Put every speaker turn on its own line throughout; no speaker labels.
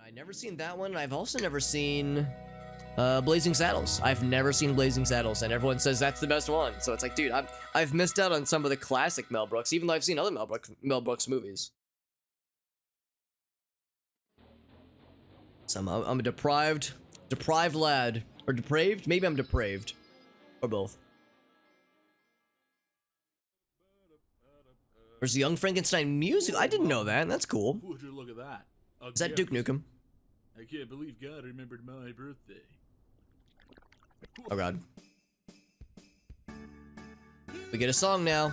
I've never seen that one. I've also never seen Blazing Saddles. I've never seen Blazing Saddles, and everyone says that's the best one. So it's like, dude, I've missed out on some of the classic Mel Brooks, even though I've seen other Mel Brooks movies. So I'm a deprived lad, or depraved. Maybe I'm depraved, or both. There's Young Frankenstein music. I didn't know that. That's cool.
Would you look at that?
Is that Duke Nukem?
I can't believe God remembered my birthday.
Oh God. We get a song now.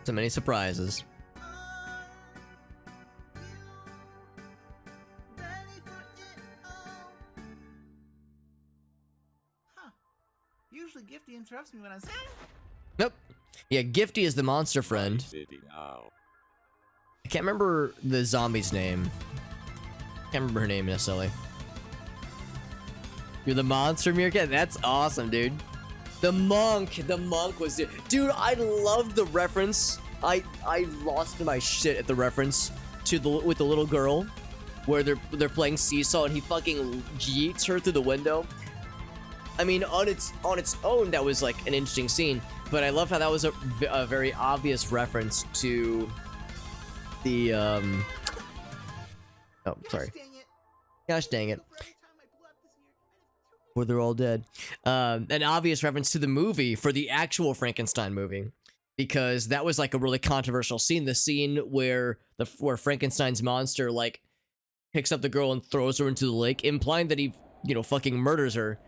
So many surprises.
Usually Gifty interrupts me when I'm saying.
Nope. Yeah, Gifty is the monster friend. I can't remember the zombie's name. Can't remember her name necessarily. You're the monster, Meerkat? That's awesome, dude. The monk was dude. I loved the reference. I lost my shit at the reference to with the little girl, where they're playing seesaw and he fucking yeets her through the window. I mean, on its own, that was like an interesting scene, but I love how that was a very obvious reference to the oh, sorry. Gosh dang it. Where they're all dead. An obvious reference to the movie for the actual Frankenstein movie, because that was like a really controversial scene. The scene where Frankenstein's monster like picks up the girl and throws her into the lake, implying that he, you know, fucking murders her,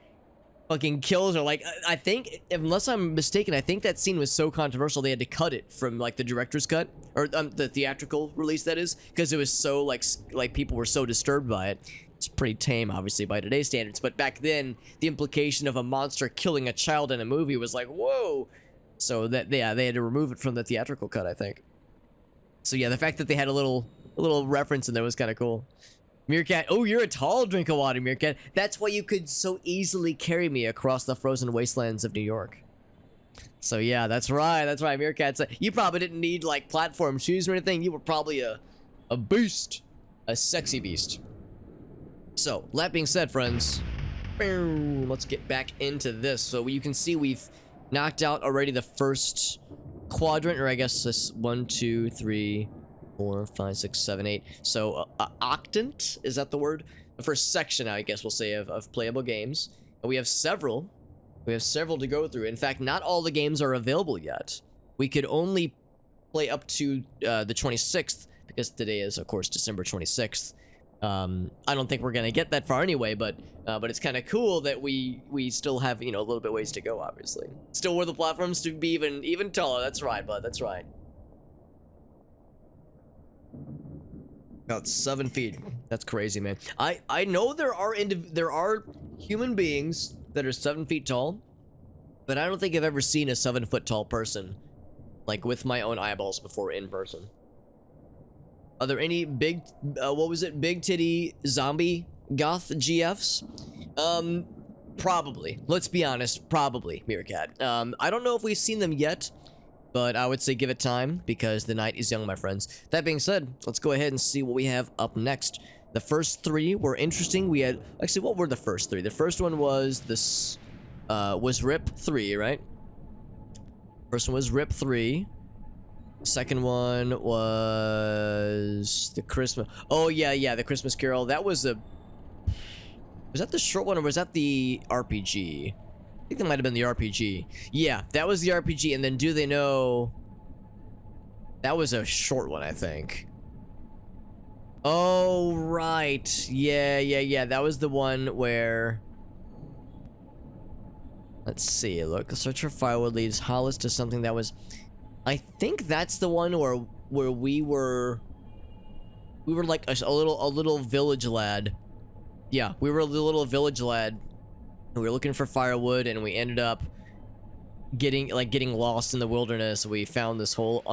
fucking kills her. Like, I think, unless I'm mistaken, I think that scene was so controversial they had to cut it from like the director's cut, or the theatrical release, that is, because it was so like people were so disturbed by it. It's pretty tame, obviously, by today's standards, but back then, the implication of a monster killing a child in a movie was like, whoa! So that, yeah, they had to remove it from the theatrical cut, I think. So yeah, the fact that they had a little reference in there was kind of cool. Meerkat, oh, you're a tall drink of water, Meerkat. That's why you could so easily carry me across the frozen wastelands of New York. So yeah, that's right, Meerkat. You probably didn't need, like, platform shoes or anything. You were probably a beast. A sexy beast. So, that being said, friends, let's get back into this. So you can see we've knocked out already the first quadrant, or I guess this 1, 2, 3, 4, 5, 6, 7, 8. So octant, is that the word? The first section, I guess we'll say, of playable games. And we have several. We have several to go through. In fact, not all the games are available yet. We could only play up to the 26th, because today is, of course, December 26th. I don't think we're gonna get that far anyway, but it's kind of cool that we still have, you know, a little bit ways to go. Obviously, still worth the platforms to be even taller. That's right, bud. That's right. About 7 feet. That's crazy, man. I know there are human beings that are 7 feet tall, but I don't think I've ever seen a 7-foot tall person, like, with my own eyeballs before in person. Are there any big, what was it? Big titty zombie goth GFs? Probably. Let's be honest, probably, Meerkat. I don't know if we've seen them yet, but I would say give it time, because the night is young, my friends. That being said, let's go ahead and see what we have up next. The first 3 were interesting. We had, actually, what were the first 3? The first one was this, was RIP 3, right? First one was RIP 3. Second one was the Christmas. Oh yeah, the Christmas Carol. That was was that the short one, or was that the RPG? I think that might have been the RPG. Yeah, that was the RPG. And then Do They Know? That was a short one, I think. Oh right, yeah. That was the one where. Let's see. Look, search for firewood leads Hollis to something that was. I think that's the one where we were like a little village lad. Yeah, we were a little village lad. And we were looking for firewood, and we ended up getting lost in the wilderness. We found this whole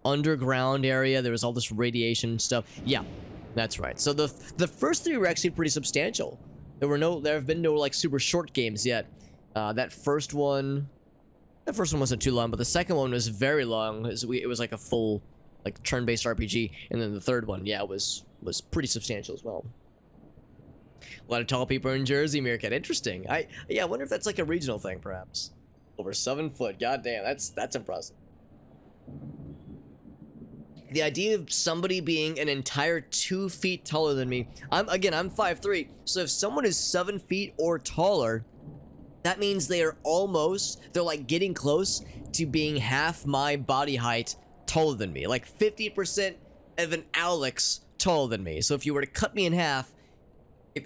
underground area. There was all this radiation stuff. Yeah, that's right. So the first 3 were actually pretty substantial. There have been no like super short games yet. That first one wasn't too long, but the second one was very long. It was like a full like turn-based RPG, and then the third one, yeah, was pretty substantial as well. A lot of tall people in Jersey, Meerkat. Interesting. I wonder if that's like a regional thing, perhaps. Over 7 foot. God damn, that's impressive. The idea of somebody being an entire 2 feet taller than me. I'm 5'3", so if someone is 7 feet or taller, that means they're like getting close to being half my body height taller than me. Like 50% of an Alex taller than me. So if you were to cut me in half,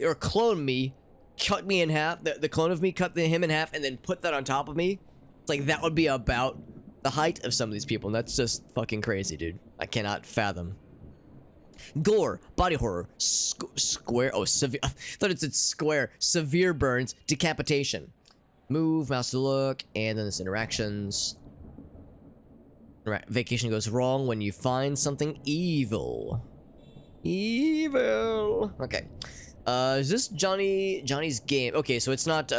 or clone me, cut me in half, the clone of me, cut him in half, and then put that on top of me, it's like that would be about the height of some of these people, and that's just fucking crazy, dude. I cannot fathom. Gore, body horror, square, oh, severe, I thought it said square, severe burns, decapitation. Move, mouse to look, and then there's interactions. Vacation goes wrong when you find something evil. Evil. Okay. Is this Johnny's game? Okay, so it's not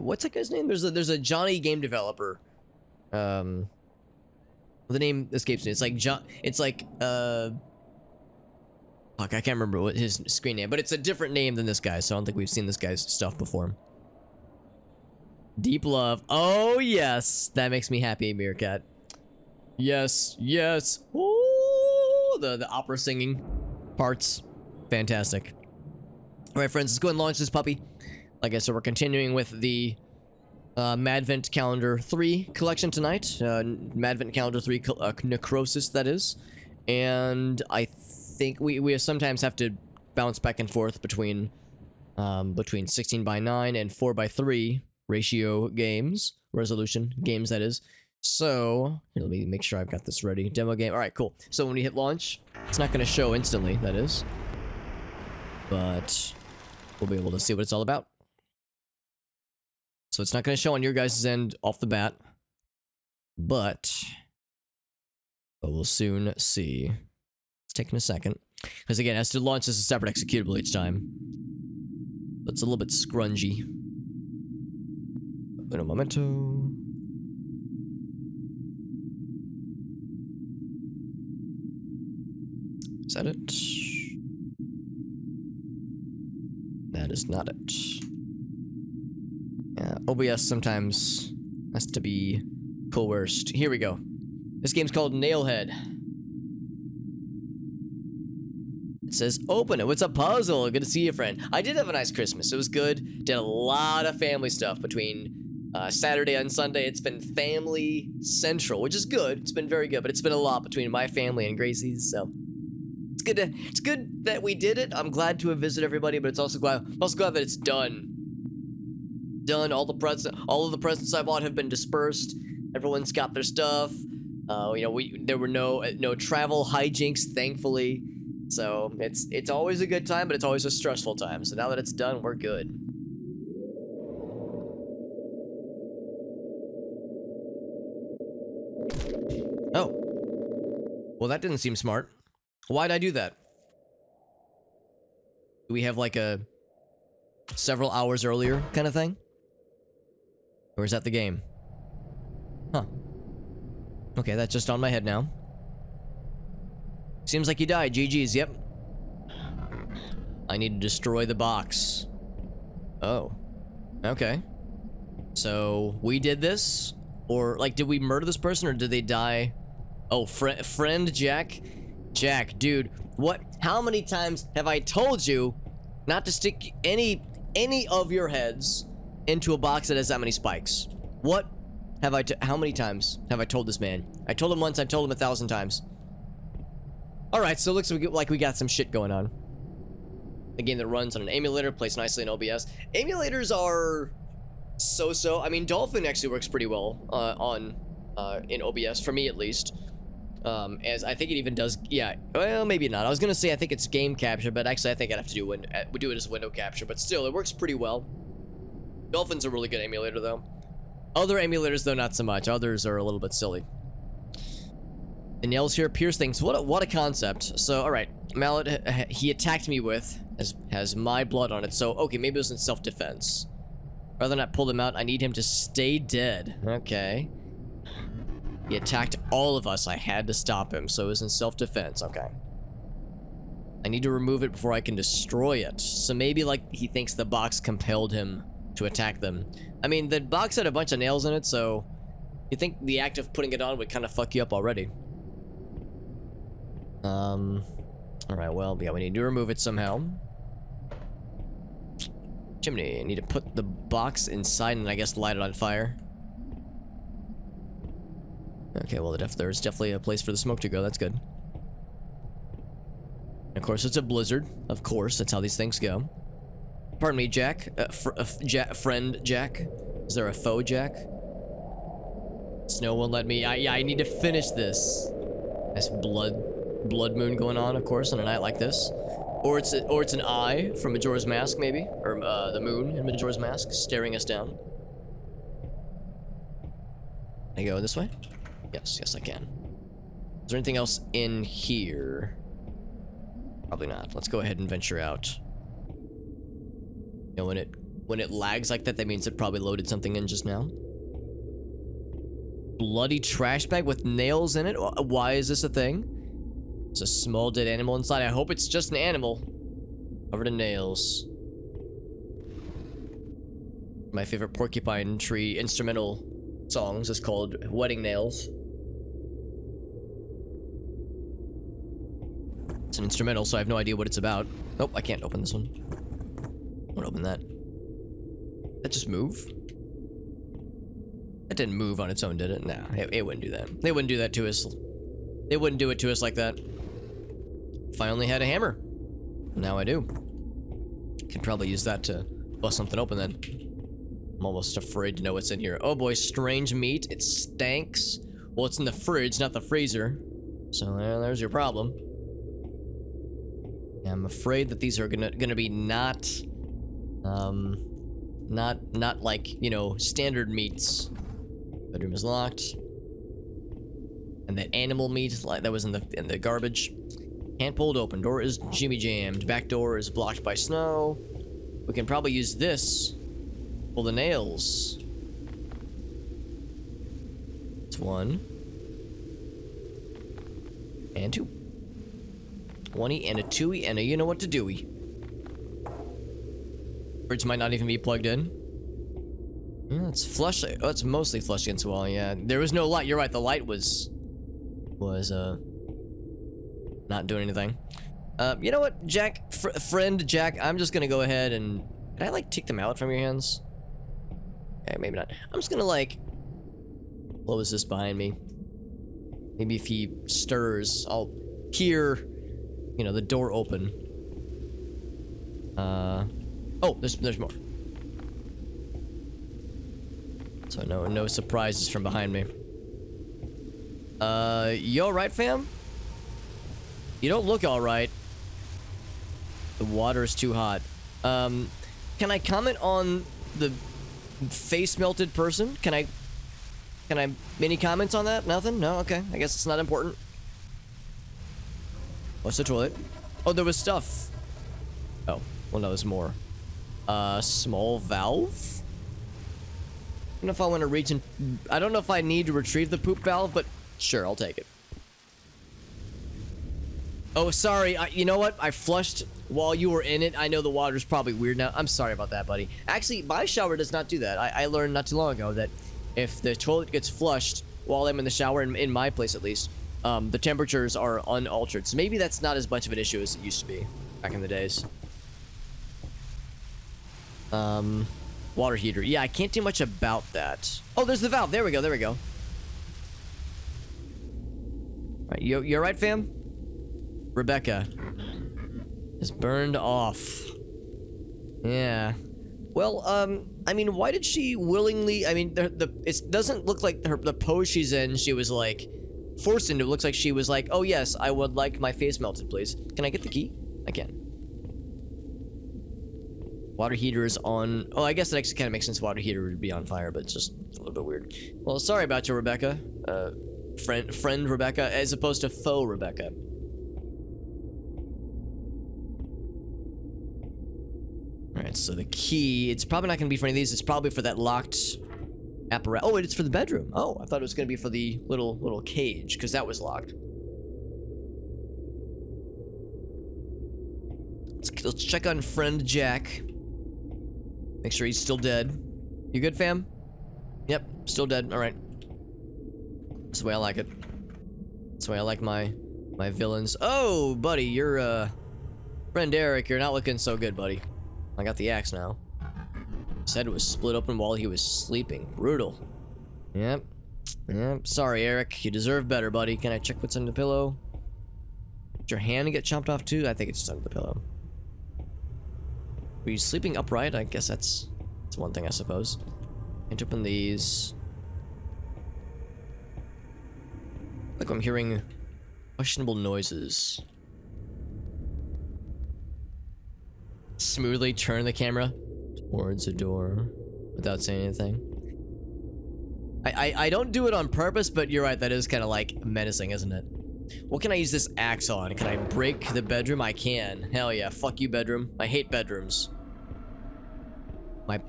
what's that guy's name? There's a Johnny game developer. The name escapes me. It's like fuck, I can't remember what his screen name, but it's a different name than this guy, so I don't think we've seen this guy's stuff before. Deep Love. Oh yes, that makes me happy, Meerkat. Yes, yes. Ooh, the opera singing parts, fantastic. All right, friends, let's go and launch this puppy. Like I said, we're continuing with the Madvent Calendar 3 collection tonight. Madvent Calendar 3 Necrosis, that is. And I think we sometimes have to bounce back and forth between 16:9 and 4:3 ratio resolution games, that is. So here, let me make sure I've got this ready. Demo game. All right, cool. So when we hit launch, it's not going to show instantly, that is, but we'll be able to see what it's all about. So it's not going to show on your guys' end off the bat, but we'll soon see. It's taking a second, because again, it has to launch as a separate executable each time. But it's a little bit scrungy. In a momento. Is that it? That is not it. Yeah, OBS sometimes has to be coerced. Here we go. This game's called Nailhead. It says, open it. What's a puzzle? Good to see you, friend. I did have a nice Christmas. It was good. Did a lot of family stuff between Saturday and Sunday. It's been family central, which is good. It's been very good, but it's been a lot between my family and Gracie's, so it's good that we did it. I'm glad to have visited everybody, but I'm also glad that it's done. All of the presents I bought have been dispersed. Everyone's got their stuff. There were no travel hijinks, thankfully. So it's always a good time, but it's always a stressful time. So now that it's done, we're good. Oh. Well, that didn't seem smart. Why'd I do that? Do we have like a several hours earlier kind of thing? Or is that the game? Huh. Okay, that's just on my head now. Seems like you died. GG's, yep. I need to destroy the box. Oh. Okay. So, we did this? Or, like, did we murder this person or did they die? Oh, friend Jack? Jack, dude, what? How many times have I told you not to stick any of your heads into a box that has that many spikes? What have how many times have I told this man? I told him once, I've told him 1,000 times. Alright, so it looks like we got some shit going on. A game that runs on an emulator, plays nicely in OBS. Emulators are so-so. I mean, Dolphin actually works pretty well in OBS, for me at least. As I think it even does, yeah, well, maybe not. I was gonna say I think it's game capture, but actually I think I'd have to do it as window capture, but still, it works pretty well. Dolphin's a really good emulator, though. Other emulators, though, not so much. Others are a little bit silly. The nails here pierce things. What a concept. So, all right. Mallet he attacked me with has my blood on it. So, okay, maybe it was in self-defense. Rather than not pull him out, I need him to stay dead. Okay. He attacked all of us. I had to stop him, so it was in self-defense. Okay. I need to remove it before I can destroy it. So maybe, like, he thinks the box compelled him to attack them. I mean, the box had a bunch of nails in it, so you think the act of putting it on would kind of fuck you up already. Alright, well, yeah, we need to remove it somehow. Chimney, I need to put the box inside and I guess light it on fire. Okay, well, there's definitely a place for the smoke to go. That's good. And of course, it's a blizzard. Of course, that's how these things go. Pardon me, Jack. Friend Jack. Is there a foe Jack? Snow won't let me. Yeah, I need to finish this. Nice blood moon going on, of course, on a night like this. Or it's an eye from Majora's Mask, maybe, or the moon in Majora's Mask staring us down. Can I go this way? Yes, I can. Is there anything else in here? Probably not. Let's go ahead and venture out. You know, when it lags like that, that means it probably loaded something in just now. Bloody trash bag with nails in it? Why is this a thing? It's a small dead animal inside. I hope it's just an animal. Covered in nails. My favorite Porcupine Tree instrumental songs is called Wedding Nails. It's an instrumental, so I have no idea what it's about. Nope, I can't open this one. I won't open that. Did that just move? That didn't move on its own, did it? No, it wouldn't do that. They wouldn't do that to us. They wouldn't do it to us like that. If I only had a hammer. Now I do. Could probably use that to bust something open then. I'm almost afraid to know what's in here. Oh boy, strange meat. It stanks. Well, it's in the fridge, not the freezer. So there's your problem. Yeah, I'm afraid that these are gonna be not like, you know, standard meats. Bedroom is locked. And that animal meat that was in the garbage. Can't pull it open. Door is jimmy jammed. Back door is blocked by snow. We can probably use this. Pull the nails. It's 1. And 2. 1-y and a 2-y and a you know what to do-y. Fridge might not even be plugged in. Yeah, it's flush. Oh, it's mostly flushed against the wall. Yeah, there was no light. You're right. The light was not doing anything. You know what, Jack, friend Jack, I'm just gonna go ahead and can I like take the mallet from your hands? Okay, maybe not. I'm just gonna like close this behind me. Maybe if he stirs, I'll hear, you know, the door open. Oh, there's more. So no surprises from behind me. You alright, fam? You don't look alright. The water is too hot. Can I comment on the face melted person? Can I any comments on that? Nothing? No? Okay. I guess it's not important. What's the toilet? Oh, there was stuff. Oh, well, no, there's more. Small valve? I don't know if I want to reach and I don't know if I need to retrieve the poop valve, but sure, I'll take it. Oh, sorry. You know what? I flushed while you were in it. I know the water's probably weird now. I'm sorry about that, buddy. Actually, my shower does not do that. I learned not too long ago that if the toilet gets flushed while I'm in the shower, in my place at least, the temperatures are unaltered. So maybe that's not as much of an issue as it used to be back in the days. Water heater. Yeah, I can't do much about that. Oh, there's the valve. There we go. There we go. All right, you all right, fam? Rebecca is burned off. Yeah. Well, I mean, why did she willingly? I mean, it doesn't look like the pose she's in. She was like forced into. It looks like she was like, "Oh yes, I would like my face melted, please. Can I get the key? I can." Water heater is on. Oh, I guess it actually kind of makes sense. Water heater would be on fire, but it's just a little bit weird. Well, sorry about you, Rebecca. Friend Rebecca, as opposed to foe Rebecca. Alright, so the key, it's probably not going to be for any of these. It's probably for that locked apparatus. Oh, it's for the bedroom. Oh, I thought it was going to be for the little cage, because that was locked. Let's check on friend Jack. Make sure he's still dead. You good, fam? Yep, still dead. Alright. That's the way I like it. That's the way I like my villains. Oh, buddy, you're, friend Eric, you're not looking so good, buddy. I got the axe now. His head was split open while he was sleeping. Brutal. Yep. Yep. Sorry, Eric. You deserve better, buddy. Can I check what's under the pillow? Did your hand get chopped off too? I think it's just under the pillow. Were you sleeping upright? I guess that's one thing, I suppose. Can't open these. Like I'm hearing questionable noises. Smoothly turn the camera towards the door without saying anything. I don't do it on purpose, but you're right, that is kind of like menacing, isn't it? What can I use this axe on? Can I break the bedroom? I can. Hell yeah, fuck you, bedroom. I hate bedrooms. My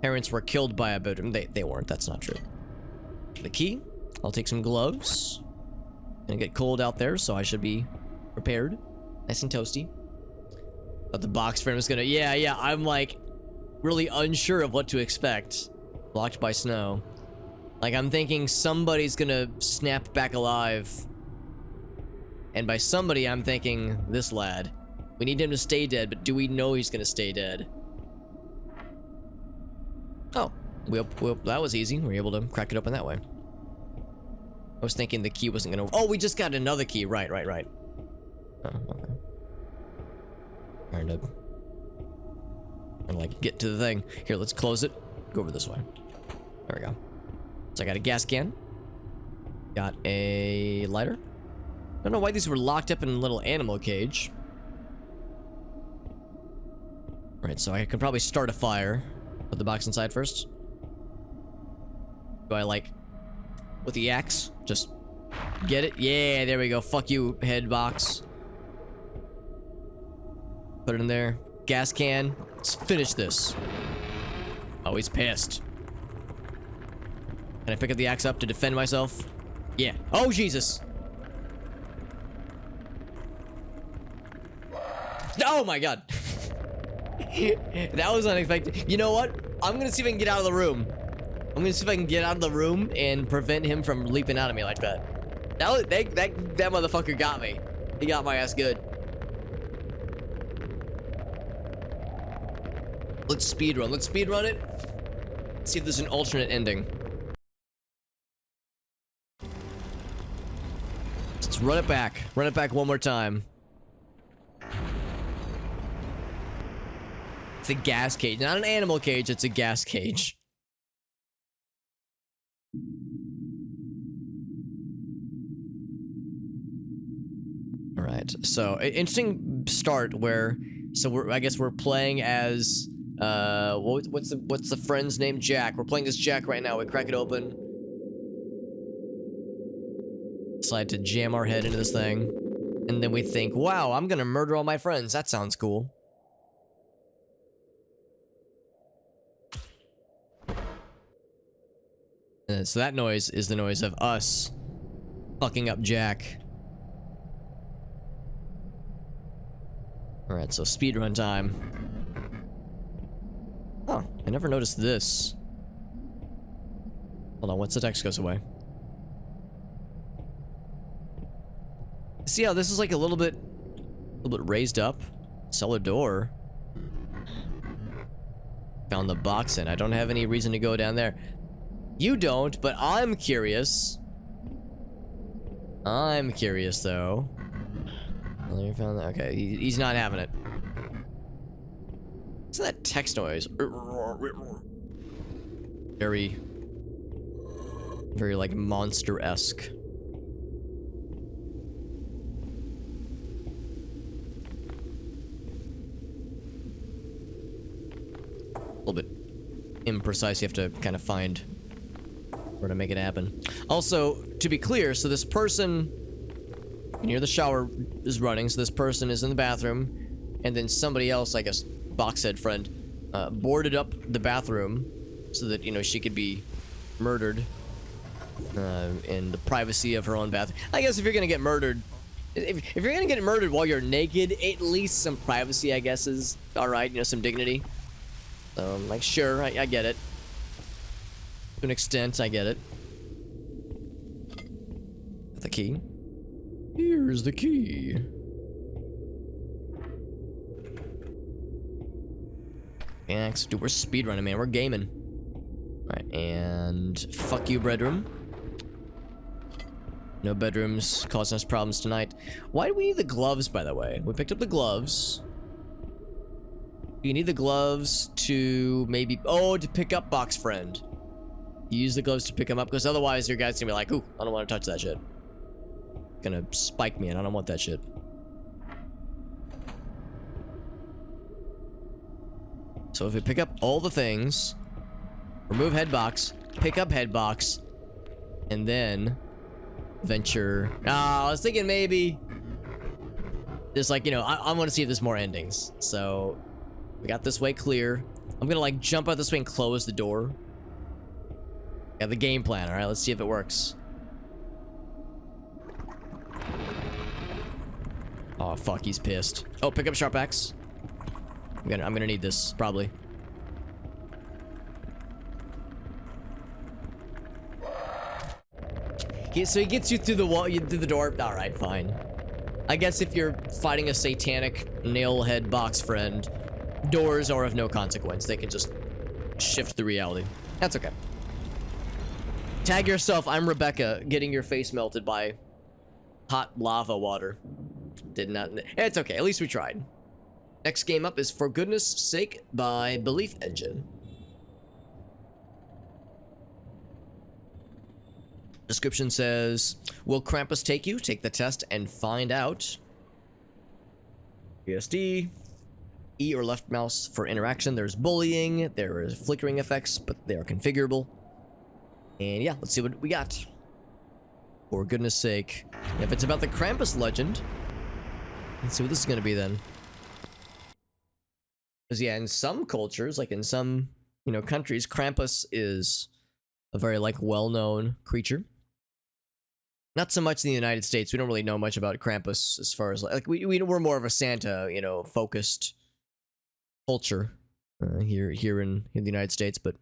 parents were killed by a bedroom. They weren't, that's not true. The key. I'll take some gloves. Gonna get cold out there, so I should be prepared. Nice and toasty. Thought the box frame was gonna... Yeah, I'm like really unsure of what to expect. Blocked by snow. Like I'm thinking somebody's gonna snap back alive. And by somebody, I'm thinking this lad. We need him to stay dead, but do we know he's gonna stay dead? Oh, that was easy. We were able to crack it open that way. I was thinking the key wasn't gonna... Oh, we just got another key. Right. Oh, okay. Trying to like get to the thing. Here, let's close it. Go over this way. There we go. So I got a gas can. Got a lighter. I don't know why these were locked up in a little animal cage. Right, so I can probably start a fire. Put the box inside first. Do I like with the axe? Just get it? Yeah, there we go. Fuck you, head box. Put it in there. Gas can. Let's finish this. Oh, he's pissed. Can I pick up the axe up to defend myself? Yeah. Oh, Jesus. Oh, my God. That was unexpected. You know what? I'm gonna see if I can get out of the room. I'm gonna see if I can get out of the room and prevent him from leaping out at me like that. That motherfucker got me. He got my ass good. Let's speedrun. Let's speedrun it. Let's see if there's an alternate ending. Let's run it back. Run it back one more time. It's a gas cage. Not an animal cage, it's a gas cage. Alright, so interesting start where... So I guess we're playing as... what's the friend's name? Jack. We're playing as Jack right now. We crack it open. Decide to jam our head into this thing. And then we think, wow, I'm gonna murder all my friends. That sounds cool. So that noise is the noise of us fucking up Jack. Alright, so speedrun time. Oh, I never noticed this. Hold on, once the text goes away. See how this is like a little bit raised up? Cellar door. Found the box in. I don't have any reason to go down there. You don't, but I'm curious. I'm curious, though. Oh, you found that? Okay, he's not having it. What's that text noise? Very like monster-esque. little bit imprecise. You have to kind of find where to make it happen. Also, to be clear, so this person, you hear the shower is running, so this person is in the bathroom, and then somebody else, I guess, boxhead friend, boarded up the bathroom so that, you know, she could be murdered in the privacy of her own bathroom. I guess if you're gonna get murdered, if you're gonna get murdered while you're naked, at least some privacy, I guess, is alright, you know, some dignity. Like, sure, I get it. To an extent, I get it. Got the key. Here's the key. Yeah, dude, we're speedrunning, man. We're gaming. Alright, and fuck you, bedroom. No bedrooms causing us problems tonight. Why do we need the gloves, by the way? We picked up the gloves. You need the gloves to maybe... Oh, to pick up box friend. You use the gloves to pick them up, because otherwise your guy's gonna be like, ooh, I don't want to touch that shit. Gonna spike me, and I don't want that shit. So if we pick up all the things, remove headbox, pick up headbox, and then venture. I was thinking maybe there's like, you know, I want to see if there's more endings. So we got this way clear. I'm gonna like jump out this way and close the door. Got the game plan. All right, let's see if it works. Oh fuck, he's pissed. Oh, pick up sharp axe. I'm gonna need this probably. So he gets you through the wall, through the door. All right, fine. I guess if you're fighting a satanic nail-head box friend, doors are of no consequence. They can just shift the reality. That's okay. Tag yourself. I'm Rebecca, getting your face melted by hot lava water. Did not. It's okay. At least we tried. Next game up is For Goodness Sake by Belief Engine. Description says, will Krampus take you? Take the test and find out. PSD. E or left mouse for interaction. There's bullying. There is flickering effects, but they are configurable. And yeah, let's see what we got. For goodness sake. If it's about the Krampus legend, let's see what this is going to be then. Because yeah, in some cultures, like in some, you know, countries, Krampus is a very, like, well-known creature. Not so much in the United States. We don't really know much about Krampus as far as, like, we're more of a Santa, you know, focused culture here in the United States, but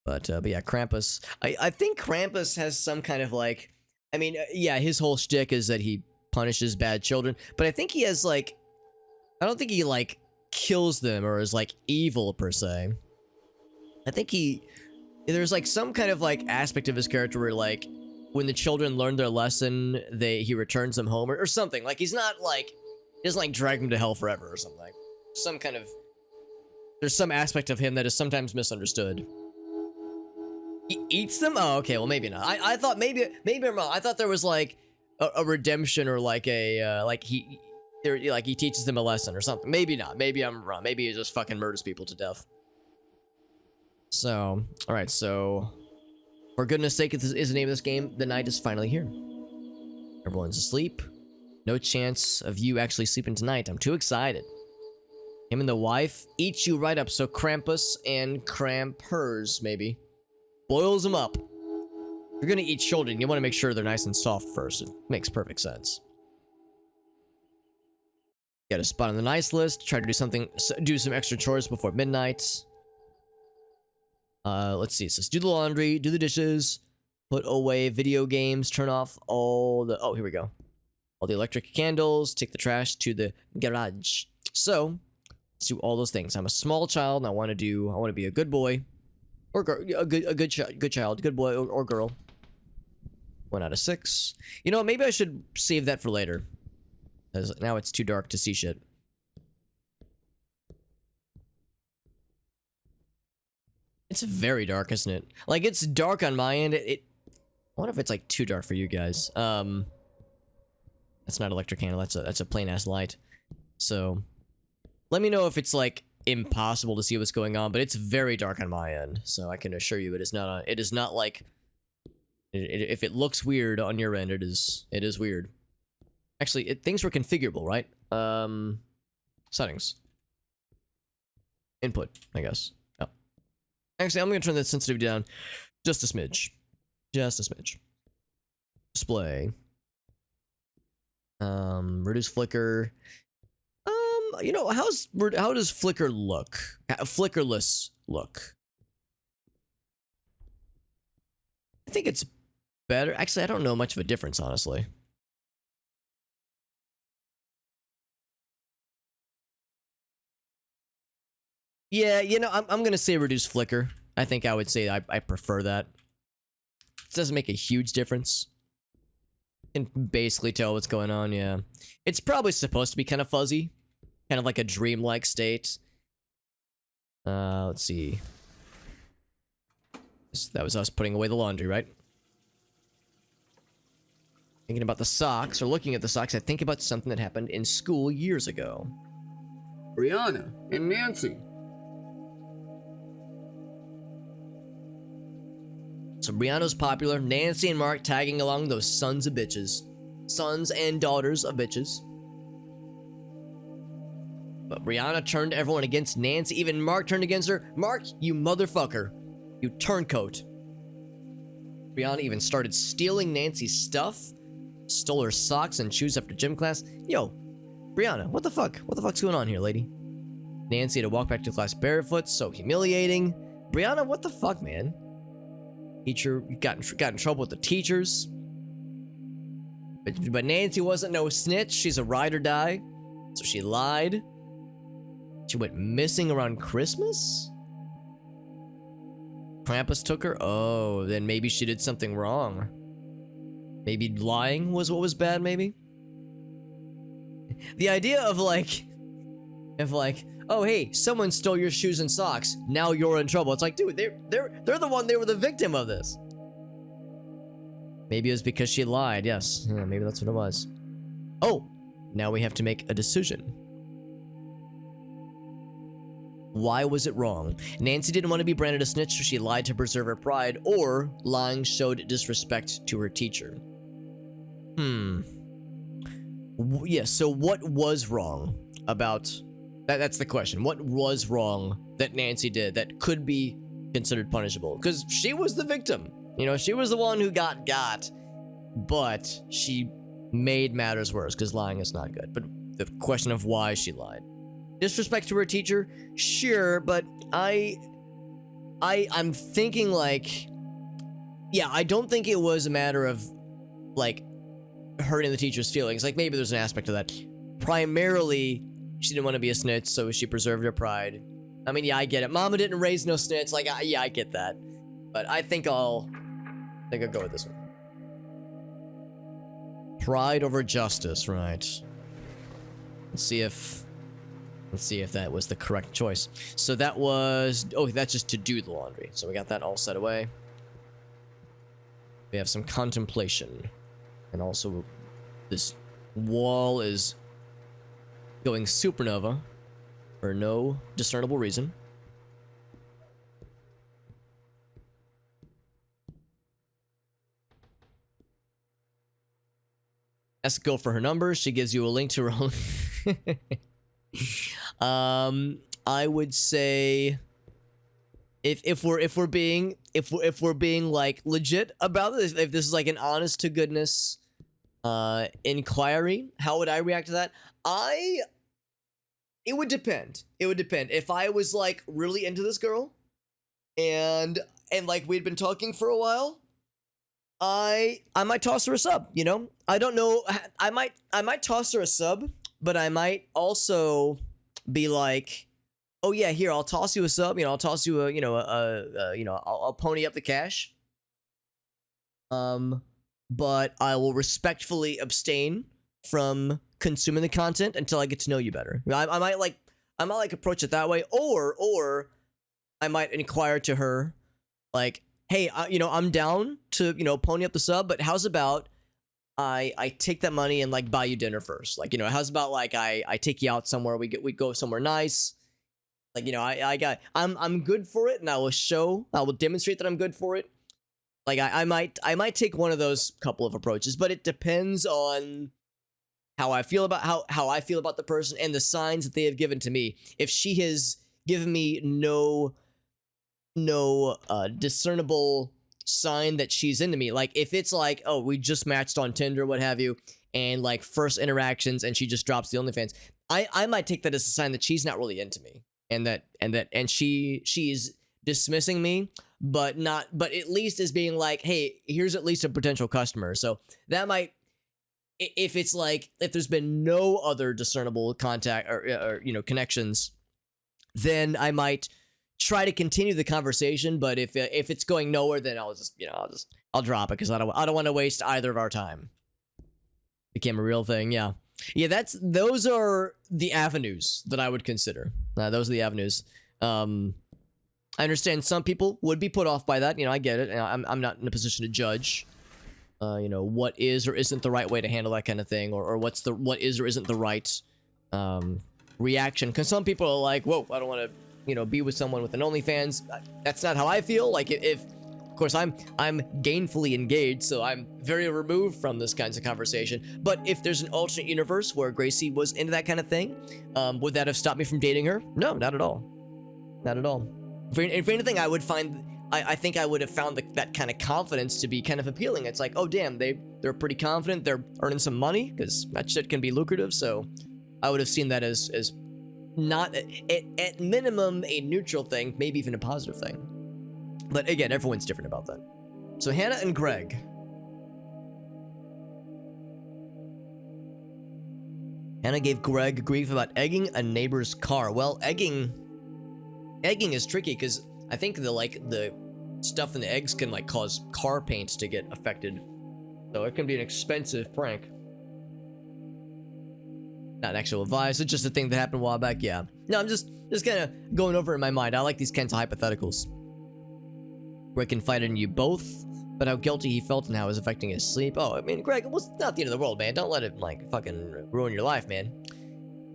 yeah, Krampus. I think Krampus has some kind of, like, I mean, yeah, his whole shtick is that he punishes bad children, but I think he has, like, I don't think he, like, kills them or is, like, evil per se. I think there's, like, some kind of, like, aspect of his character where, like, when the children learn their lesson, he returns them home or something. Like, he's not, like, he doesn't, like, drag them to hell forever or something. Like, some kind of, there's some aspect of him that is sometimes misunderstood. He eats them? Oh, okay, well, maybe not. I thought maybe I'm wrong. I thought there was, like, a redemption or, like, a, like, he teaches them a lesson or something. Maybe not. Maybe I'm wrong. Maybe he just fucking murders people to death. So, alright, so, for goodness sake, is the name of this game. The night is finally here. Everyone's asleep. No chance of you actually sleeping tonight. I'm too excited. Him and the wife eat you right up. So Krampus and Krampers, maybe, boils them up. If you're gonna eat children, you want to make sure they're nice and soft first. It makes perfect sense. Get a spot on the nice list. Try to do some extra chores before midnight. Let's see. It says do the laundry, do the dishes, put away video games, turn off all the... Oh, here we go. All the electric candles, take the trash to the garage. So, let's do all those things. I'm a small child, and I want to be a good boy. Or girl, a good child, good boy or girl. 1 out of 6. You know, maybe I should save that for later. Because now it's too dark to see shit. It's very dark, isn't it? Like, it's dark on my end. I wonder if it's, like, too dark for you guys. That's not electric candle. That's a plain-ass light. So, Let me know if it's like impossible to see what's going on, but it's very dark on my end, so I can assure you it is not. It is not like. If it looks weird on your end, it is weird. Actually, things were configurable, right? Settings. Input, I guess. Oh. Actually, I'm gonna turn the sensitivity down just a smidge. Just a smidge. Display. Reduce flicker. You know, how does flicker look? Flickerless look. I think it's better. Actually, I don't know much of a difference, honestly. Yeah, you know, I'm gonna say reduce flicker. I think I would say I prefer that. It doesn't make a huge difference. You can basically tell what's going on, yeah. It's probably supposed to be kind of fuzzy. Kind of like a dreamlike state. Let's see. That was us putting away the laundry, right? Thinking about the socks, or looking at the socks, I think about something that happened in school years ago.
Brianna and Nancy.
So Brianna's popular, Nancy and Mark tagging along those sons of bitches. Sons and daughters of bitches. But Brianna turned everyone against Nancy, even Mark turned against her. Mark, you motherfucker. You turncoat. Brianna even started stealing Nancy's stuff. Stole her socks and shoes after gym class. Yo, Brianna, what the fuck? What the fuck's going on here, lady? Nancy had to walk back to class barefoot, so humiliating. Brianna, what the fuck, man? Teacher got in trouble with the teachers. But Nancy wasn't no snitch. She's a ride or die. So she lied. She went missing around Christmas? Krampus took her? Oh, then maybe she did something wrong. Maybe lying was what was bad, maybe? The idea of like, oh hey, someone stole your shoes and socks. Now you're in trouble. It's like, dude, they're the one, they were the victim of this. Maybe it was because she lied. Yes, yeah, maybe that's what it was. Oh, now we have to make a decision. Why was it wrong? Nancy didn't want to be branded a snitch, so she lied to preserve her pride, or lying showed disrespect to her teacher. Yeah, so what was wrong about... That's the question. What was wrong that Nancy did that could be considered punishable? Because she was the victim. You know, she was the one who got, but she made matters worse because lying is not good. But the question of why she lied. Disrespect to her teacher? Sure, but I'm thinking like, yeah, I don't think it was a matter of like hurting the teacher's feelings. Like maybe there's an aspect of that. Primarily, she didn't want to be a snitch, so she preserved her pride. I mean, yeah, I get it. Mama didn't raise no snitch. Like, yeah, I get that. But I think I'll go with this one. Pride over justice, right? Let's see if that was the correct choice. So that was... Oh, that's just to do the laundry. So we got that all set away. We have some contemplation. And also, this wall is going supernova for no discernible reason. Ask Go for her number. She gives you a link to her own... I would say if we're being like legit about this, if this is like an honest to goodness inquiry, how would I react to that? It would depend. It would depend. If I was like really into this girl and like we'd been talking for a while, I might toss her a sub, you know? I don't know. I might toss her a sub, but I might also be like, oh yeah, here, I'll toss you a sub, you know, I'll toss you a, I'll pony up the cash. But I will respectfully abstain from consuming the content until I get to know you better. I might approach it that way, or I might inquire to her, like, hey, I'm down to, pony up the sub, but how's about I take that money and like buy you dinner first. Like, you know, how's about like I take you out somewhere, we go somewhere nice. Like, you know, I'm good for it, and I will demonstrate that I'm good for it. Like I might take one of those couple of approaches, but it depends on how I feel about how I feel about the person and the signs that they have given to me. If she has given me no discernible sign that she's into me, like if it's like, oh, we just matched on Tinder, what have you, and like first interactions and she just drops the OnlyFans, I might take that as a sign that she's not really into me, and she's dismissing me, but at least as being like, hey, here's at least a potential customer. So that might, if it's like, if there's been no other discernible contact or you know, connections, then I might try to continue the conversation. But if it's going nowhere, then I'll drop it, because I don't want to waste either of our time. Became a real thing. Yeah. Those are the avenues that I would consider. Those are the avenues. I understand some people would be put off by that. You know, I get it. I'm not in a position to judge, you know, what is or isn't the right way to handle that kind of thing, or what is or isn't the right reaction. Because some people are like, whoa, I don't want to, you know, be with someone with an OnlyFans. That's not how I feel. Like, if of course I'm gainfully engaged, so I'm very removed from this kinds of conversation. But if there's an alternate universe where Gracie was into that kind of thing, would that have stopped me from dating her? No, not at all. Not at all. If anything, I think I would have found that kind of confidence to be kind of appealing. It's like, oh damn, they're pretty confident, they're earning some money, because that shit can be lucrative. So I would have seen that as not at minimum a neutral thing, maybe even a positive thing. But again, everyone's different about that. So Hannah and Greg. Hannah gave Greg grief about egging a neighbor's car. Well, egging is tricky, because I think the stuff in the eggs can like cause car paints to get affected, so it can be an expensive prank. Not an actual advice, it's just a thing that happened a while back. Yeah, no, I'm just kind of going over it in my mind. I like these kinds of hypotheticals. Greg confided in you both, but how guilty he felt and how it was affecting his sleep. Oh, I mean, Greg, it was not the end of the world, man. Don't let it like fucking ruin your life, man.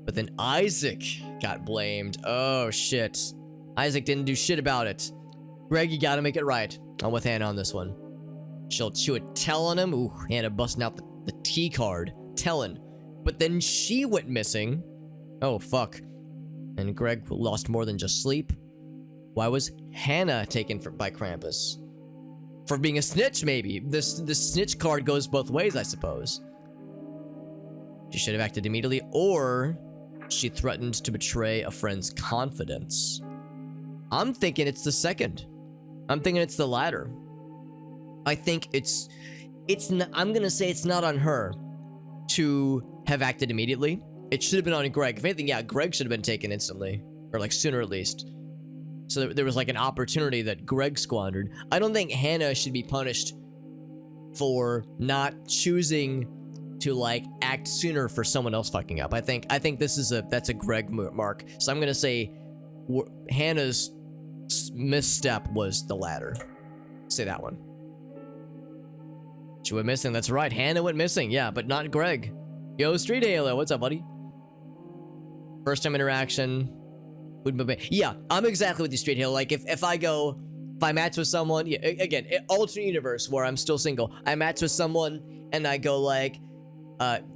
But then Isaac got blamed. Oh shit. Isaac didn't do shit about it. Greg, you gotta make it right. I'm with Hannah on this one. She would tell on him. Ooh, Hannah busting out the T card. Telling. But then she went missing. Oh, fuck. And Greg lost more than just sleep. Why was Hannah taken by Krampus? For being a snitch, maybe. The snitch card goes both ways, I suppose. She should have acted immediately, or she threatened to betray a friend's confidence. I'm thinking it's the second. I'm thinking it's the latter. I think it's not, I'm gonna say it's not on her to have acted immediately. It should have been on Greg. If anything, yeah, Greg should have been taken instantly, or like sooner at least. So there was like an opportunity that Greg squandered. I don't think Hannah should be punished for not choosing to like act sooner for someone else fucking up. I think that's a Greg mark. So I'm gonna say Hannah's misstep was the latter. Say that one. She went missing. That's right. Hannah went missing. Yeah, but not Greg. Yo, Street Halo. What's up, buddy? First time interaction. Yeah, I'm exactly with you, Street Halo. Like, if I match with someone, yeah, again, alternate universe where I'm still single, I match with someone and I go like,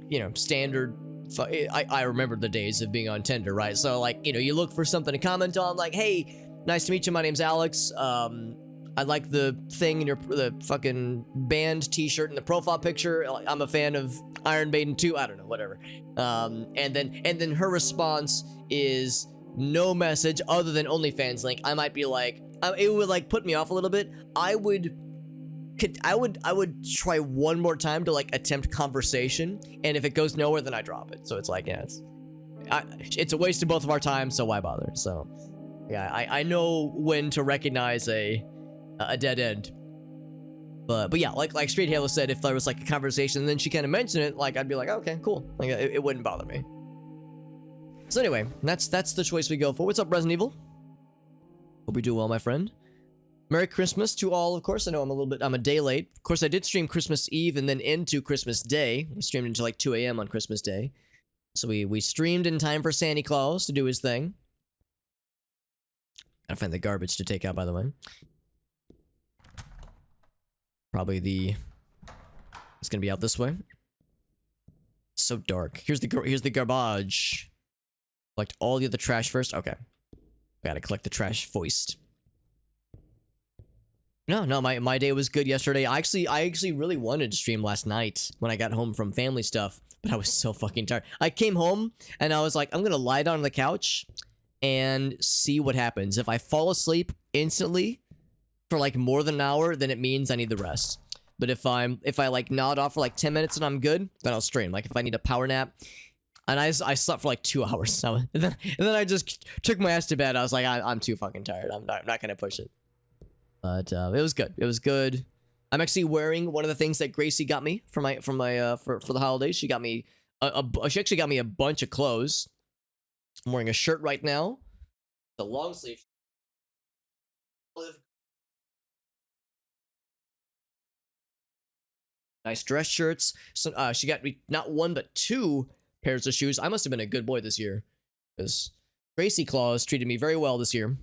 you know, standard. I remember the days of being on Tinder, right? So like, you know, you look for something to comment on, like, hey, nice to meet you. My name's Alex. I like the thing in the fucking band t-shirt in the profile picture. I'm a fan of Iron Maiden 2. I don't know, whatever. And then her response is no message other than OnlyFans link. I might be like, it would like put me off a little bit. I would try one more time to like attempt conversation, and if it goes nowhere, then I drop it. So it's like, yeah, it's a waste of both of our time, so why bother? So yeah, I know when to recognize a dead end. But yeah, like Straight Halo said, if there was like a conversation and then she kind of mentioned it, like I'd be like, okay, cool. Like it wouldn't bother me. So anyway, that's the choice we go for. What's up, Resident Evil? Hope you do well, my friend. Merry Christmas to all, of course. I know I'm a day late. Of course, I did stream Christmas Eve and then into Christmas Day. We streamed until like 2 a.m. on Christmas Day. So we streamed in time for Santa Claus to do his thing. Gotta find the garbage to take out, by the way. Probably it's gonna be out this way. It's so dark. Here's the garbage. Collect all the other trash first. Okay. Gotta collect the trash first. No, my day was good yesterday. I actually really wanted to stream last night when I got home from family stuff, but I was so fucking tired. I came home and I was like, I'm gonna lie down on the couch and see what happens. If I fall asleep instantly for like more than an hour, then it means I need the rest. But if I like nod off for like 10 minutes and I'm good, then I'll stream. Like if I need a power nap, and I slept for like 2 hours, and then I just took my ass to bed. I was like, I'm too fucking tired. I'm not gonna push it. But it was good. It was good. I'm actually wearing one of the things that Gracie got me for the holidays. She got me she actually got me a bunch of clothes. I'm wearing a shirt right now, the long sleeve. Nice dress shirts. So she got me not one but 2 pairs of shoes. I must have been a good boy this year, because Gracie Claus treated me very well this year.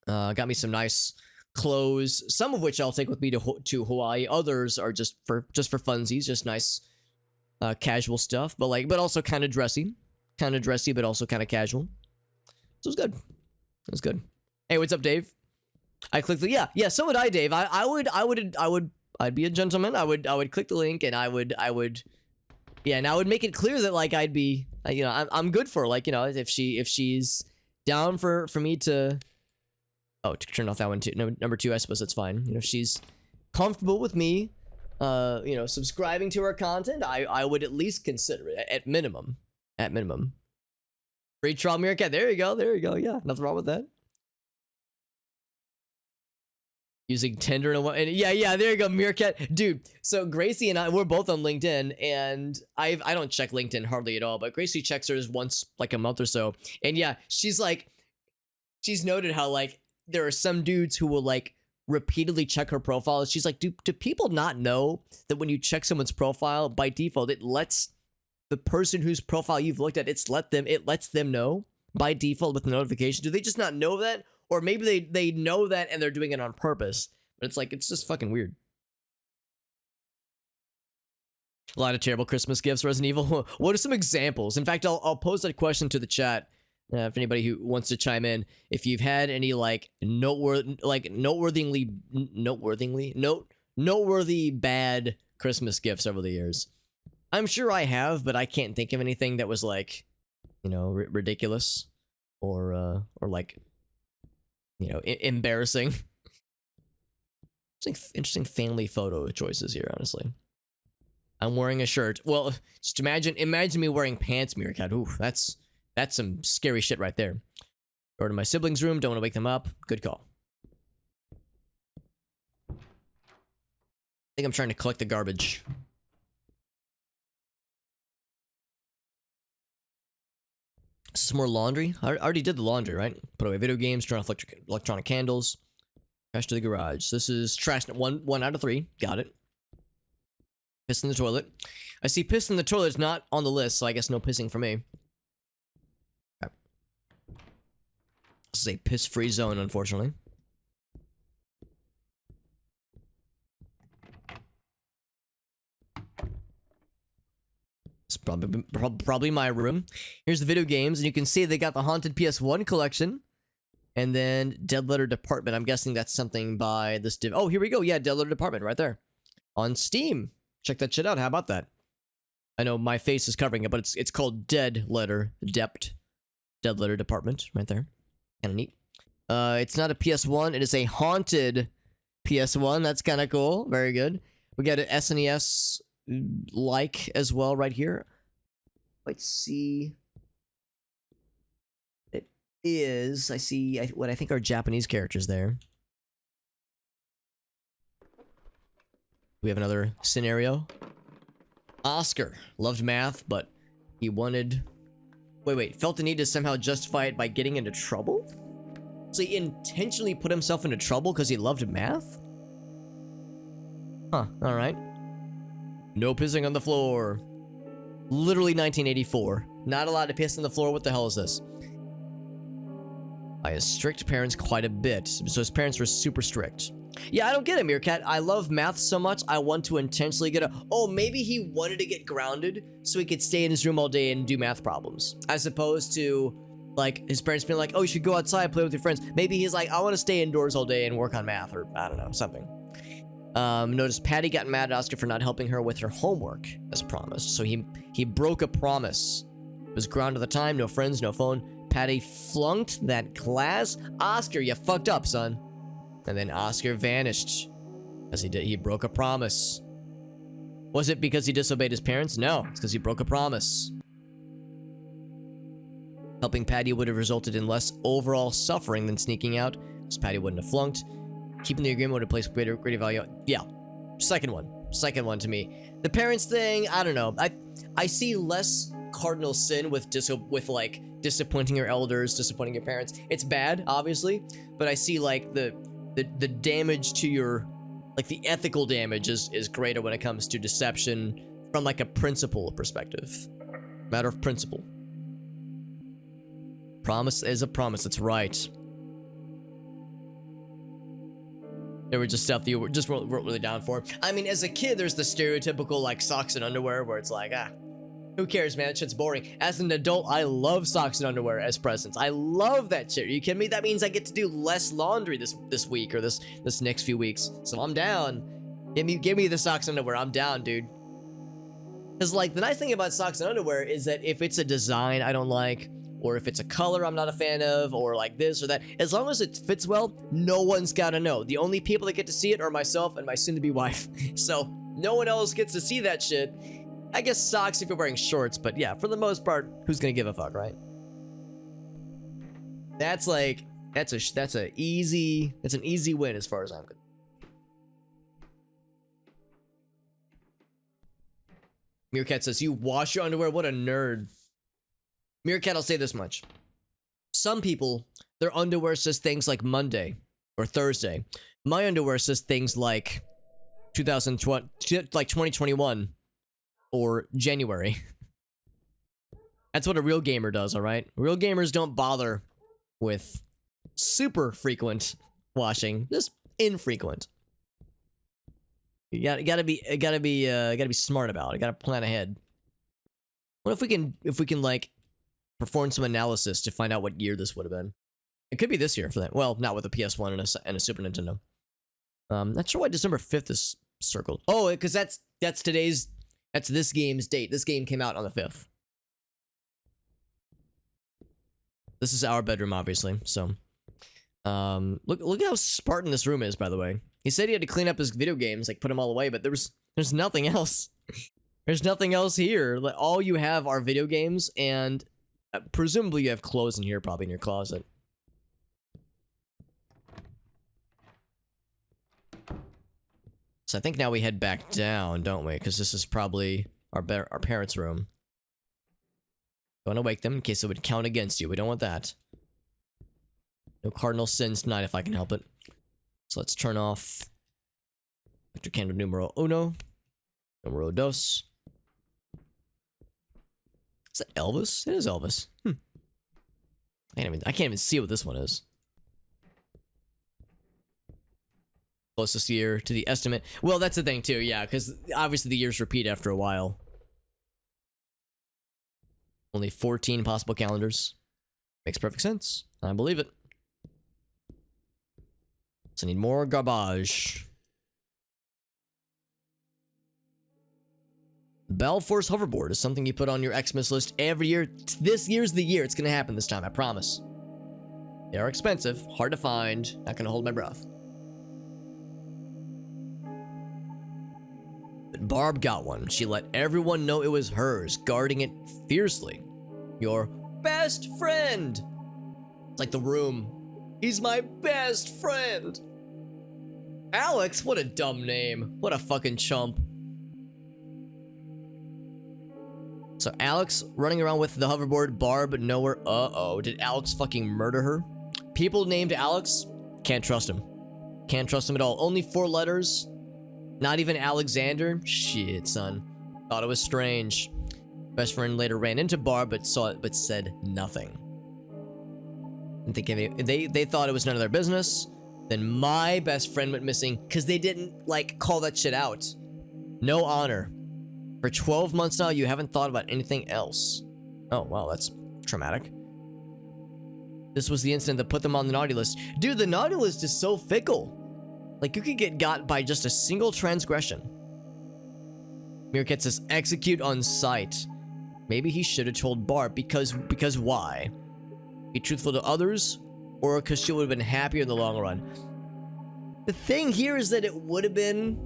Got me some nice clothes, some of which I'll take with me to Hawaii. Others are just for funsies, just nice casual stuff, but also kind of dressy, but also kind of casual. So it was good. It was good. Hey, what's up, Dave? I clicked the yeah. So would I, Dave. I'd be a gentleman. I would click the link and I would and I would make it clear that like I'd be I'm good for, like, if she's down for me to. Oh, to turn off that one too. No, number 2, I suppose that's fine. If she's comfortable with me, subscribing to her content, I would at least consider it at minimum. At minimum. Free trial Meerkat. There you go. Yeah, nothing wrong with that. Using Tinder and yeah, there you go, Meerkat. Dude, so Gracie and we're both on LinkedIn, and I don't check LinkedIn hardly at all, but Gracie checks hers once like a month or so. And yeah, she's noted how like there are some dudes who will like repeatedly check her profile. She's like, do people not know that when you check someone's profile, by default, it lets the person whose profile you've looked at, it lets them know by default with the notification? Do they just not know that? Or maybe they know that and they're doing it on purpose. But it's like, it's just fucking weird. A lot of terrible Christmas gifts, Resident Evil. What are some examples? In fact, I'll pose that question to the chat. If anybody who wants to chime in, if you've had any like noteworthy bad Christmas gifts over the years. I'm sure I have, but I can't think of anything that was like, ridiculous or like, embarrassing. Interesting family photo choices here, honestly. I'm wearing a shirt. Well, just imagine me wearing pants, Meerkat. Ooh, that's some scary shit right there. Go to my siblings' room. Don't want to wake them up. Good call. I think I'm trying to collect the garbage. Some more laundry. I already did the laundry, right? Put away video games. Turn off electronic candles. Trash to the garage. This is trash. One out of 3. Got it. Piss in the toilet. I see piss in the toilet is not on the list, so I guess no pissing for me. This is a piss-free zone, unfortunately. It's probably my room. Here's the video games, and you can see they got the Haunted PS1 collection. And then Dead Letter Department. I'm guessing that's something by this div. Oh, here we go. Yeah, Dead Letter Department right there. On Steam. Check that shit out. How about that? I know my face is covering it, but it's called Dead Letter Dept. Dead Letter Department right there. Kind of neat. It's not a PS1. It is a Haunted PS1. That's kind of cool. Very good. We got an SNES like as well right here. Let's see. It is. I see what I think are Japanese characters there. We have another scenario. Oscar loved math, but he wanted... Wait. Felt the need to somehow justify it by getting into trouble? So he intentionally put himself into trouble because he loved math? Huh, alright. No pissing on the floor. Literally 1984. Not allowed to piss on the floor. What the hell is this? By his strict parents quite a bit. So his parents were super strict. Yeah, I don't get it, Meerkat. I love math so much, I want to intentionally get a... Oh, maybe he wanted to get grounded so he could stay in his room all day and do math problems. As opposed to, like, his parents being like, oh, you should go outside, play with your friends. Maybe he's like, I want to stay indoors all day and work on math, or I don't know, something. Notice Patty got mad at Oscar for not helping her with her homework, as promised. So he broke a promise. It was grounded at the time, no friends, no phone. Patty flunked that class. Oscar, you fucked up, son. And then Oscar vanished. As he broke a promise. Was it because he disobeyed his parents? No, it's because he broke a promise. Helping Patty would have resulted in less overall suffering than sneaking out, because Patty wouldn't have flunked. Keeping the agreement would have placed greater value. Yeah, second one to me. The parents thing, I don't know. I see less cardinal sin with like disappointing your elders, disappointing your parents. It's bad, obviously, but I see like the damage to your, like the ethical damage is greater when it comes to deception from like a principle perspective. Matter of principle. Promise is a promise, that's right. There were just stuff that you were just weren't really down for. I mean, as a kid, there's the stereotypical like socks and underwear where it's like, who cares, man? That shit's boring. As an adult, I love socks and underwear as presents. I love that shit. Are you kidding me? That means I get to do less laundry this week or this next few weeks. So I'm down. Give me the socks and underwear. I'm down, dude. Because like the nice thing about socks and underwear is that if it's a design I don't like, or if it's a color I'm not a fan of, or like this or that, as long as it fits well, no one's gotta know. The only people that get to see it are myself and my soon-to-be wife. So no one else gets to see that shit. I guess socks if you're wearing shorts, but yeah, for the most part, who's gonna give a fuck, right? That's like, that's an easy win as far as I'm concerned. Meerkat says, you wash your underwear? What a nerd. Meerkat, I'll say this much. Some people, their underwear says things like Monday or Thursday. My underwear says things like 2021 or January. That's what a real gamer does, all right? Real gamers don't bother with super frequent washing, just infrequent. You gotta be smart about it. You gotta plan ahead. What if we can like perform some analysis to find out what year this would have been? It could be this year for that. Well, not with a PS1 and a Super Nintendo. Not sure why December 5th is circled. Oh, because that's this game's date. This game came out on the 5th. This is our bedroom, obviously. So, look how Spartan this room is, by the way. He said he had to clean up his video games, like put them all away, but there's nothing else. There's nothing else here. Like, all you have are video games, and presumably you have clothes in here, probably in your closet. So I think now we head back down, don't we? Because this is probably our parents' room. Don't want to wake them in case it would count against you. We don't want that. No cardinal sins tonight if I can help it. So let's turn off electric candle numero uno. Numero dos. Is that Elvis? It is Elvis. I can't even see what this one is. Closest year to the estimate. Well, that's the thing too, yeah, because obviously the years repeat after a while. Only 14 possible calendars. Makes perfect sense. I believe it. So I need more garbage. Balfour's hoverboard is something you put on your Xmas list every year. This year's the year. It's gonna happen this time, I promise. They are expensive, hard to find. Not gonna hold my breath. But Barb got one. She let everyone know it was hers, guarding it fiercely. Your best friend. It's like The Room. He's my best friend. Alex? What a dumb name. What a fucking chump. So Alex running around with the hoverboard, Barb nowhere. Uh-oh. Did Alex fucking murder her? People named Alex, can't trust him. Can't trust him at all. Only 4 letters. Not even Alexander. Shit, son. Thought it was strange. Best friend later ran into Barb, but saw it, but said nothing. And they thought it was none of their business. Then my best friend went missing because they didn't, like, call that shit out. No honor. For 12 months now, you haven't thought about anything else. Oh, wow, that's traumatic. This was the incident that put them on the naughty list. Dude, the naughty list is so fickle. Like, you could get got by just a single transgression. Meerkat says, execute on sight. Maybe he should have told Barb because why? Be truthful to others, or because she would have been happier in the long run. The thing here is that it would have been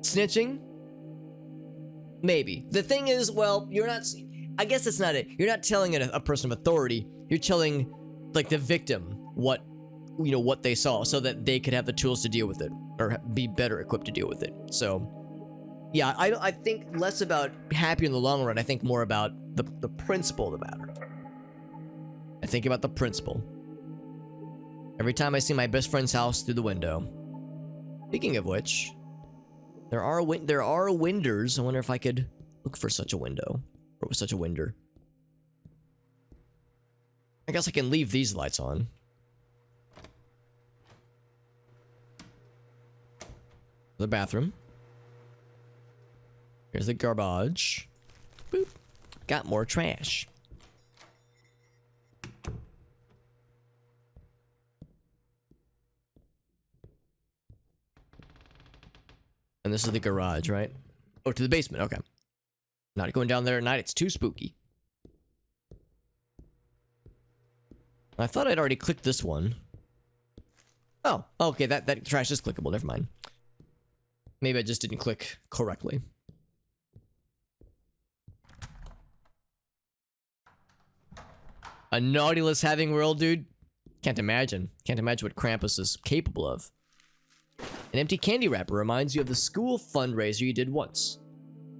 snitching. Maybe. The thing is, well, you're not, I guess that's not it. You're not telling a person of authority. You're telling, like, the victim what, you know, what they saw so that they could have the tools to deal with it or be better equipped to deal with it. So, yeah, I think less about happy in the long run. I think more about the principle of the matter. I think about the principle. Every time I see my best friend's house through the window. Speaking of which, there are windows. I wonder if I could look for such a window or such a winder. I guess I can leave these lights on. The bathroom. Here's the garbage. Boop. Got more trash. And this is the garage, right? Oh, to the basement. Okay. Not going down there at night. It's too spooky. I thought I'd already clicked this one. Oh, okay. That trash is clickable. Never mind. Maybe I just didn't click correctly. A naughty list having world, dude? Can't imagine. Can't imagine what Krampus is capable of. An empty candy wrapper reminds you of the school fundraiser you did once.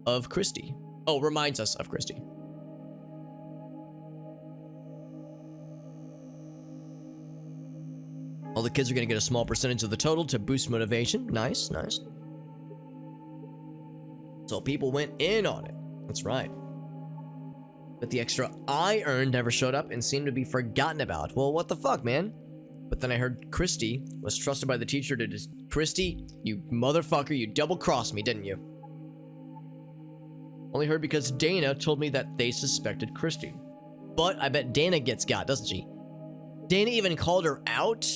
Of Christy. Oh, reminds us of Christy. All the kids are going to get a small percentage of the total to boost motivation. Nice, nice. So people went in on it. That's right. But the extra I earned never showed up and seemed to be forgotten about. Well, what the fuck, man? But then I heard Christy was trusted by the teacher to just... Christy, you motherfucker, you double-crossed me, didn't you? Only heard because Dana told me that they suspected Christy. But I bet Dana gets got, doesn't she? Dana even called her out?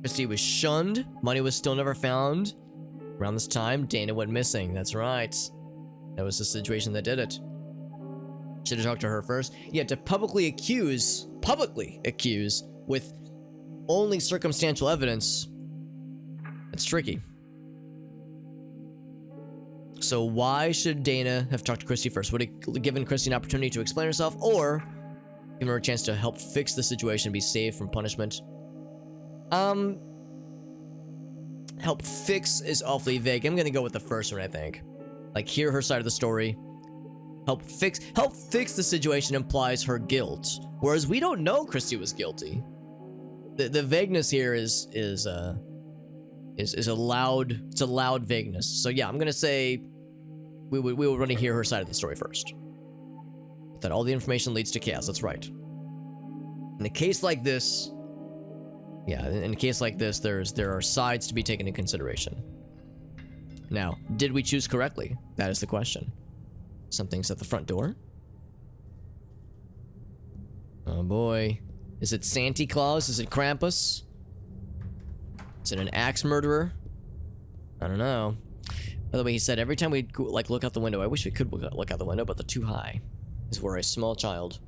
Christy was shunned. Money was still never found. Around this time, Dana went missing. That's right. That was the situation that did it. Should have talked to her first. Yeah, to publicly accuse with only circumstantial evidence, it's tricky. So why should Dana have talked to Christy first? Would it given Christy an opportunity to explain herself, or give her a chance to help fix the situation, be saved from punishment? Help fix is awfully vague. I'm gonna go with the first one, I think. Like, hear her side of the story. Help fix the situation implies her guilt, whereas we don't know Christy was guilty. The vagueness here is a loud vagueness. So yeah, I'm gonna say we would want to hear her side of the story first. That all the information leads to chaos. That's right. In a case like this, yeah, in a case like this, there are sides to be taken into consideration. Now, did we choose correctly? That is the question. Something's at the front door. Oh boy. Is it Santa Claus? Is it Krampus? Is it an axe murderer? I don't know. By the way, he said every time we like look out the window, I wish we could look out the window, but the too high is where a small child.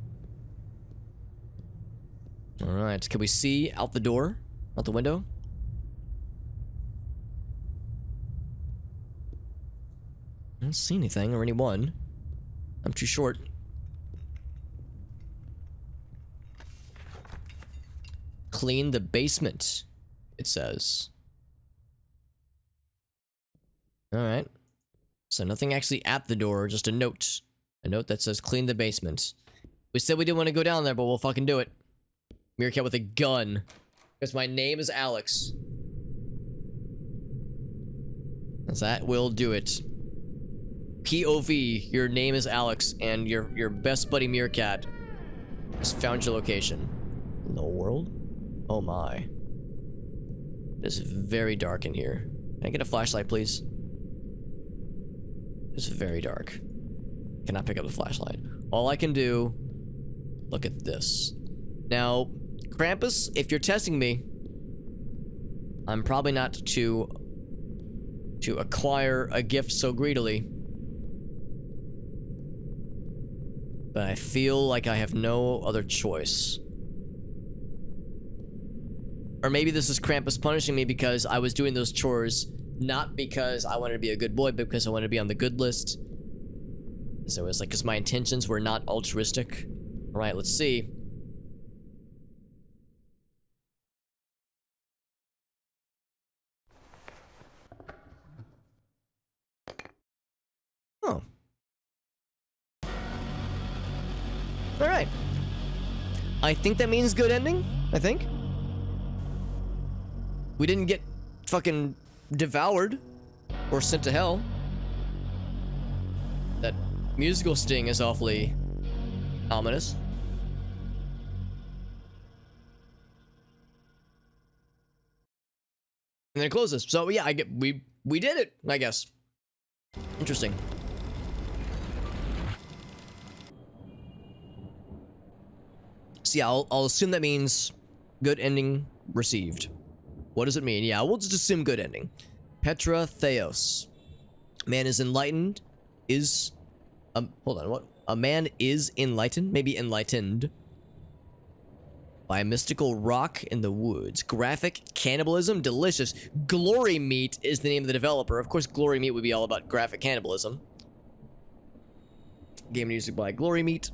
All right, can we see out the door, out the window? I don't see anything or anyone. I'm too short. Clean the basement, it says. Alright. So nothing actually at the door, just a note. A note that says clean the basement. We said we didn't want to go down there, but we'll fucking do it. Meerkat with a gun. Because my name is Alex. That will do it. POV, your name is Alex, and your best buddy Meerkat has found your location. In the world? Oh my. It's very dark in here. Can I get a flashlight, please? It's very dark. Cannot pick up the flashlight. All I can do, look at this. Now, Krampus, if you're testing me, I'm probably not to acquire a gift so greedily. But I feel like I have no other choice. Or maybe this is Krampus punishing me because I was doing those chores not because I wanted to be a good boy, but because I wanted to be on the good list. So it's like, because my intentions were not altruistic. All right, let's see. Oh. All right. I think that means good ending. I think. We didn't get fucking devoured or sent to hell. That musical sting is awfully ominous. And then it closes. So yeah, we did it, I guess. Interesting. So yeah, I'll assume that means good ending received. What does it mean? Yeah, we'll just assume good ending. Petra Theos. Man is enlightened. Is... hold on, what? A man is enlightened? Maybe enlightened. By a mystical rock in the woods. Graphic cannibalism? Delicious. Glory Meat is the name of the developer. Of course, Glory Meat would be all about graphic cannibalism. Game music by Glory Meat.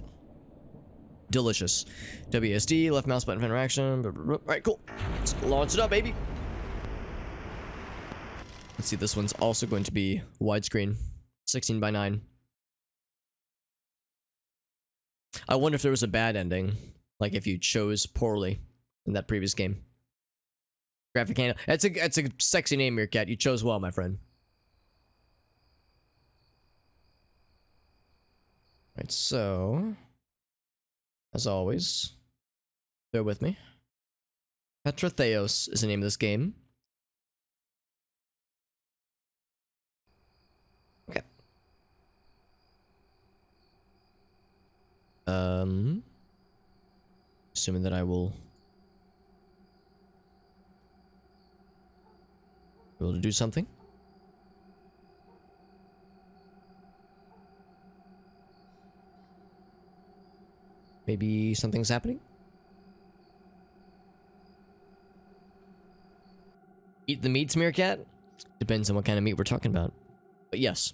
Delicious. WSD, left mouse button for interaction. Alright, cool. Let's launch it up, baby. Let's see, this one's also going to be widescreen. 16:9. I wonder if there was a bad ending. Like if you chose poorly in that previous game. Graphic candle. That's a sexy name, Meerkat. You chose well, my friend. Right, so... as always, bear with me. Petra Theos is the name of this game. Okay. Assuming that I will be able to do something. Maybe something's happening? Eat the meats, Meerkat? Depends on what kind of meat we're talking about. But yes.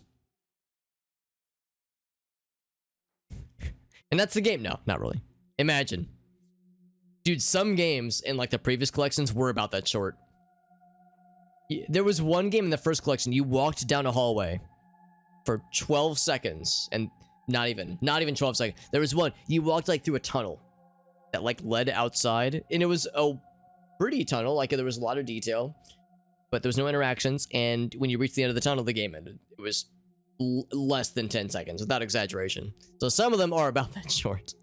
And that's the game? No, not really. Imagine. Dude, some games in like the previous collections were about that short. There was one game in the first collection, you walked down a hallway for 12 seconds and not even 12 seconds. There was one, you walked like through a tunnel that like led outside, and it was a pretty tunnel, like there was a lot of detail, but there was no interactions, and when you reached the end of the tunnel, the game ended. It was less than 10 seconds, without exaggeration. So some of them are about that short.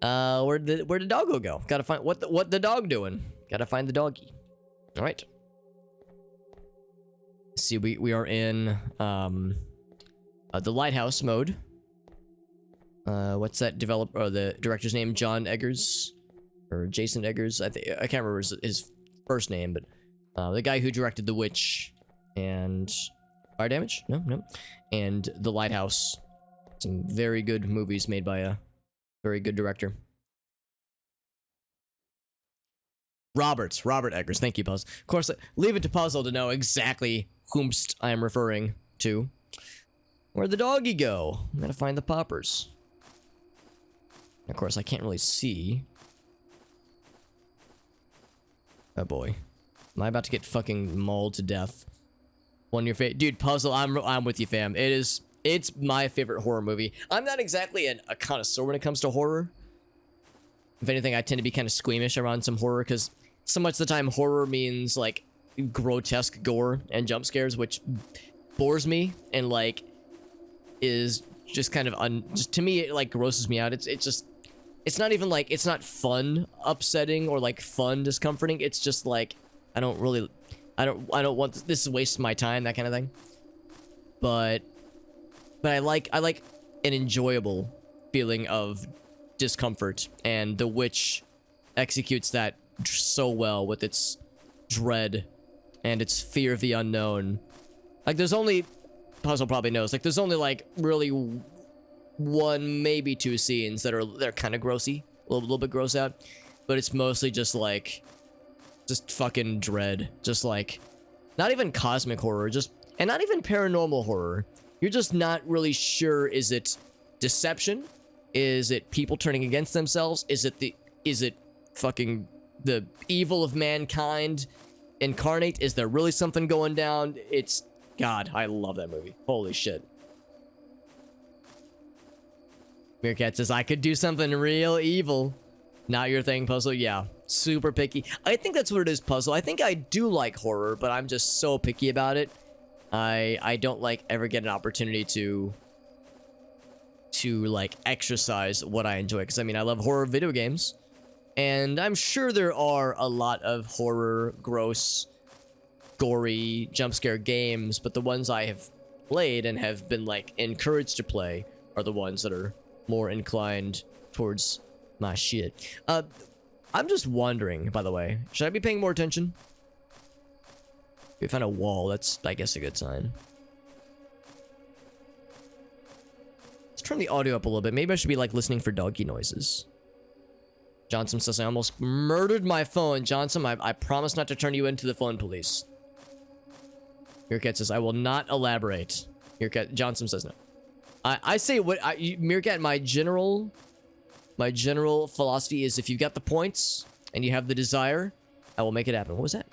Where'd the doggo go? Gotta find, what the dog doing? Gotta find the doggy. All right. See, we are in, the lighthouse mode. What's that developer, or the director's name? John Eggers or Jason Eggers? I can't remember his first name, but the guy who directed The Witch and Fire Damage? No. And The Lighthouse. Some very good movies made by a very good director. Robert Eggers. Thank you, Puzzle. Of course, leave it to Puzzle to know exactly whomst I am referring to. Where'd the doggy go? I'm gonna find the poppers. Of course, I can't really see. Oh boy. Am I about to get fucking mauled to death? One of your favorite... Dude, Puzzle, I'm with you, fam. It's my favorite horror movie. I'm not exactly a connoisseur when it comes to horror. If anything, I tend to be kind of squeamish around some horror because so much of the time horror means like grotesque gore and jump scares, which bores me and like is just kind of just to me it like grosses me out. It's just it's not even like it's not fun upsetting or like fun discomforting. It's just like I don't want this is wasting my time, that kind of thing. But I like an enjoyable feeling of discomfort, and The Witch executes that so well with its dread and its fear of the unknown. Like there's only Puzzle probably knows, like there's only like really one maybe two scenes that they're kind of grossy, a little bit gross out, but it's mostly just like just fucking dread, just like not even cosmic horror, just and not even paranormal horror. You're just not really sure, is it deception? Is it people turning against themselves? Is it fucking the evil of mankind incarnate? Is there really something going down? It's God, I love that movie. Holy shit. Meerkat says, I could do something real evil. Not your thing, Puzzle. Yeah, super picky. I think that's what it is, Puzzle. I think I do like horror, but I'm just so picky about it. I don't like ever get an opportunity to like exercise what I enjoy, because I mean I love horror video games, and I'm sure there are a lot of horror, gross, gory, jump scare games, but the ones I have played and have been like encouraged to play are the ones that are more inclined towards my shit. I'm just wondering, by the way, should I be paying more attention? We found a wall. That's, I guess, a good sign. Let's turn the audio up a little bit. Maybe I should be like listening for doggy noises. Johnson says, I almost murdered my phone. Johnson, I promise not to turn you into the phone police. Meerkat says, I will not elaborate. Meerkat, Johnson says no. I say what, Meerkat, my general philosophy is if you got the points and you have the desire, I will make it happen. What was that?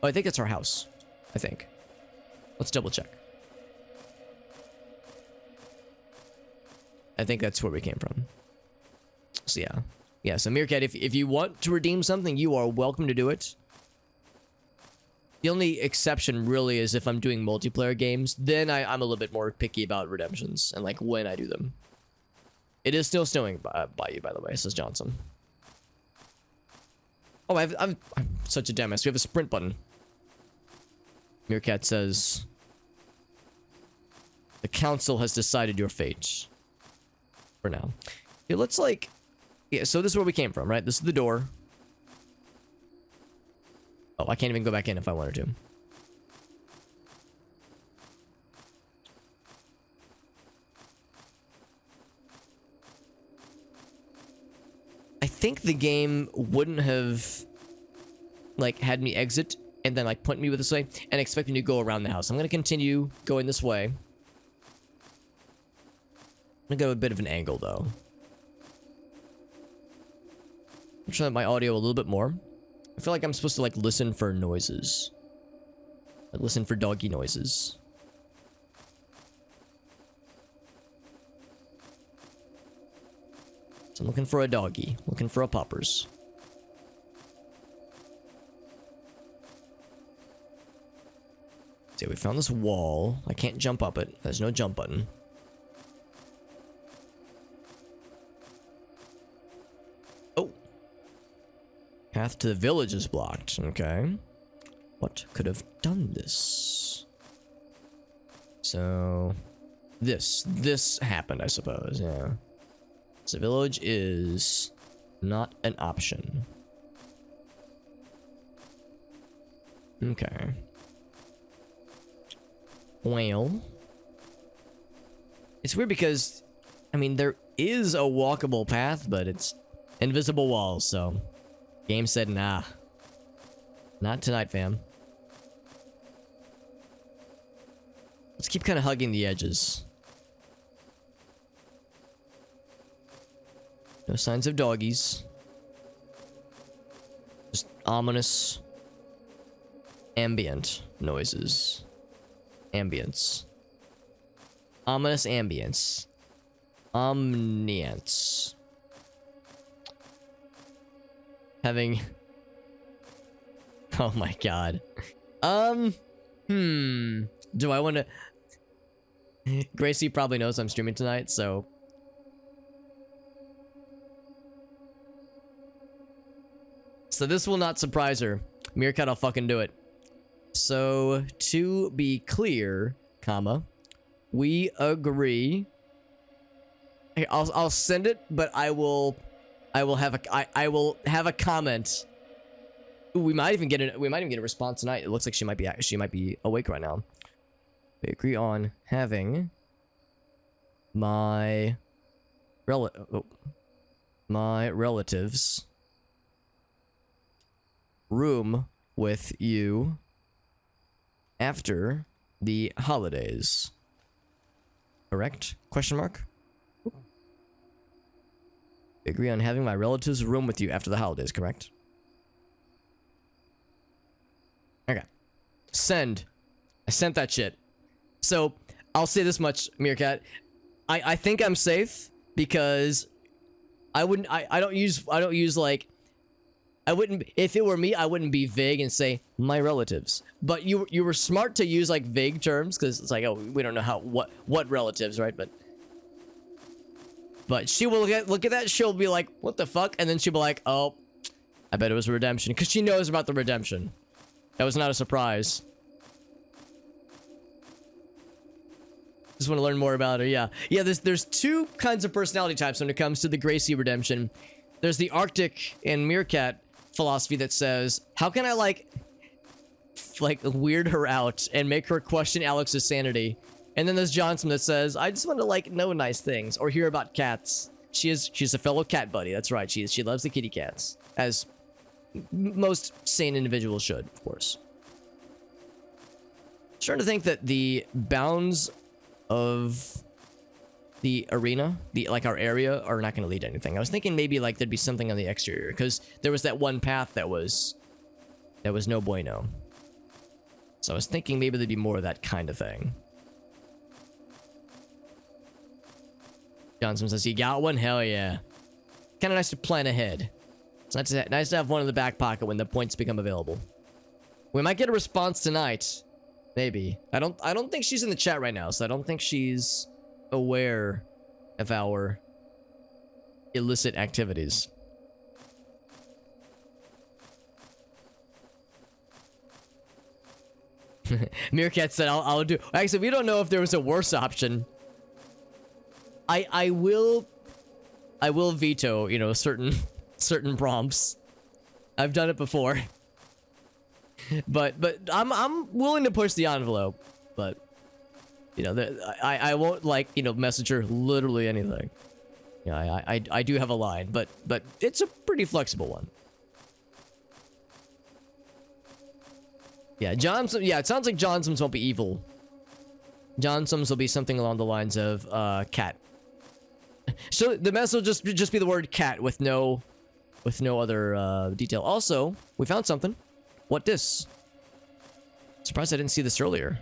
Oh, I think it's our house. I think. Let's double check. I think that's where we came from. So yeah. Yeah, so Meerkat, if you want to redeem something, you are welcome to do it. The only exception really is if I'm doing multiplayer games. Then I'm a little bit more picky about redemptions and like when I do them. It is still snowing by you, by the way, says Johnson. Oh, I'm such a dumbass. We have a sprint button. Meerkat says, the council has decided your fate. For now. Yeah, let's like... Yeah, so this is where we came from, right? This is the door. Oh, I can't even go back in if I wanted to. I think the game wouldn't have like had me exit and then like point me this way and expect me to go around the house. I'm gonna continue going this way. I'm gonna go a bit of an angle though. I'm trying my audio a little bit more. I feel like I'm supposed to like listen for noises. Like listen for doggy noises. So I'm looking for a doggy. Looking for a poppers. See, we found this wall. I can't jump up it. There's no jump button. Oh. Path to the village is blocked. Okay. What could have done this? So... This happened, I suppose. Yeah. So village is not an option. Okay. Well, it's weird because, I mean, there is a walkable path, but it's invisible walls, so game said, nah. Not tonight, fam. Let's keep kind of hugging the edges. No signs of doggies. Just ominous ambient noises. Ambience. Ominous ambience. Omniance. having. Oh my god. Do I want to? Gracie probably knows I'm streaming tonight, so. So this will not surprise her. Meerkat, I'll fucking do it. So to be clear, comma, we agree. Hey, I'll send it, but I will have a comment. Ooh, we might even get a response tonight. It looks like she might be awake right now. We agree on having my relatives room with you after the holidays. Correct? Question mark? We agree on having my relatives room with you after the holidays, correct? Okay. Send. I sent that shit. So, I'll say this much, Meerkat. I think I'm safe because I don't use like, I wouldn't, if it were me, I wouldn't be vague and say my relatives. But you were smart to use like vague terms because it's like, oh, we don't know what relatives, right? But she will look at that, she'll be like, what the fuck? And then she'll be like, oh, I bet it was a redemption. Because she knows about the redemption. That was not a surprise. Just want to learn more about her, yeah. Yeah, there's two kinds of personality types when it comes to the Gracie redemption. There's the Arctic and Meerkat philosophy that says, how can I like weird her out and make her question Alex's sanity? And then there's Johnson that says, I just want to like know nice things or hear about cats. She's a fellow cat buddy. That's right. She loves the kitty cats, as most sane individuals should, of course. Starting to think that the bounds of the arena, like our area, are not going to lead to anything. I was thinking maybe like there'd be something on the exterior because there was that one path that was no bueno. So I was thinking maybe there'd be more of that kind of thing. Johnson says, you got one? Hell yeah. Kind of nice to plan ahead. It's nice to have one in the back pocket when the points become available. We might get a response tonight. Maybe. I don't think she's in the chat right now, so I don't think she's aware of our illicit activities. Meerkat said, I'll do. Actually, we don't know if there was a worse option. I will veto, you know, certain prompts. I've done it before. but I'm willing to push the envelope, but you know, I won't like, you know, message her literally anything. Yeah, I do have a line, but it's a pretty flexible one. Yeah, Johnson. Yeah, it sounds like Johnson's won't be evil. Johnson's will be something along the lines of cat. So the mess will just be the word cat with no other detail. Also, we found something. What this? Surprised I didn't see this earlier.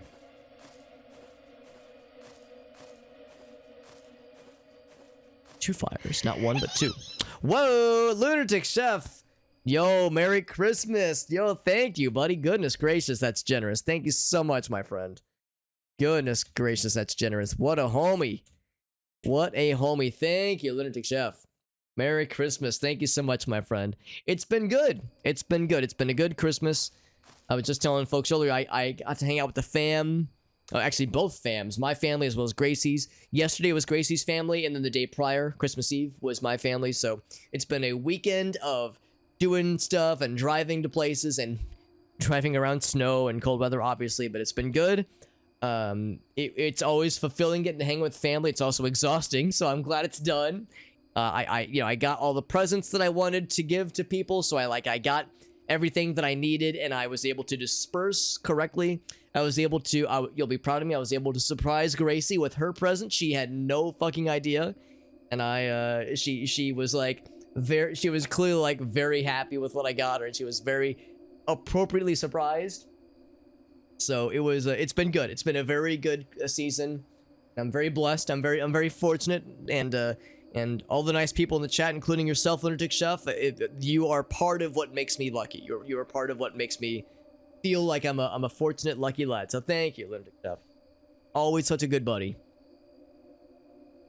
Two fires, not one but two. Whoa, Lunatic Chef. Yo, Merry Christmas. Yo, thank you, buddy. Goodness gracious, that's generous. Thank you so much, my friend. Goodness gracious, that's generous. What a homie. What a homie. Thank you, Lunatic Chef. Merry Christmas. Thank you so much, my friend. It's been good. It's been good. It's been a good Christmas. I was just telling folks earlier, I got to hang out with the fam. Oh, actually, both fams. My family as well as Gracie's. Yesterday was Gracie's family, and then the day prior, Christmas Eve, was my family. So it's been a weekend of doing stuff and driving to places and driving around snow and cold weather, obviously, but it's been good. It's always fulfilling getting to hang with family. It's also exhausting, so I'm glad it's done. I got all the presents that I wanted to give to people, so I got everything that I needed, and I was able to disperse correctly. I was able to, you'll be proud of me, I was able to surprise Gracie with her present. She had no fucking idea, and she was like, she was clearly like very happy with what I got her, and she was very appropriately surprised. So it was, it's been good. It's been a very good season. I'm very blessed. I'm very fortunate, and and all the nice people in the chat, including yourself, Lunatic Chef. You are part of what makes me lucky. You are part of what makes me feel like I'm a fortunate, lucky lad. So thank you, Lunatic Chef. Always such a good buddy.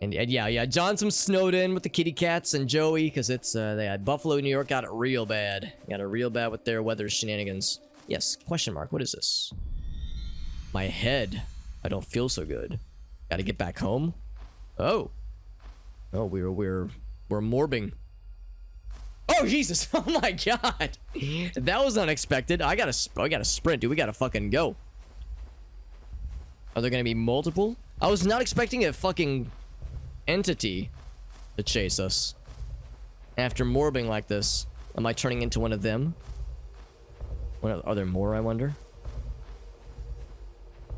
And yeah, Johnson snowed in with the kitty cats and Joey, because it's they had Buffalo, New York got it real bad. Got it real bad with their weather shenanigans. Yes, question mark. What is this? My head. I don't feel so good. Gotta get back home. Oh, we're morbing. Oh Jesus! Oh my God, that was unexpected. I gotta sprint, dude. We gotta fucking go. Are there gonna be multiple? I was not expecting a fucking entity to chase us. After morbing like this, am I turning into one of them? Are there more? I wonder.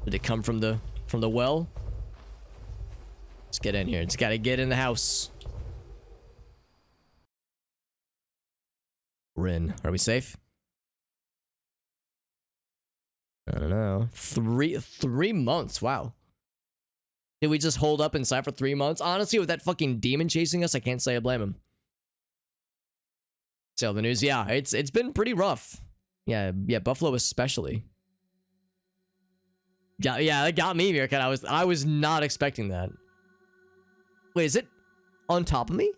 Did it come from the well? Let's get in here. It's gotta get in the house. Rin, are we safe? I don't know. Three months. Wow. Did we just hold up inside for 3 months? Honestly, with that fucking demon chasing us, I can't say I blame him. So the news, yeah, it's been pretty rough. Yeah, Buffalo especially. Yeah, that got me, Meerkat. I was not expecting that. Wait, is it on top of me?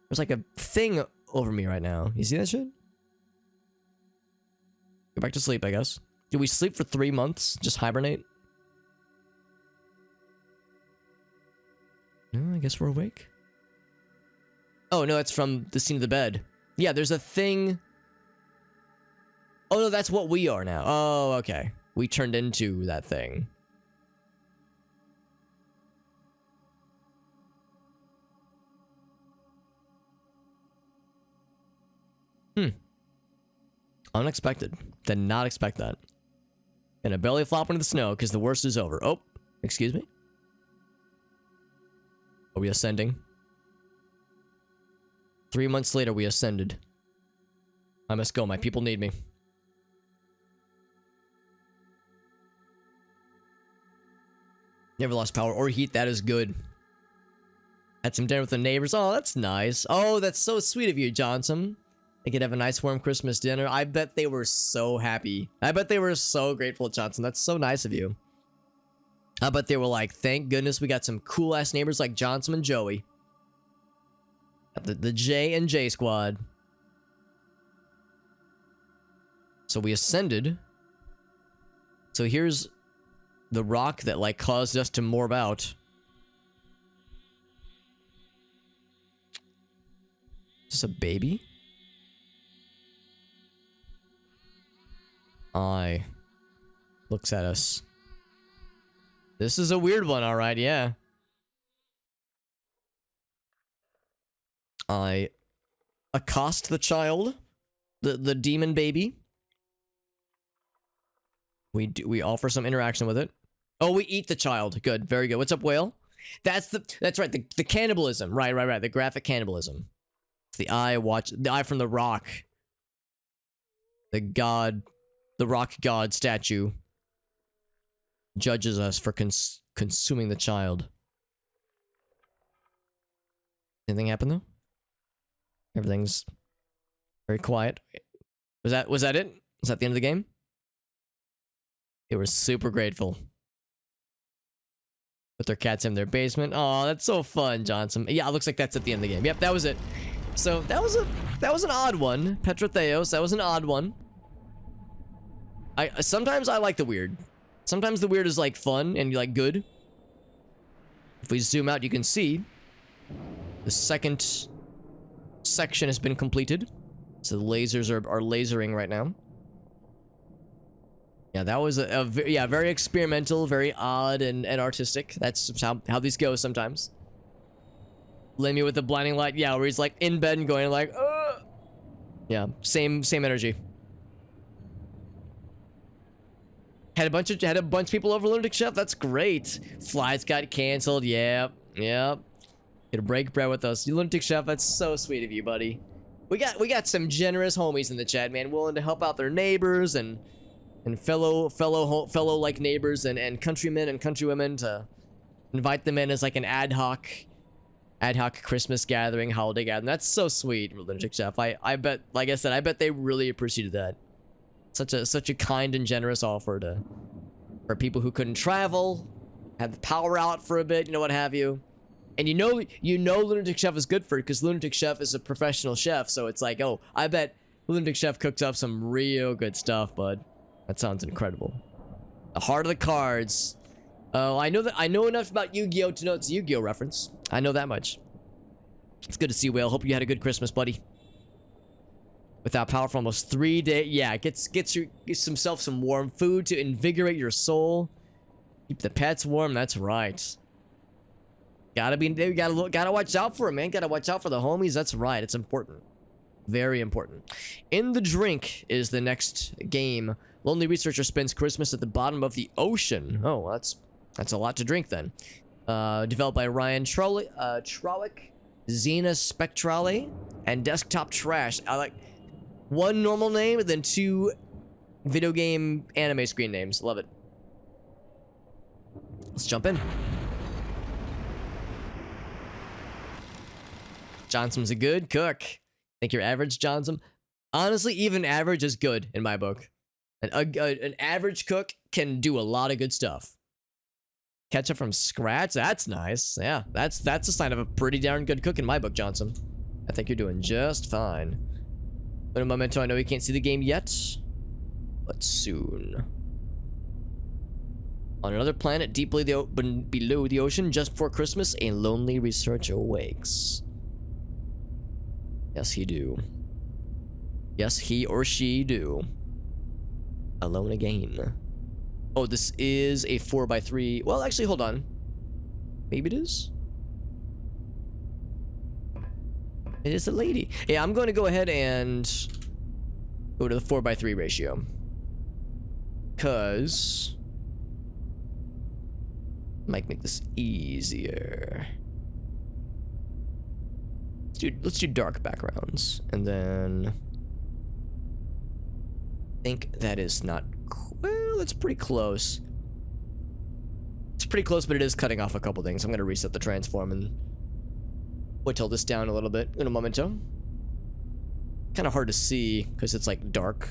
There's like a thing over me right now. You see that shit? Go back to sleep, I guess. Did we sleep for 3 months? Just hibernate? No, I guess we're awake. Oh, no, that's from the scene of the bed. Yeah, there's a thing. Oh, no, that's what we are now. Oh, okay. We turned into that thing. Unexpected. Did not expect that. Gonna belly flop into the snow because the worst is over. Oh, excuse me. Are we ascending? 3 months later, we ascended. I must go. My people need me. Never lost power or heat. That is good. Had some dinner with the neighbors. Oh, that's nice. Oh, that's so sweet of you, Johnson. They could have a nice warm Christmas dinner. I bet they were so happy. I bet they were so grateful, Johnson. That's so nice of you. I bet they were like, thank goodness we got some cool ass neighbors like Johnson and Joey. The J and J squad. So we ascended. So here's the rock that like caused us to morb out. Is this a baby? Eye looks at us. This is a weird one, all right, yeah. I accost the child, the demon baby. We offer some interaction with it. Oh, we eat the child. Good, very good. What's up, whale? That's right. The cannibalism. Right. The graphic cannibalism. It's the eye from the rock. The rock god statue judges us for consuming the child. Anything happen though? Everything's very quiet. Was that it? Was that the end of the game? They were super grateful. Put their cats in their basement. Oh, that's so fun, Johnson. Yeah, it looks like that's at the end of the game. Yep, that was it. So that was an odd one. Petrotheos, that was an odd one. Sometimes I like the weird. Sometimes the weird is like fun and like good. If we zoom out, you can see the second section has been completed. So the lasers are lasering right now. Yeah, that was very experimental, very odd and artistic. That's how these go sometimes. Lemmy with the blinding light, yeah, where he's like in bed and going like, ugh. Yeah, same energy. Had a bunch of people over Lunatic Chef. That's great. Flights got canceled. Yep. Gonna break bread with us. You Lunatic Chef, that's so sweet of you, buddy. We got some generous homies in the chat, man, willing to help out their neighbors and fellow like neighbors and countrymen and countrywomen to invite them in as like an ad hoc ad hoc Christmas gathering, holiday gathering. That's so sweet, Lunatic Chef. I bet, like I said, I bet they really appreciated that. Such a kind and generous offer for people who couldn't travel, have the power out for a bit, you know, what have you. And you know Lunatic Chef is good for it because Lunatic Chef is a professional chef, so it's like, oh, I bet Lunatic Chef cooks up some real good stuff, bud. That sounds incredible. The heart of the cards. Oh, I know enough about Yu-Gi-Oh to know it's a Yu-Gi-Oh reference. I know that much. It's good to see, Whale. Hope you had a good Christmas, buddy. Without power for almost 3 days. Yeah, gets himself some warm food to invigorate your soul. Keep the pets warm. That's right. Gotta watch out for him, man. Gotta watch out for the homies. That's right. It's important. Very important. In the Drink is the next game. Lonely Researcher spends Christmas at the bottom of the ocean. Oh, that's a lot to drink then. Developed by Ryan Trowick, Xena Spectrale, and Desktop Trash. I like one normal name and then 2 video game anime screen names. Love it. Let's jump in. Johnson's a good cook. Think you're average, Johnson? Honestly, even average is good in my book. An average cook can do a lot of good stuff. Ketchup from scratch? That's nice. Yeah, that's a sign of a pretty darn good cook in my book, Johnson. I think you're doing just fine. But a memento, I know you can't see the game yet, but soon. On another planet deeply below the ocean, just before Christmas, a lonely researcher awakes. Yes, he do. Yes, he or she do. Alone again. Oh, this is a 4x3. Well, actually, hold on. Maybe it is? It is a lady. Yeah, I'm going to go ahead and go to the 4x3 ratio. Because might make this easier. Let's do dark backgrounds. And then I think that is not, well, it's pretty close. It's pretty close, but it is cutting off a couple things. I'm going to reset the transform and whittle this down a little bit in a momento. Kind of hard to see because it's like dark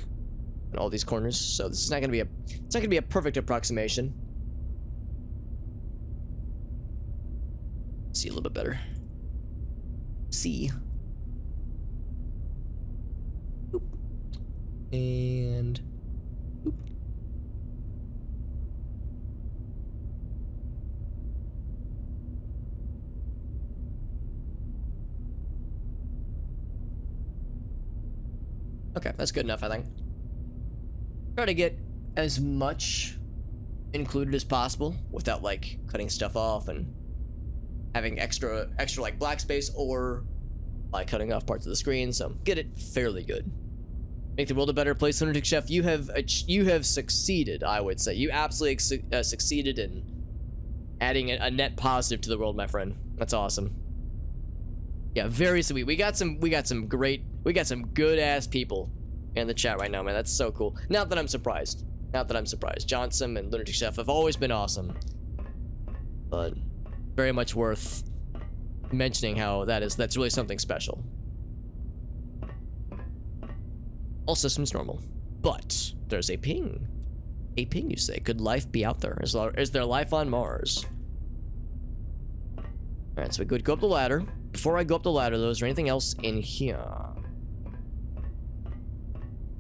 in all these corners. So this is not going to be it's not going to be a perfect approximation. See a little bit better. See. Oop. And oop. Okay, that's good enough, I think. Try to get as much included as possible without like cutting stuff off and having extra like black space or by cutting off parts of the screen, so get it fairly good. Make the world a better place, Lunatic Chef. You have succeeded, I would say. You absolutely succeeded in adding a net positive to the world, my friend. That's awesome. Yeah, very sweet. We got some good ass people in the chat right now, man. That's so cool. Not that I'm surprised. Johnson and Lunatic Chef have always been awesome, but very much worth mentioning how that's really something special. All systems normal, but there's a ping. A ping, you say? Could life be out there? Is there life on Mars? All right, so we could go up the ladder. Before I go up the ladder, though, is there anything else in here?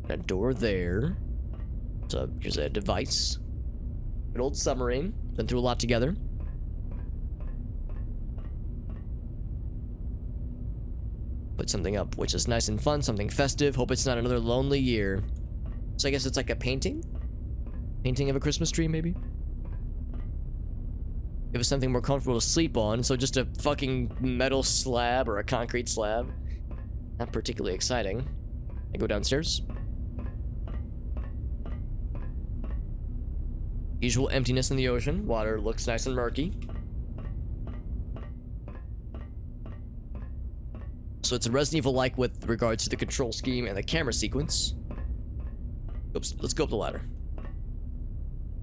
A door there. So here's a device. Good old submarine. Been through a lot together. Put something up, which is nice and fun, something festive. Hope it's not another lonely year. So I guess it's like a painting? Painting of a Christmas tree, maybe? Give us something more comfortable to sleep on, so just a fucking metal slab or a concrete slab. Not particularly exciting. I go downstairs. Usual emptiness in the ocean. Water looks nice and murky. So it's a Resident Evil-like with regards to the control scheme and the camera sequence. Oops, let's go up the ladder.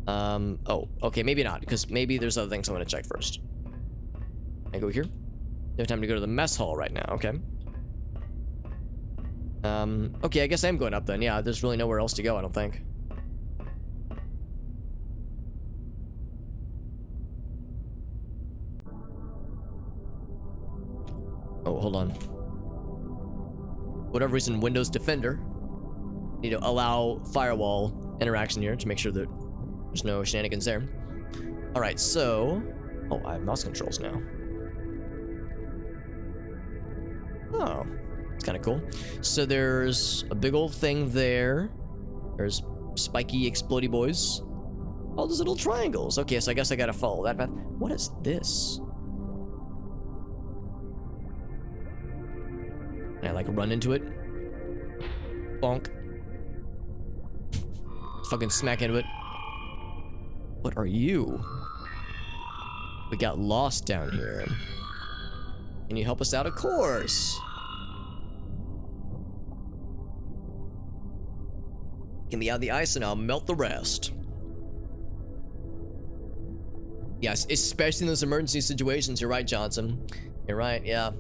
Oh, okay, maybe not, because maybe there's other things I want to check first. I go here. No time to go to the mess hall right now. Okay. Okay, I guess I'm going up then. Yeah, there's really nowhere else to go, I don't think. Oh, hold on. Whatever reason, Windows Defender. Need to allow firewall interaction here to make sure that there's no shenanigans there. All right, so... Oh, I have mouse controls now. Oh, it's kind of cool. So there's a big old thing there. There's spiky explodey boys. All those little triangles. Okay, so I guess I gotta follow that path. What is this? Can I like run into it? Bonk. Fucking smack into it. What are you? We got lost down here. Can you help us out? Of course. Get me out of the ice and I'll melt the rest. Yes, especially in those emergency situations. You're right, Johnson. You're right, yeah.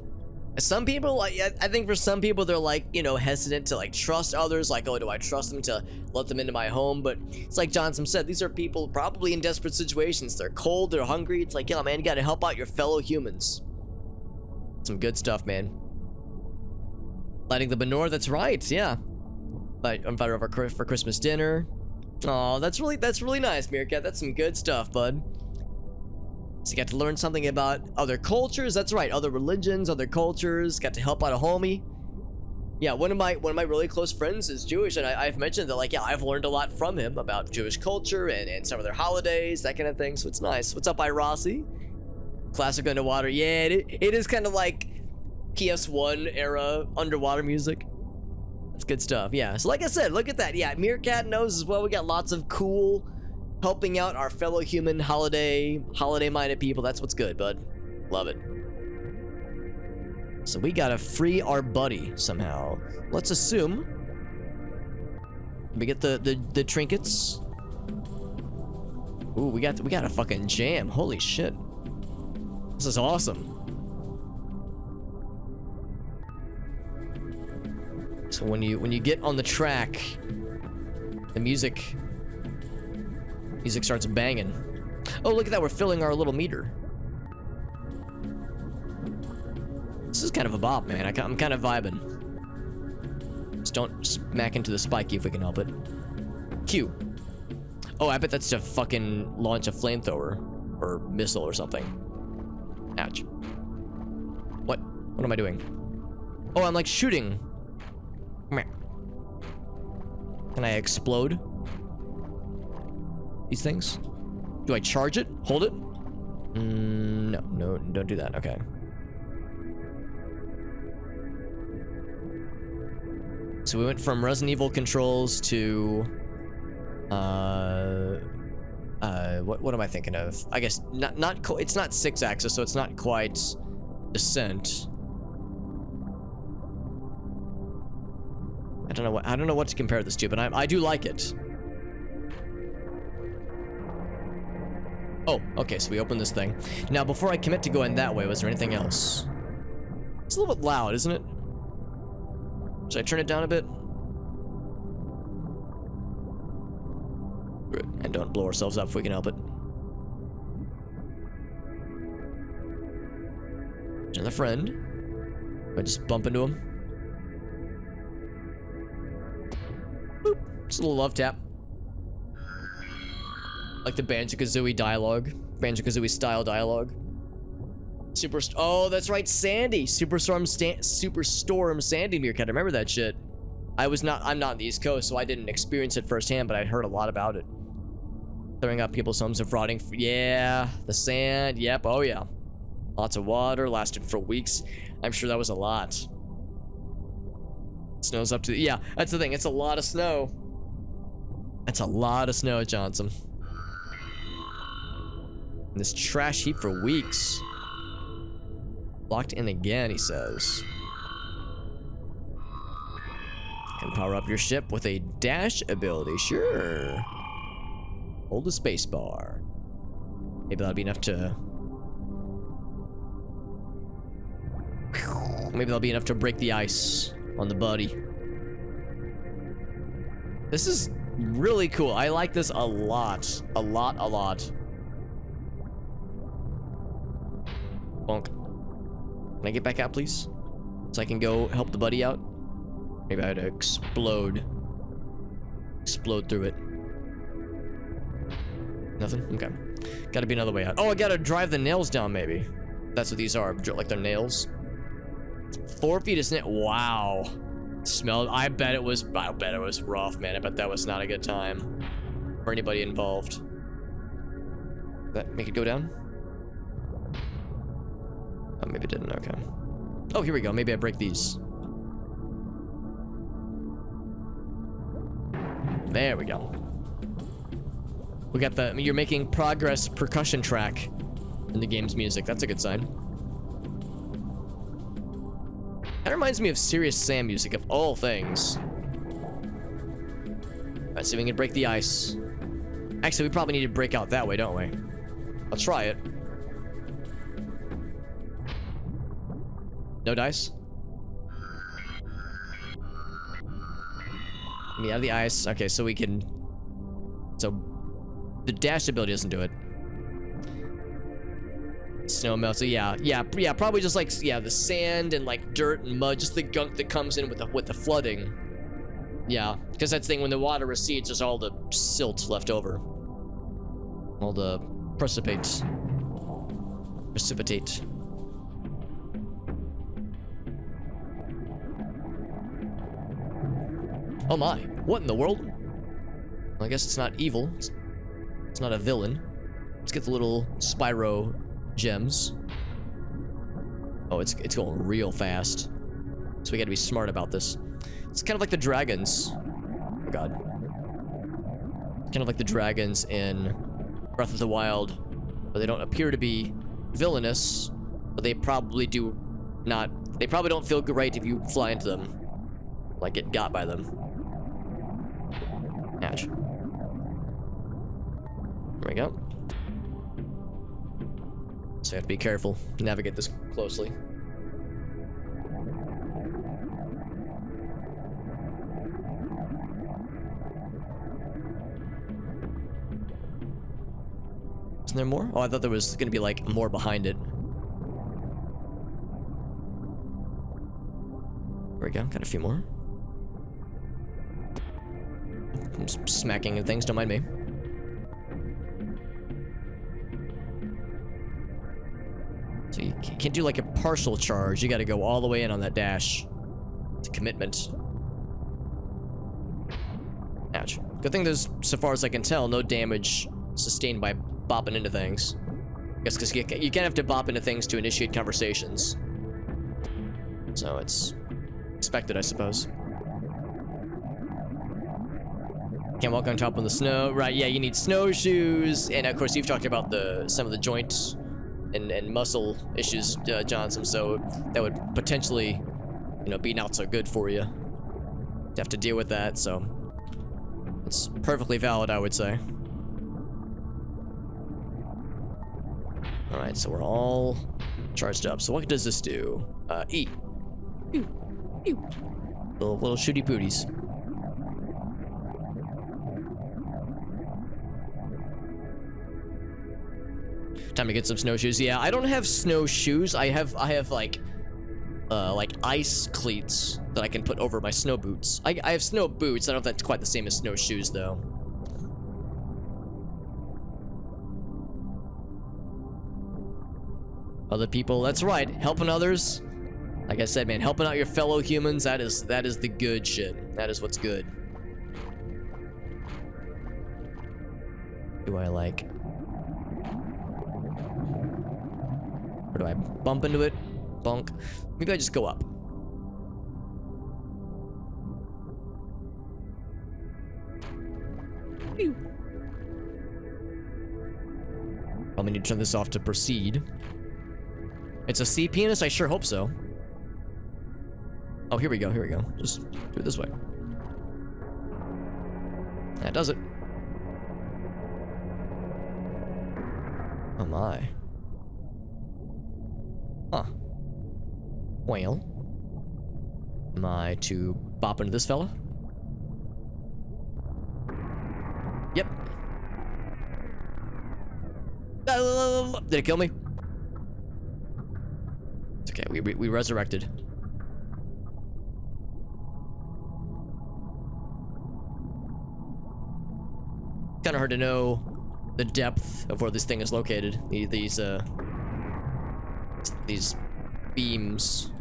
Some people, I think for some people, they're like, you know, hesitant to like trust others. Like, oh, do I trust them to let them into my home? But it's like Johnson said, these are people probably in desperate situations. They're cold, they're hungry. It's like, yeah, man, you gotta help out your fellow humans. Some good stuff, man. Lighting the menorah, that's right, yeah. Invite over for Christmas dinner. Oh, that's really nice, Meerkat. That's some good stuff, bud. So you got to learn something about other cultures. That's right, other religions, other cultures. Got to help out a homie. Yeah, one of my really close friends is Jewish, and I've mentioned that, like, yeah, I've learned a lot from him about Jewish culture and some of their holidays, that kind of thing. So it's nice. What's up, Irossi? Classic underwater. Yeah, it is kind of like PS1 era underwater music. That's good stuff. Yeah. So like I said, look at that. Yeah, Meerkat knows as well. We got lots of cool helping out our fellow human holiday-minded people. That's what's good, bud. Love it. So we gotta free our buddy somehow. Let's assume we get the trinkets. Ooh, we got a fucking jam. Holy shit. This is awesome. So when you get on the track, the music starts banging. Oh, look at that, we're filling our little meter. This is kind of a bop, man. I'm kind of vibing. Just don't smack into the spiky if we can help it. Q. Oh, I bet that's to fucking launch a flamethrower or missile or something. Ouch. What am I doing? Oh, I'm like shooting. Come here. Can I explode these things? Do I charge it? Hold it? No, don't do that. Okay. So we went from Resident Evil controls to what am I thinking of? I guess it's not 6-axis, so it's not quite Descent. I don't know what to compare this to, but I do like it. Oh, okay, so we open this thing. Now, before I commit to going that way, was there anything else? It's a little bit loud, isn't it? Should I turn it down a bit? Good. And don't blow ourselves up if we can help it. Another friend. I just bump into him. Boop. Just a little love tap. Like the Banjo-Kazooie dialogue. Banjo-Kazooie style dialogue. Oh, that's right, Sandy. Superstorm Sandy Meerkat. I remember that shit. I'm not on the East Coast, so I didn't experience it firsthand, but I heard a lot about it. Throwing up people's homes and rotting. Yeah, the sand. Yep. Oh yeah. Lots of water. Lasted for weeks. I'm sure that was a lot. Snow's up to yeah. That's the thing. It's a lot of snow. That's a lot of snow, Johnson. And this trash heap for weeks. Locked in again, he says. Can power up your ship with a dash ability. Sure. Hold the space bar. Maybe that'll be enough to Maybe that'll be enough to break the ice on the buddy. This is really cool. I like this a lot. A lot. Bonk. Can I get back out, please? So I can go help the buddy out? Maybe I had to explode. Explode through it. Nothing? Okay. Gotta be another way out. Oh, I gotta drive the nails down, maybe. That's what these are, like they're nails. 4 feet, isn't it? Wow. Smelled. I bet it was rough, man. I bet that was not a good time for anybody involved. That make it go down? Oh, maybe it didn't. Okay. Oh, here we go. Maybe I break these. There we go. We got the, you're making progress percussion track in the game's music. That's a good sign. That reminds me of Serious Sam music, of all things. Alright, see if we can break the ice. Actually, we probably need to break out that way, don't we? Let's try it. No dice? Get me out of the ice. Okay, so we can... So... The dash ability doesn't do it. Snow melts. So yeah, probably just like, yeah, the sand and like dirt and mud, just the gunk that comes in with the flooding. Yeah, because that's the thing, when the water recedes, there's all the silt left over. All the precipitate. Oh my, what in the world? Well, I guess it's not evil. It's not a villain. Let's get the little Spyro gems. Oh, it's going real fast. So we gotta be smart about this. It's kind of like the dragons. Oh god. Kind of like the dragons in Breath of the Wild, where they don't appear to be villainous, but they probably do not. They probably don't feel great if you fly into them, like get got by them. Ouch. There we go. So you have to be careful, navigate this closely. Isn't there more? Oh, I thought there was gonna be like more behind it. There we go, got a few more. I'm smacking and things, don't mind me. So you can't do like a partial charge. You gotta go all the way in on that dash. It's a commitment. Ouch. Good thing there's, so far as I can tell, no damage sustained by bopping into things. I guess because you kind of have to bop into things to initiate conversations. So it's expected, I suppose. Can't walk on top of the snow. Right, yeah, you need snowshoes. And of course, you've talked about some of the joints and muscle issues, Johnson, so that would potentially, you know, be not so good for you. You have to deal with that, so it's perfectly valid, I would say. Alright, so we're all charged up. So what does this do? E. Pew. Pew. Little shooty pooties. Time to get some snowshoes. Yeah, I don't have snowshoes. I have like ice cleats that I can put over my snow boots. I have snow boots. I don't know if that's quite the same as snowshoes though. Other people, that's right. Helping others. Like I said, man, helping out your fellow humans, that is the good shit. That is what's good. Do I like... Or do I bump into it? Bonk. Maybe I just go up. Probably need to turn this off to proceed. It's a sea penis? I sure hope so. Oh, here we go, here we go. Just do it this way. That does it. Oh my. Huh. Well. Am I to bop into this fella? Yep. Did it kill me? It's okay, we resurrected. Kind of hard to know the depth of where this thing is located. These beams.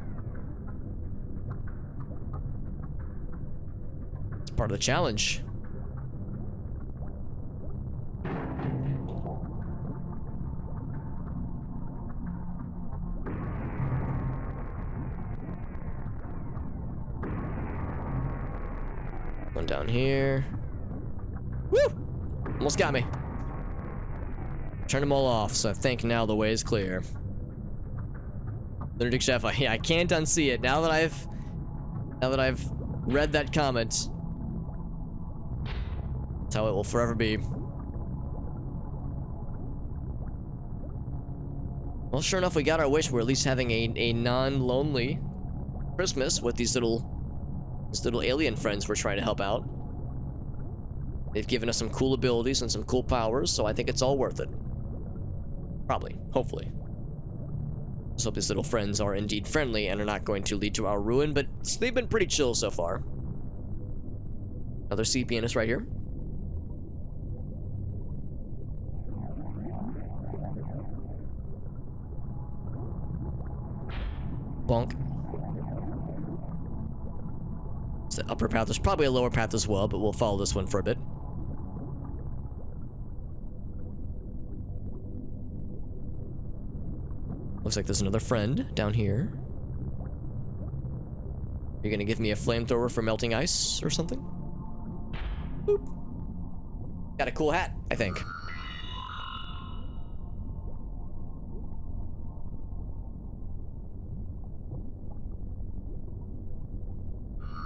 It's part of the challenge. One down here. Woo! Almost got me. Turn them all off, so I think now the way is clear. Lunatic Chef, I can't unsee it. Now that I've read that comment, that's how it will forever be. Well, sure enough, we got our wish. We're at least having a non-lonely Christmas with these little alien friends we're trying to help out. They've given us some cool abilities and some cool powers, so I think it's all worth it. Probably. Hopefully. Let's hope these little friends are indeed friendly and are not going to lead to our ruin, but they've been pretty chill so far. Another sea pianist right here. Bonk. It's the upper path. There's probably a lower path as well, but we'll follow this one for a bit. Looks like there's another friend down here. You're gonna give me a flamethrower for melting ice or something? Boop. Got a cool hat, I think.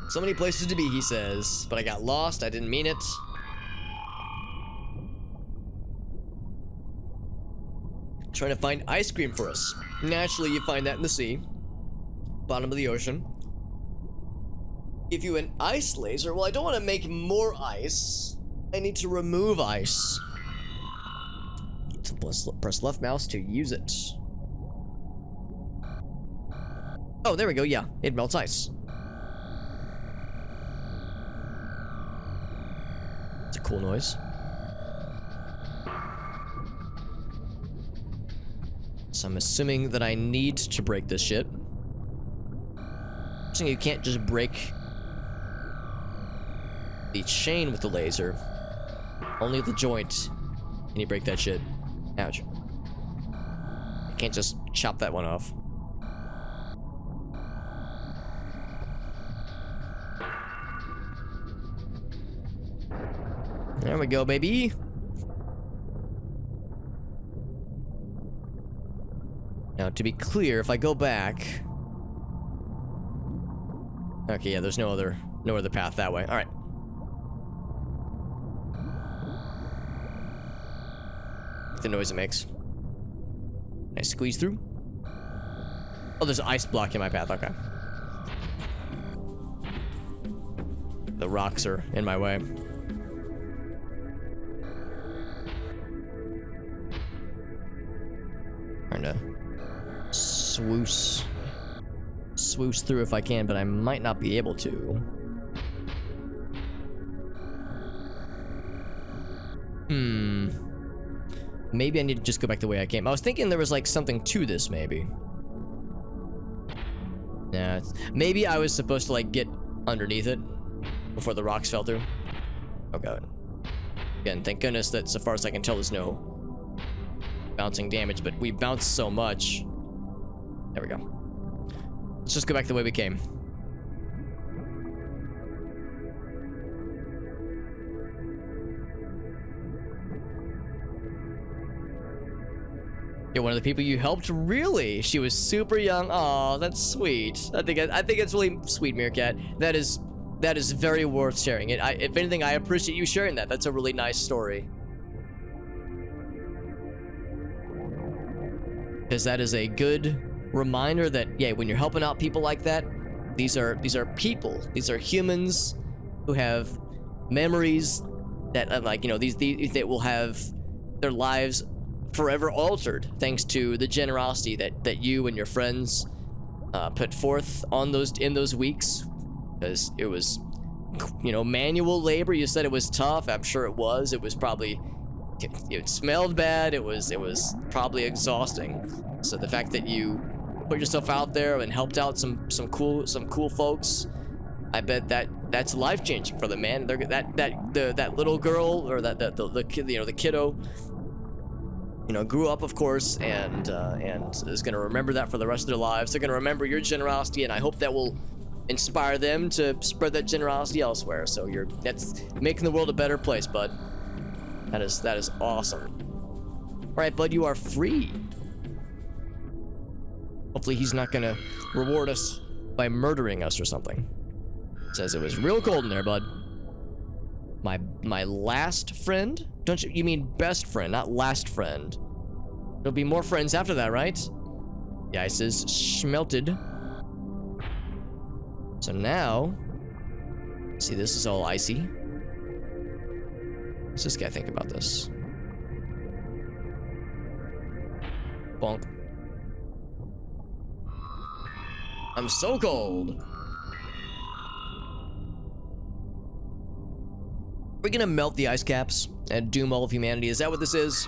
So many places to be, he says, but I got lost. I didn't mean it. Trying to find ice cream for us. Naturally, you find that in the sea. Bottom of the ocean. Give you an ice laser. Well, I don't want to make more ice. I need to remove ice. Press left mouse to use it. Oh, there we go. Yeah, it melts ice. It's a cool noise. So I'm assuming that I need to break this shit. I'm saying you can't just break the chain with the laser. Only the joint can you break that shit. Ouch. You can't just chop that one off. There we go, baby. Now, to be clear, if I go back... Okay, yeah, there's no other path that way. Alright. The noise it makes. Can I squeeze through? Oh, there's an ice block in my path. Okay. The rocks are in my way. Trying to swoosh through if I can, but I might not be able to. Maybe I need to just go back the way I came. I was thinking there was like something to this, maybe. Yeah, maybe I was supposed to like get underneath it before the rocks fell through. Oh god. Again, thank goodness that so far as I can tell there's no bouncing damage, but we bounced so much. There we go. Let's just go back the way we came. You're one of the people you helped? Really? She was super young. Oh, that's sweet. I think it's really sweet, Meerkat. That is very worth sharing. If anything, I appreciate you sharing that. That's a really nice story. Because that is a good reminder that, yeah, when you're helping out people like that, These are people. These are humans who have memories that, like, you know, these that will have their lives forever altered thanks to the generosity that you and your friends put forth in those weeks, because it was, you know, manual labor. You said it was tough. I'm sure it was. It was probably, it smelled bad. It was probably exhausting. So the fact that you put yourself out there and helped out some cool folks, I bet that's life changing for them, man. That little girl, or the kid, you know, the kiddo, you know, grew up, of course, and is gonna remember that for the rest of their lives. They're gonna remember your generosity, and I hope that will inspire them to spread that generosity elsewhere. So that's making the world a better place, bud. That is awesome. All right, bud, you are free. Hopefully he's not gonna reward us by murdering us or something. Says it was real cold in there, bud. My last friend? You mean best friend, not last friend. There'll be more friends after that, right? The ice is schmelted. So now, see, this is all icy. What's this guy think about this? Bonk. I'm so cold. We're gonna melt the ice caps and doom all of humanity. Is that what this is?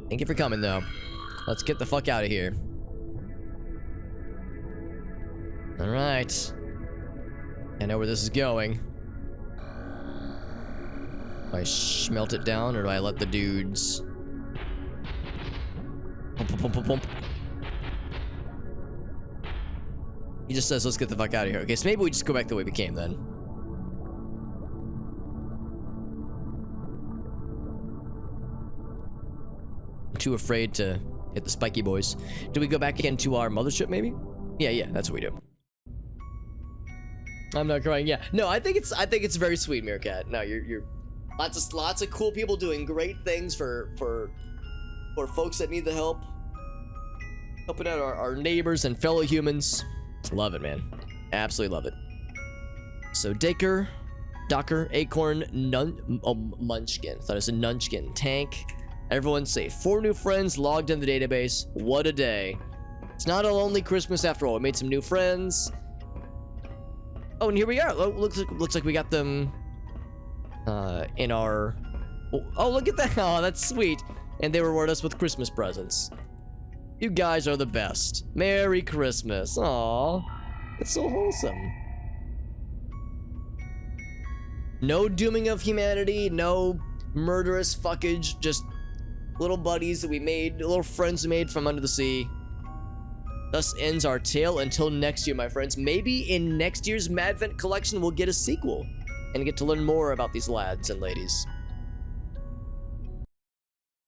Thank you for coming, though. Let's get the fuck out of here. All right. I know where this is going. Do I smelt it down, or do I let the dudes... Pump, pump, pump, pump. He just says, let's get the fuck out of here. Okay, so maybe we just go back the way we came, then. Too afraid to hit the spiky boys. Do we go back again to our mothership, maybe? Yeah, that's what we do. I'm not crying. Yeah, no, I think it's very sweet, Meerkat. No, you're lots of cool people doing great things for folks that need the help, helping out our neighbors and fellow humans. Love it, man. Absolutely love it. So Docker, Acorn, Munchkin. Thought it was a Nunchkin. Tank. Everyone's safe. 4 new friends logged in the database. What a day. It's not a lonely Christmas after all. We made some new friends. Oh, and here we are. Looks like we got them in our... Oh, look at that. Oh, that's sweet. And they reward us with Christmas presents. You guys are the best. Merry Christmas. Aw. It's so wholesome. No dooming of humanity. No murderous fuckage. Just little buddies that we made, little friends we made from under the sea. Thus ends our tale until next year, my friends. Maybe in next year's Madvent collection we'll get a sequel and get to learn more about these lads and ladies.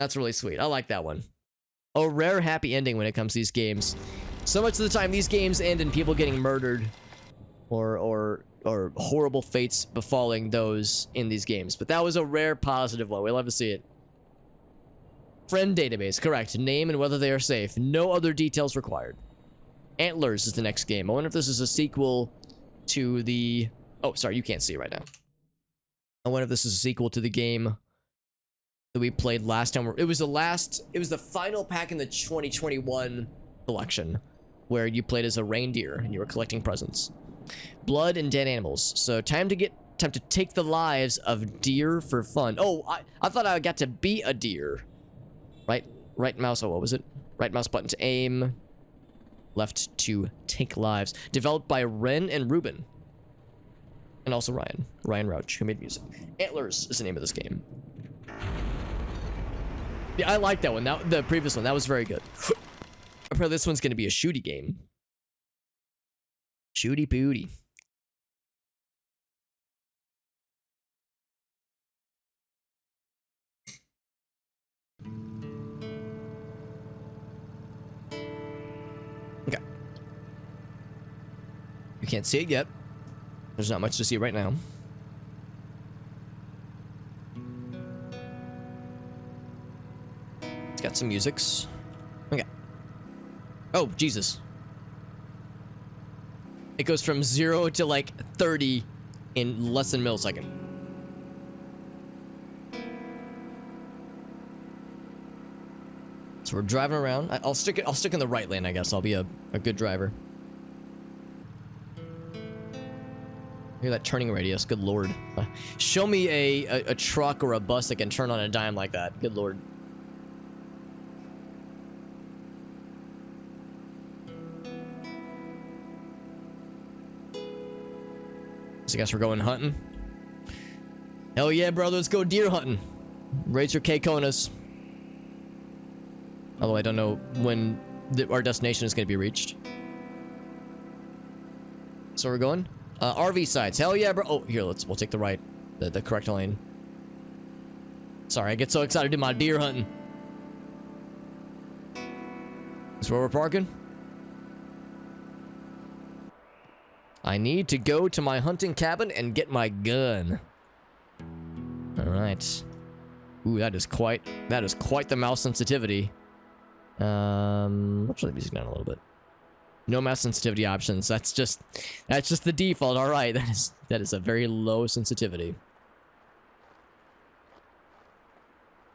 That's really sweet. I like that one. A rare happy ending when it comes to these games. So much of the time these games end in people getting murdered or horrible fates befalling those in these games. But that was a rare positive one. We love to see it. Friend database, correct. Name and whether they are safe. No other details required. Antlers is the next game. I wonder if this is a sequel to the... Oh, sorry, you can't see it right now. I wonder if this is a sequel to the game that we played last time. It was the final pack in the 2021 collection where you played as a reindeer and you were collecting presents. Blood and dead animals. So time to take the lives of deer for fun. Oh, I thought I got to be a deer. Right mouse, what was it? Right mouse button to aim. Left to take lives. Developed by Ren and Ruben. And also Ryan Rauch, who made music. Antlers is the name of this game. Yeah, I like that one. The previous one, that was very good. Apparently this one's gonna be a shooty game. Shooty booty. Okay. You can't see it yet. There's not much to see right now. It's got some musics. Okay. Oh, Jesus. It goes from 0 to like 30 in less than a millisecond. So we're driving around. I'll stick in the right lane, I guess. I'll be a good driver. Hear that turning radius, good lord. Show me a truck or a bus that can turn on a dime like that. Good lord. So I guess we're going hunting. Hell yeah, brother, let's go deer hunting. Raise your K-Konas. Although I don't know when our destination is going to be reached. So we're going? RV sites. Hell yeah, bro. Oh, here, we'll take the right. The correct lane. Sorry, I get so excited to do my deer hunting. This where we're parking? I need to go to my hunting cabin and get my gun. Alright. Ooh, that is quite the mouse sensitivity. Let's turn the music down a little bit. No mouse sensitivity options. That's just the default. All right, that is a very low sensitivity.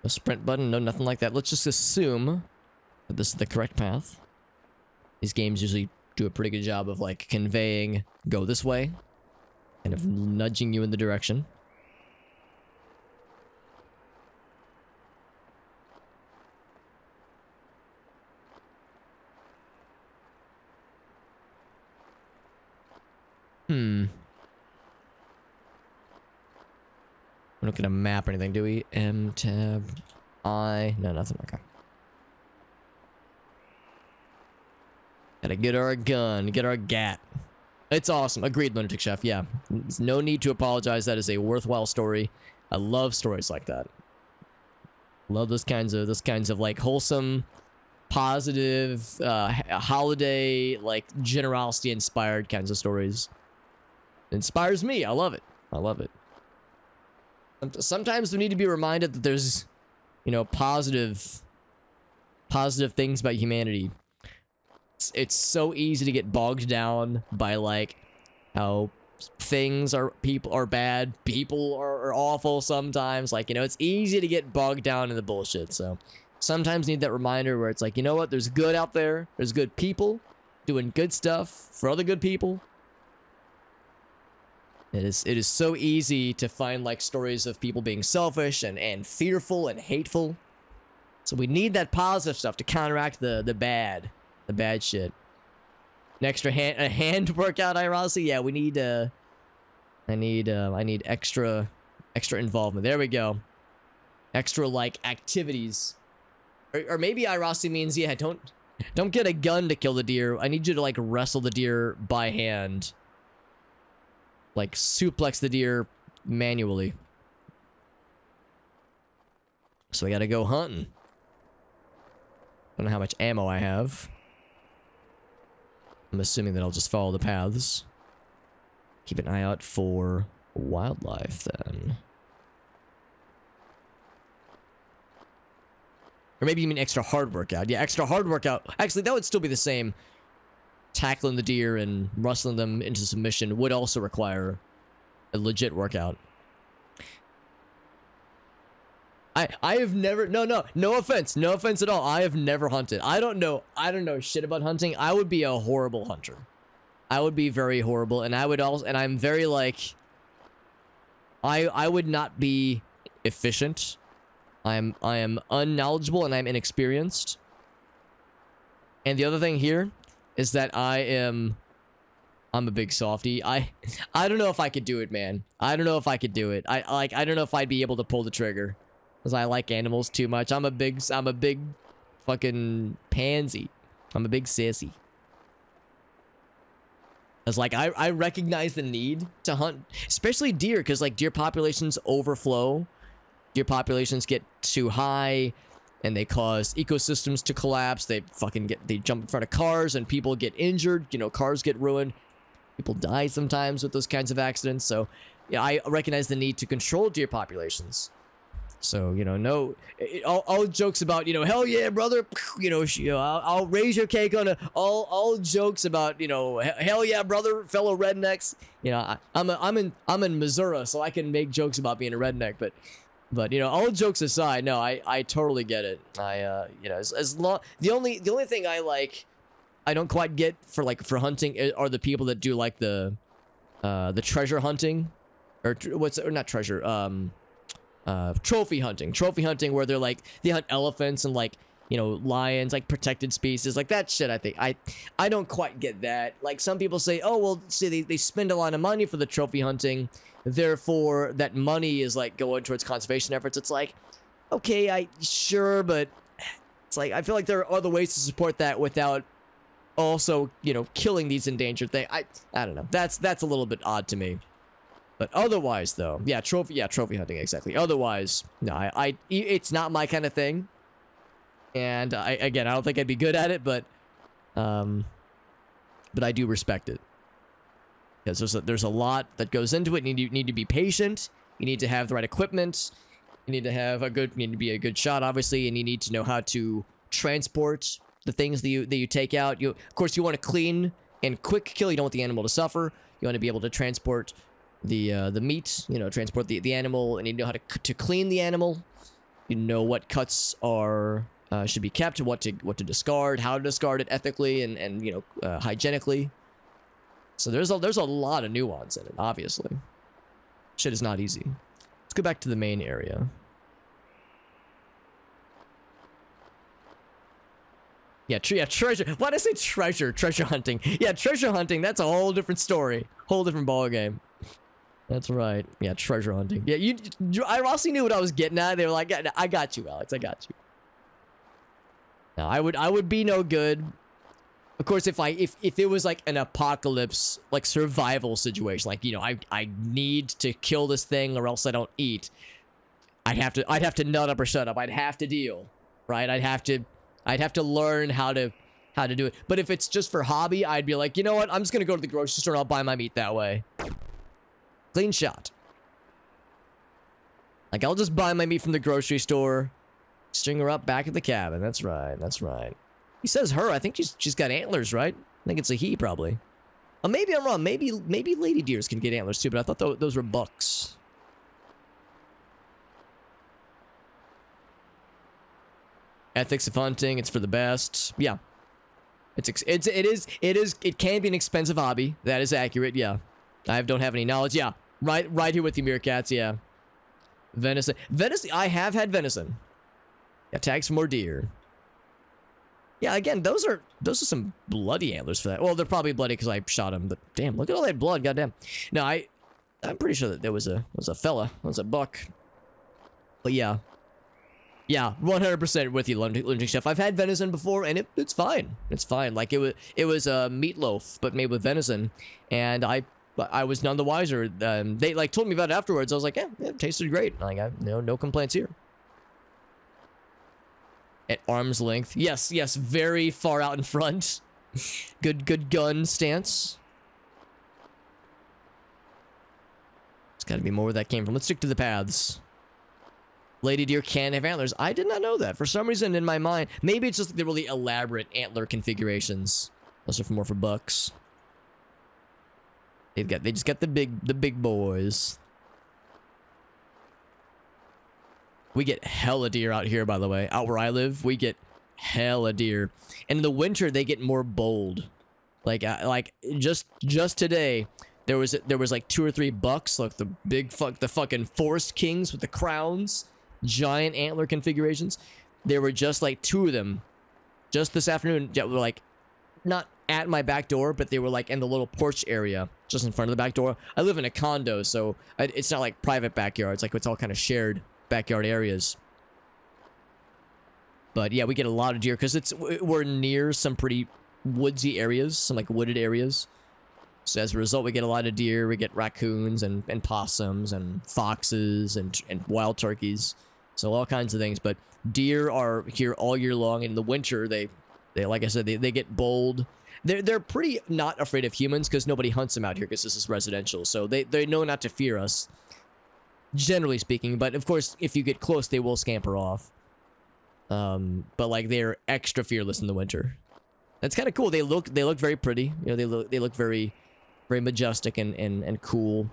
No sprint button, no nothing like that. Let's just assume that this is the correct path. These games usually do a pretty good job of like conveying go this way, kind of nudging you in the direction. We don't get a map or anything, do we? M tab I. No, nothing. Okay. Gotta get our gun, get our gat. It's awesome. Agreed, Lunatic Chef. Yeah. There's no need to apologize. That is a worthwhile story. I love stories like that. Love those kinds of like wholesome, positive, holiday, like generosity inspired kinds of stories. It inspires me. I love it. I love it. Sometimes we need to be reminded that there's, you know, positive things about humanity. It's so easy to get bogged down by like how people are bad, people are awful sometimes. Like, you know, it's easy to get bogged down in the bullshit. So sometimes you need that reminder where it's like, you know what, there's good out there. There's good people doing good stuff for other good people. It is so easy to find like stories of people being selfish and fearful and hateful. So we need that positive stuff to counteract the bad shit. An extra hand workout, ironically. Yeah, we need I need extra involvement. There we go. Extra like activities. Or maybe ironically means, yeah, don't get a gun to kill the deer. I need you to like wrestle the deer by hand. Like suplex the deer manually. So I gotta go hunting. Don't know how much ammo I have. I'm assuming that I'll just follow the paths. Keep an eye out for wildlife then. Or maybe you mean extra hard workout. Yeah, extra hard workout. Actually, that would still be the same. Tackling the deer and rustling them into submission would also require a legit workout. I have never no offense at all. I have never hunted. I don't know shit about hunting. I would be a horrible hunter. I would be very horrible, and I'm very like I would not be efficient. I am unknowledgeable and I'm inexperienced. And the other thing here is that I'm a big softie. I don't know if I could do it, man. I don't know if I could do it. I don't know if I'd be able to pull the trigger. Because I like animals too much. I'm a big fucking pansy. I'm a big sissy. It's like I recognize the need to hunt, especially deer, because like deer populations overflow. Deer populations get too high and they cause ecosystems to collapse. They jump in front of cars and people get injured. You know, cars get ruined. People die sometimes with those kinds of accidents. So yeah, I recognize the need to control deer populations. So, no, all jokes about, hell yeah, brother, I'll raise your cake on all jokes about, hell yeah, brother, fellow rednecks. I'm in Missouri, so I can make jokes about being a redneck, but all jokes aside, no, I totally get it. As long, the only thing I don't quite get for hunting are the people that do like the treasure hunting, or not treasure, trophy hunting where they hunt elephants and lions, like protected species, like that shit. I don't quite get that. Like, some people say, oh well, see, they spend a lot of money for the trophy hunting, therefore that money is going towards conservation efforts. It's like, okay, sure, but it's like I feel like there are other ways to support that without also killing these endangered things. I don't know, that's a little bit odd to me. But otherwise, though, trophy hunting, exactly. Otherwise, no, it's not my kind of thing, and I don't think I'd be good at it, but I do respect it, because there's a lot that goes into it. You need to be patient. You need to have the right equipment. You need to be a good shot, obviously, and you need to know how to transport the things that you take out. Of course, you want a clean and quick kill. You don't want the animal to suffer. You want to be able to transport the meat, transport the animal, and you know how to clean the animal. You know what cuts are should be kept, what to discard, how to discard it ethically and hygienically. So there's a lot of nuance in it, obviously. Shit is not easy. Let's go back to the main area. Treasure. Why did I say treasure? Treasure hunting. Yeah, treasure hunting. That's a whole different story. Whole different ballgame. That's right. Yeah, treasure hunting. Yeah, I also knew what I was getting at. They were like, I got you, Alex. I got you. Now, I would be no good. Of course, if it was like an apocalypse, like survival situation, like, I need to kill this thing or else I don't eat. I'd have to nut up or shut up. I'd have to deal, right? I'd have to learn how to do it. But if it's just for hobby, I'd be like, you know what? I'm just gonna go to the grocery store and I'll buy my meat that way. Clean shot. Like, I'll just buy my meat from the grocery store, string her up back at the cabin. That's right. That's right. He says her. I think she's got antlers, right? I think it's a he, probably. Oh, maybe I'm wrong. Maybe lady deers can get antlers too, but I thought those were bucks. Ethics of hunting. It's for the best. Yeah. It can be an expensive hobby. That is accurate. Yeah. I don't have any knowledge. Yeah. Right here with you, meerkats. Yeah. Venison. I have had venison. Yeah, tags for more deer. Yeah, again, those are some bloody antlers for that. Well, they're probably bloody because I shot them, but damn, look at all that blood, goddamn. No, I'm pretty sure that there was a fella, was a buck. But yeah. Yeah, 100% with you, Lunging Chef. I've had venison before, and it's fine. It's fine. Like, it was a meatloaf, but made with venison, and I was none the wiser. They told me about it afterwards. I was like, yeah, it tasted great. Like, no complaints here. At arm's length, yes, very far out in front. Good gun stance. It's got to be more where that came from. Let's stick to the paths. Lady deer can have antlers. I did not know that. For some reason in my mind, maybe it's just the really elaborate antler configurations. Those are more for bucks. They just got the big boys. We get hella deer out here, by the way. Out where I live, we get hella deer. And in the winter, they get more bold. Like just today, there was like 2 or 3 bucks, like the fucking forest kings with the crowns, giant antler configurations. There were just like 2 of them, just this afternoon. That were like not at my back door, but they were like in the little porch area, just in front of the back door. I live in a condo, so it's not like private backyards. Like, it's all kind of shared backyard areas. But yeah, we get a lot of deer because we're near some pretty woodsy areas, some like wooded areas. So as a result, we get a lot of deer. We get raccoons and possums and foxes and wild turkeys. So all kinds of things. But deer are here all year long. In the winter, they like I said, they get bold. They're pretty not afraid of humans because nobody hunts them out here because this is residential. So they know not to fear us. generally speaking. But of course, if you get close, they will scamper off. But like they're extra fearless in the winter. That's kind of cool. They look very pretty. You know, they look very majestic and cool.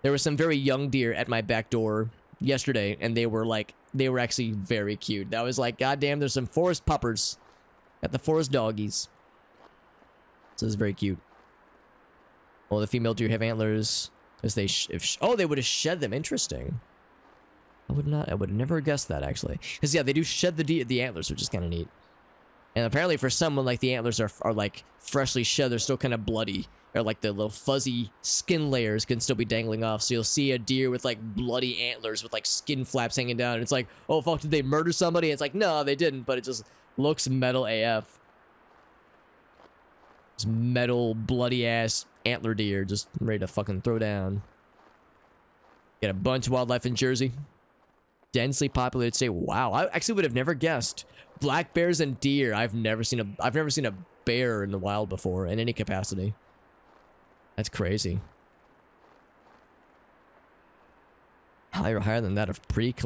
There were some very young deer at my back door yesterday, and they were actually very cute. That was like, goddamn, there's some forest puppers. Got the forest doggies. So it's very cute. Well, the female deer have antlers. As they they would have shed them. Interesting. I would have never guessed that, actually. Because yeah, they do shed the antlers, which is kind of neat. And apparently for someone, like, the antlers are like freshly shed, they're still kind of bloody. Or like the little fuzzy skin layers can still be dangling off. So you'll see a deer with like bloody antlers with like skin flaps hanging down. And it's like, oh fuck, did they murder somebody? It's like, no, they didn't, but it just looks metal AF. This metal, bloody ass antler deer just ready to fucking throw down. Got a bunch of wildlife in Jersey. Densely populated state. Wow, I actually would have never guessed. Black bears and deer. I've never seen a bear in the wild before in any capacity. That's crazy. Higher than that of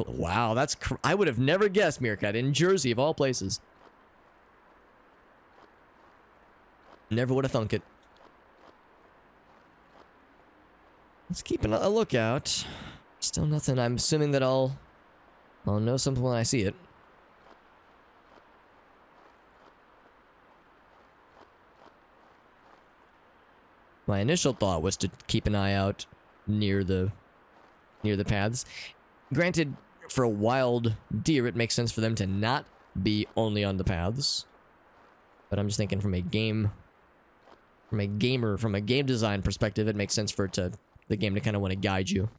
wow, that's I would have never guessed Meerkat in Jersey of all places. Never would have thunk it. Let's keep a lookout. Still nothing. I'm assuming that I'll know something when I see it. My initial thought was to keep an eye out near the paths. Granted, for a wild deer, it makes sense for them to not be only on the paths. But I'm just thinking from a game design perspective, it makes sense for the game to kind of want to guide you.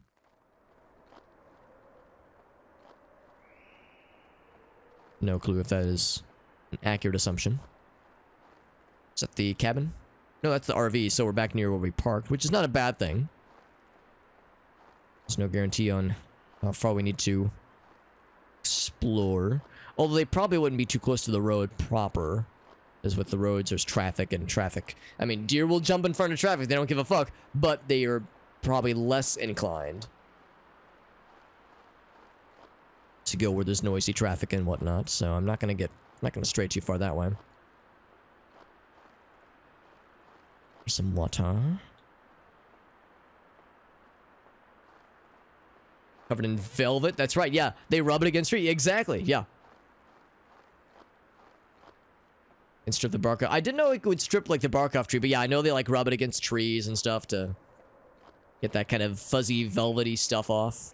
No clue if that is an accurate assumption. Is that the cabin? No, that's the RV, so we're back near where we parked, which is not a bad thing. There's no guarantee on how far we need to explore. Although they probably wouldn't be too close to the road proper. As with the roads, there's traffic and traffic. I mean, deer will jump in front of traffic, they don't give a fuck, but they are probably less inclined to go where there's noisy traffic and whatnot, so I'm not gonna stray too far that way. There's some water. Covered in velvet. That's right. Yeah, they rub it against trees. Exactly. Yeah. And strip the bark off. I didn't know it would strip like the bark off tree, but yeah, I know they like rub it against trees and stuff to get that kind of fuzzy, velvety stuff off.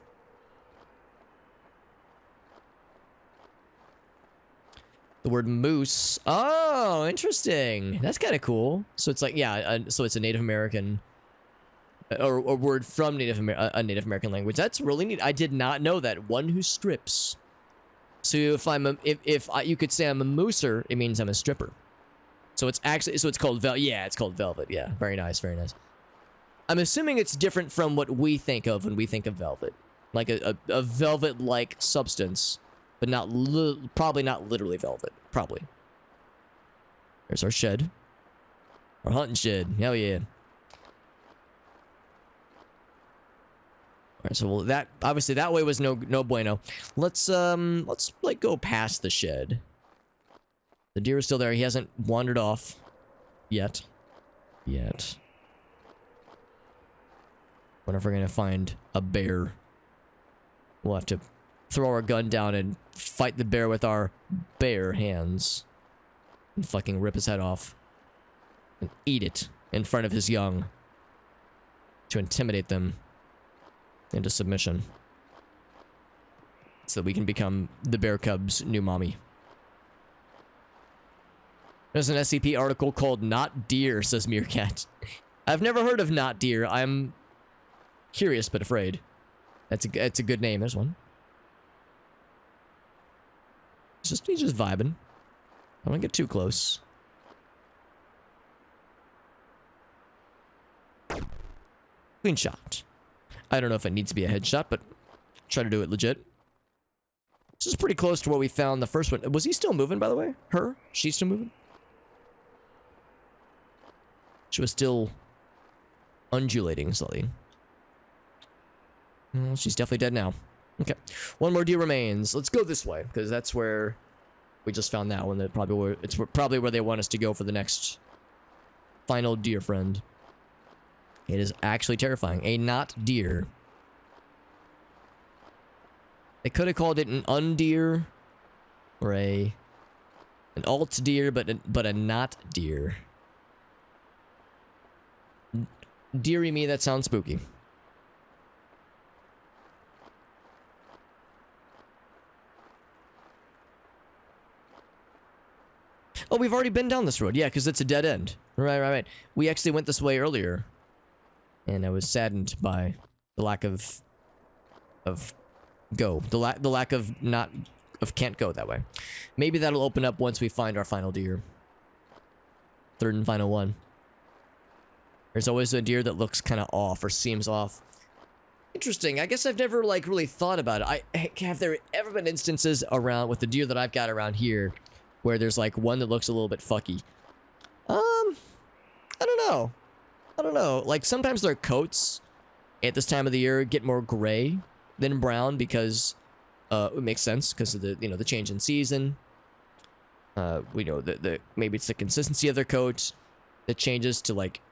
The word moose. Oh, interesting. That's kind of cool. So it's like, yeah, so it's a Native American, or a word from a Native American language. That's really neat. I did not know that. One who strips. So if you could say I'm a mooser, it means I'm a stripper. So it's actually, it's called yeah, it's called velvet. Yeah, very nice, very nice. I'm assuming it's different from what we think of when we think of velvet, like a velvet-like substance. But probably not literally velvet. Probably. There's our shed. Our hunting shed. Hell yeah. Alright, so that obviously that way was no bueno. Let's like go past the shed. The deer is still there. He hasn't wandered off yet. Wonder if we're gonna find a bear. We'll have to throw our gun down and fight the bear with our bare hands. And fucking rip his head off. And eat it in front of his young. To intimidate them into submission. So that we can become the bear cub's new mommy. There's an SCP article called Not Deer, says Meerkat. I've never heard of Not Deer. I'm curious but afraid. It's a good name. There's one. He's just vibing. I don't get too close. Clean shot. I don't know if it needs to be a headshot, but try to do it legit. This is pretty close to where we found the first one. Was he still moving, by the way? Her? She's still moving? She was still undulating slightly. Well, she's definitely dead now. Okay. One more deer remains. Let's go this way, because that's where we just found that one. That probably where it's probably where they want us to go for the next final deer friend. It is actually terrifying. A not deer. They could have called it an undeer or an alt deer, but a not deer. Deary me, that sounds spooky. Oh, we've already been down this road. Yeah, because it's a dead end. Right. We actually went this way earlier. And I was saddened by the lack of go. The lack of can't go that way. Maybe that'll open up once we find our final deer. Third and final one. There's always a deer that looks kind of off or seems off. Interesting. I guess I've never like really thought about it. Have there ever been instances around with the deer that I've got around here where there's like one that looks a little bit fucky? I don't know. Like sometimes their coats at this time of the year get more gray than brown because it makes sense because of the change in season. We know that maybe it's the consistency of their coat that changes to like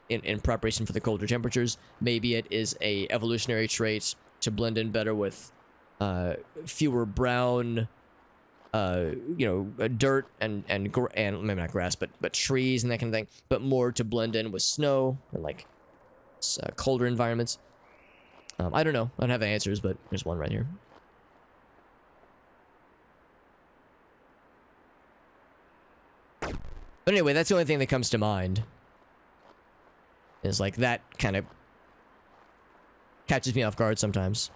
in preparation for the colder temperatures. Maybe it is a evolutionary trait to blend in better with fewer brown dirt and maybe not grass, but trees and that kind of thing, but more to blend in with snow and like colder environments. I don't know. I don't have the answers, but there's one right here. But anyway, that's the only thing that comes to mind. Is like that kind of catches me off guard sometimes.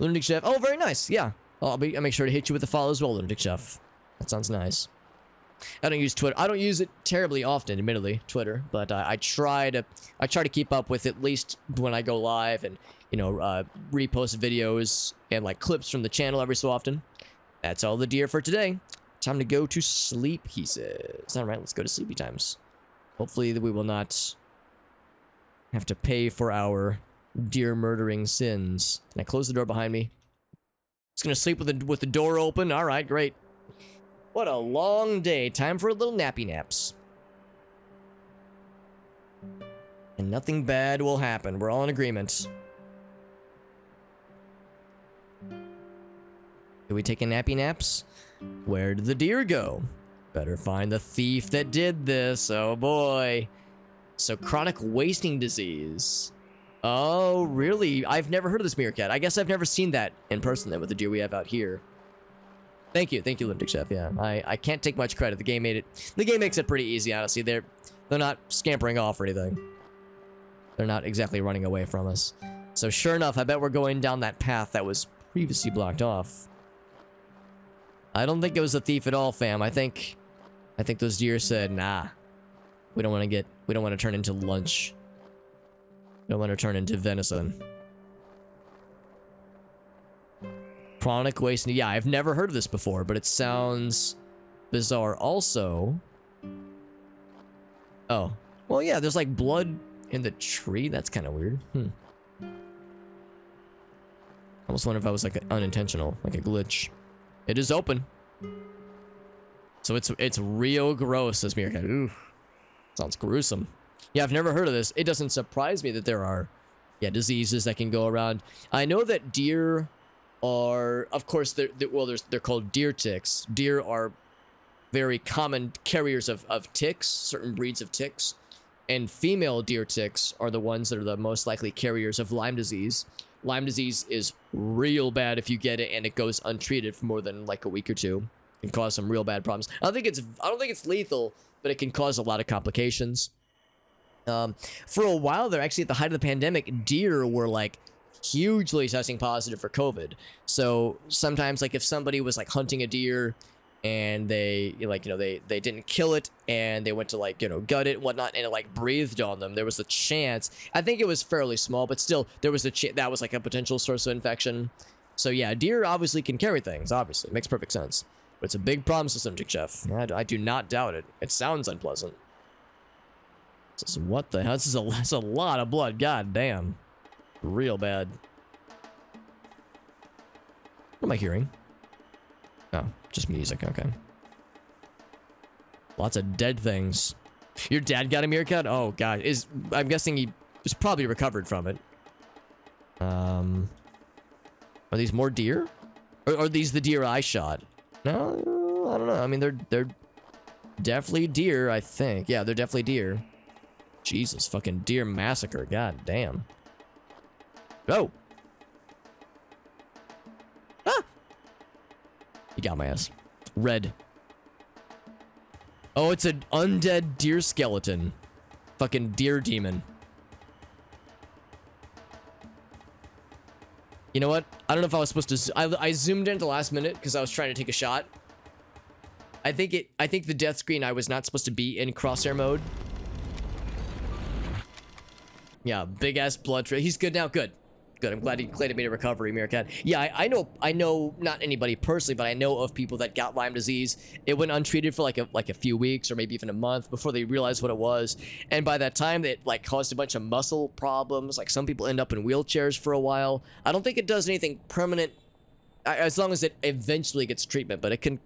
Lunatic Chef. Oh, very nice. Yeah. I'll make sure to hit you with a follow as well, Lunatic Chef. That sounds nice. I don't use Twitter. I don't use it terribly often, admittedly, Twitter, but I try to keep up with at least when I go live and repost videos and like clips from the channel every so often. That's all the deer for today. Time to go to sleep, he says. All right, let's go to sleepy times. Hopefully we will not have to pay for our deer murdering sins. Can I close the door behind me? Just gonna sleep with the door open. All right, great. What a long day. Time for a little nappy naps. And nothing bad will happen. We're all in agreement. Do we take a nappy naps? Where did the deer go? Better find the thief that did this. Oh boy. So chronic wasting disease. Oh, really? I've never heard of this meerkat. I guess I've never seen that in person then with the deer we have out here. Thank you, Lunatic Chef. Yeah, I can't take much credit. The game makes it pretty easy, honestly. They're not scampering off or anything. They're not exactly running away from us. So sure enough, I bet we're going down that path that was previously blocked off. I don't think it was a thief at all, fam. I think those deer said, nah. We don't want to turn into lunch. We don't want to turn into venison. Chronic wasting. Yeah, I've never heard of this before, but it sounds bizarre. Also, oh, well, yeah, there's like blood in the tree. That's kind of weird. I almost wonder if I was like unintentional, like a glitch. It is open. So it's real gross, this meerkat. Ooh, sounds gruesome. Yeah, I've never heard of this. It doesn't surprise me that there are, diseases that can go around. I know that deer are, of course, they're called deer ticks. Deer are very common carriers of ticks, certain breeds of ticks. And female deer ticks are the ones that are the most likely carriers of Lyme disease. Lyme disease is real bad if you get it and it goes untreated for more than like a week or two. It can cause some real bad problems. I don't think it's lethal, but it can cause a lot of complications. For a while there, actually at the height of the pandemic, deer were like hugely testing positive for COVID. So sometimes like if somebody was like hunting a deer and they didn't kill it and they went to like, gut it and whatnot and it like breathed on them, there was a chance. I think it was fairly small, but still there was that was like a potential source of infection. So yeah, deer obviously can carry things, obviously. It makes perfect sense. But it's a big problem system, Chef. I do not doubt it. It sounds unpleasant. What the hell? That's a lot of blood. God damn. Real bad. What am I hearing? Oh, just music. Okay. Lots of dead things. Your dad got a mirror cut? Oh, God. I'm guessing he was probably recovered from it. Are these more deer? Or are these the deer I shot? No, I don't know. I mean, they're definitely deer, I think. Yeah, they're definitely deer. Jesus, fucking deer massacre. God damn. Oh! Ah! He got my ass. Red. Oh, it's an undead deer skeleton. Fucking deer demon. You know what? I don't know if I was supposed to... I zoomed in at the last minute because I was trying to take a shot. I think the death screen I was not supposed to be in crosshair mode. Yeah, big ass blood trail. He's good now. Good. Good. I'm glad he made a recovery, Meerkat. Yeah, I know not anybody personally, but I know of people that got Lyme disease. It went untreated for like a few weeks or maybe even a month before they realized what it was. And by that time, it like caused a bunch of muscle problems. Like some people end up in wheelchairs for a while. I don't think it does anything permanent as long as it eventually gets treatment, but it can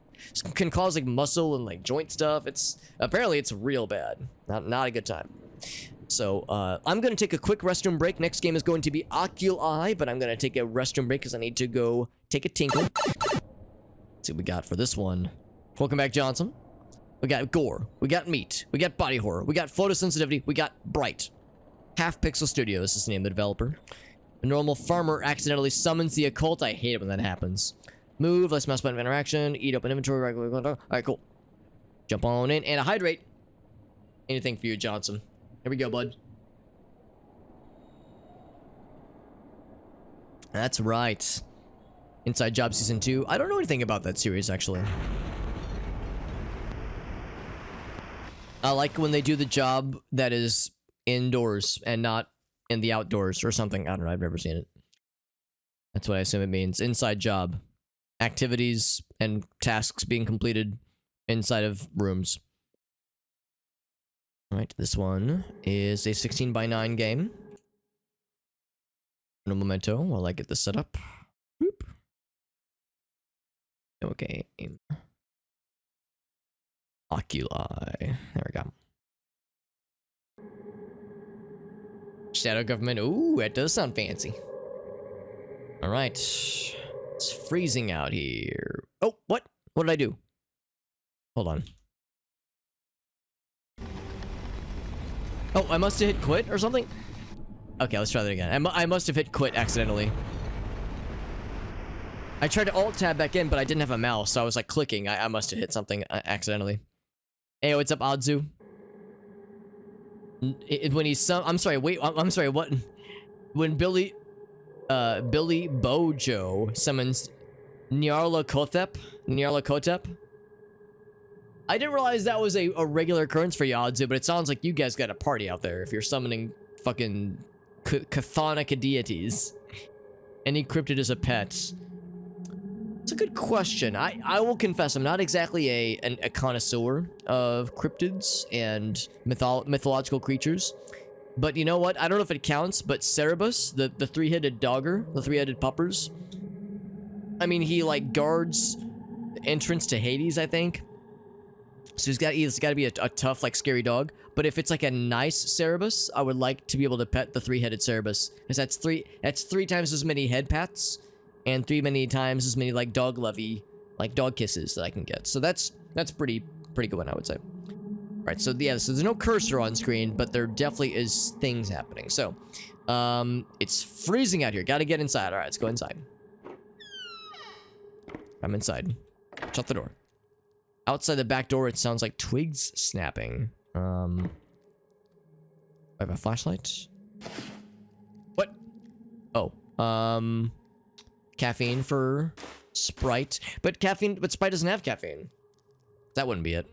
cause like muscle and like joint stuff. Apparently it's real bad. Not a good time. So, I'm going to take a quick restroom break. Next game is going to be Oculi, but I'm going to take a restroom break because I need to go take a tinkle. Let's see what we got for this one. Welcome back, Johnson. We got gore. We got meat. We got body horror. We got photosensitivity. We got bright. Half Pixel Studios is the name of the developer. A normal farmer accidentally summons the occult. I hate it when that happens. Move, less mouse button of interaction. Eat up an inventory. Alright, cool. Jump on in. And a hydrate. Anything for you, Johnson. Here we go, bud. That's right. Inside Job Season 2. I don't know anything about that series, actually. I like when they do the job that is indoors and not in the outdoors or something. I don't know. I've never seen it. That's what I assume it means. Inside job. Activities and tasks being completed inside of rooms. Alright, this one is a 16:9 game. No memento while I get this set up. Whoop. Okay. Oculi. There we go. Shadow Government. Ooh, that does sound fancy. Alright. It's freezing out here. Oh, what? What did I do? Hold on. Oh, I must have hit quit or something? Okay, let's try that again. I must have hit quit accidentally. I tried to alt-tab back in, but I didn't have a mouse, so I was like clicking. I must have hit something accidentally. Hey, what's up, Adzu? When he's I'm sorry, wait, I'm sorry, what? When Billy Bojo summons Nyarlathotep? I didn't realize that was a regular occurrence for Yadzu, but it sounds like you guys got a party out there if you're summoning fucking chthonic deities. Any cryptid is a pet? It's a good question. I will confess, I'm not exactly a connoisseur of cryptids and mythological creatures. But you know what? I don't know if it counts, but Cerberus, the three-headed dogger, the three-headed puppers. I mean, he like guards the entrance to Hades, I think. So he's got to be a tough, like, scary dog. But if it's like a nice Cerberus, I would like to be able to pet the three-headed Cerberus, because that's three times as many head pats, and many times as many like dog lovey, like dog kisses that I can get. So that's pretty good one, I would say. Right. So yeah. So there's no cursor on screen, but there definitely is things happening. So, it's freezing out here. Got to get inside. All right, let's go inside. I'm inside. Shut the door. Outside the back door, it sounds like twigs snapping. I have a flashlight. What? Oh, caffeine for Sprite, but Sprite doesn't have caffeine. That wouldn't be it.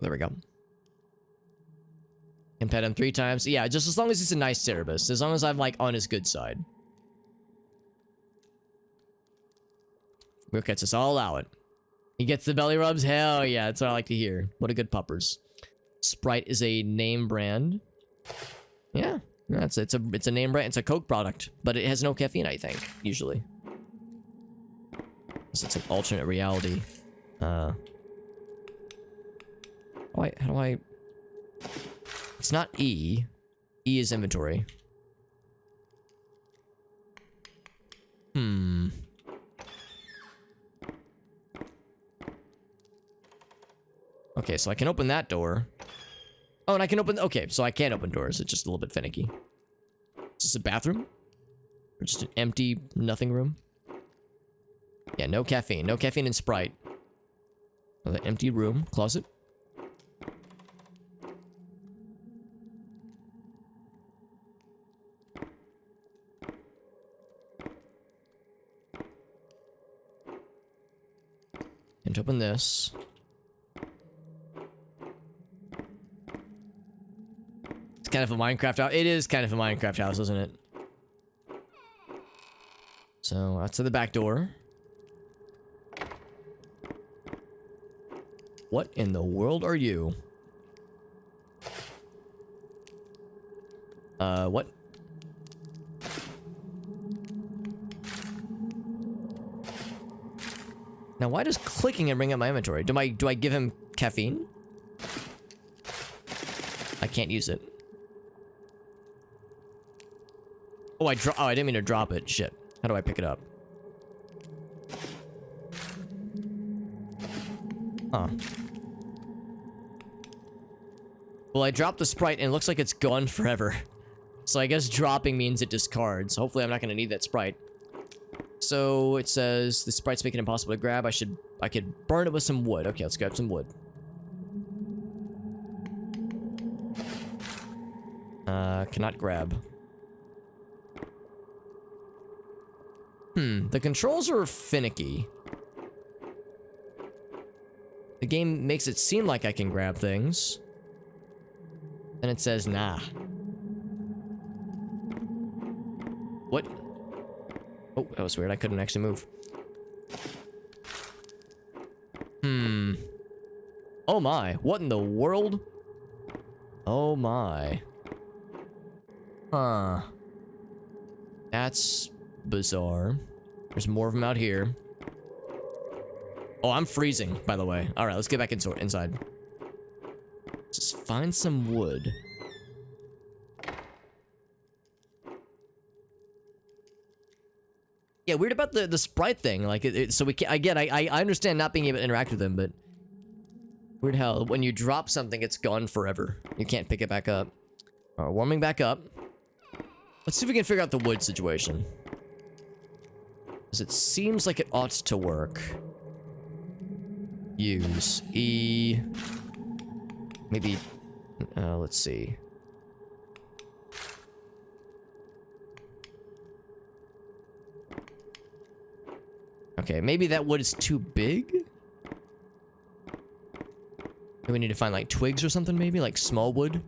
There we go. Can pet him 3 times. Yeah, just as long as he's a nice Cerberus. As long as I'm like on his good side. Okay, so I'll allow it. He gets the belly rubs? Hell yeah, that's what I like to hear. What a good puppers. Sprite is a name brand. Yeah, it's a name brand. It's a Coke product, but it has no caffeine, I think, usually. So it's an alternate reality. How do I... It's not E. E is inventory. Okay, so I can open that door. Oh, and I can open... Okay, so I can't open doors. It's just a little bit finicky. Is this a bathroom? Or just an empty nothing room? Yeah, no caffeine. No caffeine in Sprite. Another empty room. Closet. Can't open this. It's kind of a Minecraft house. It is kind of a Minecraft house, isn't it? So, out to the back door. What in the world are you? What? Now, why does clicking and bring up my inventory? Do I give him caffeine? I can't use it. Oh, I didn't mean to drop it. Shit. How do I pick it up? Huh. Well, I dropped the Sprite and it looks like it's gone forever. So I guess dropping means it discards. Hopefully I'm not gonna need that Sprite. So it says the Sprite's making it impossible to grab. I could burn it with some wood. Okay, let's grab some wood. Cannot grab. The controls are finicky. The game makes it seem like I can grab things. And it says, nah. What? Oh, that was weird. I couldn't actually move. Oh my. What in the world? Oh my. Huh. That's bizarre. There's more of them out here. Oh, I'm freezing, by the way. Alright, let's get back inside. Just find some wood. Yeah, weird about the Sprite thing. Like, so we can't... Again, I understand not being able to interact with them, but... Weird how when you drop something, it's gone forever. You can't pick it back up. Alright, warming back up. Let's see if we can figure out the wood situation. Because it seems like it ought to work. Use. E... Maybe... let's see. Okay, maybe that wood is too big? Do we need to find, like, twigs or something, maybe? Like, small wood?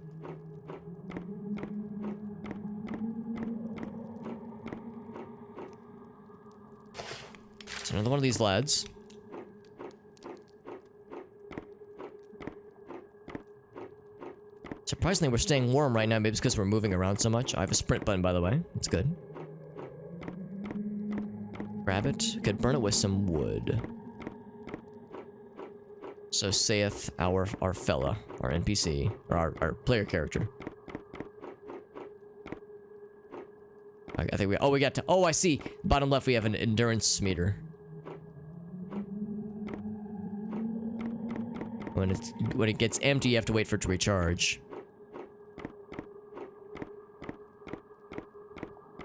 It's another one of these lads. Surprisingly, we're staying warm right now. Maybe it's because we're moving around so much. I have a sprint button, by the way. That's good. Grab it. Could burn it with some wood. So saith our fella, our NPC, or our player character. I think we got to... Oh, I see. Bottom left, we have an endurance meter. When it gets empty, you have to wait for it to recharge.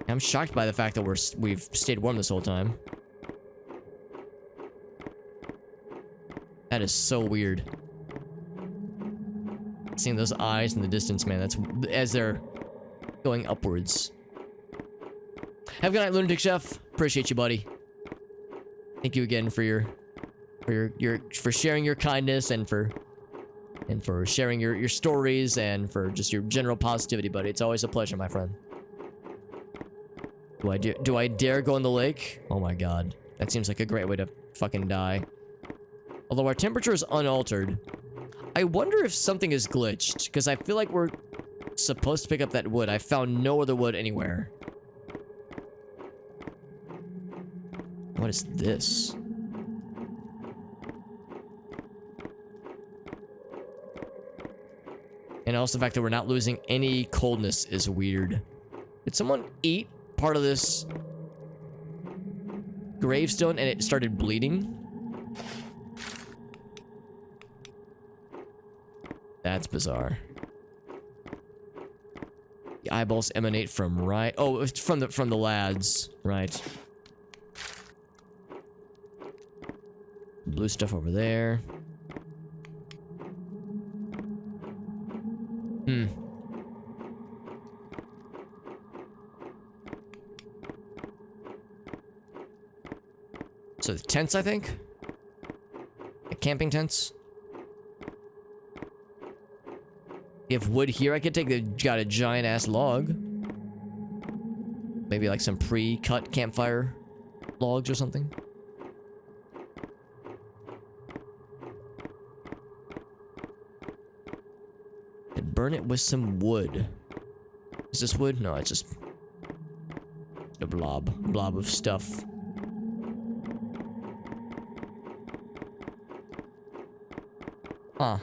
I'm shocked by the fact that we've stayed warm this whole time. That is so weird. Seeing those eyes in the distance, man. That's as they're going upwards. Have a good night, Lunatic Chef. Appreciate you, buddy. Thank you again for for sharing your kindness and for sharing your stories and for just your general positivity, buddy. It's always a pleasure, my friend. Do I dare go in the lake? Oh my god. That seems like a great way to fucking die. Although our temperature is unaltered. I wonder if something is glitched, because I feel like we're supposed to pick up that wood. I found no other wood anywhere. What is this? And also the fact that we're not losing any coldness is weird. Did someone eat part of this gravestone and it started bleeding? That's bizarre. The eyeballs emanate from right. Oh, it's from the lads, right? Blue stuff over there. Hmm. So the tents, I think? The camping tents? If wood here, I could take got a giant ass log. Maybe like some pre-cut campfire logs or something. And burn it with some wood. Is this wood? No, it's just a blob of stuff. Huh.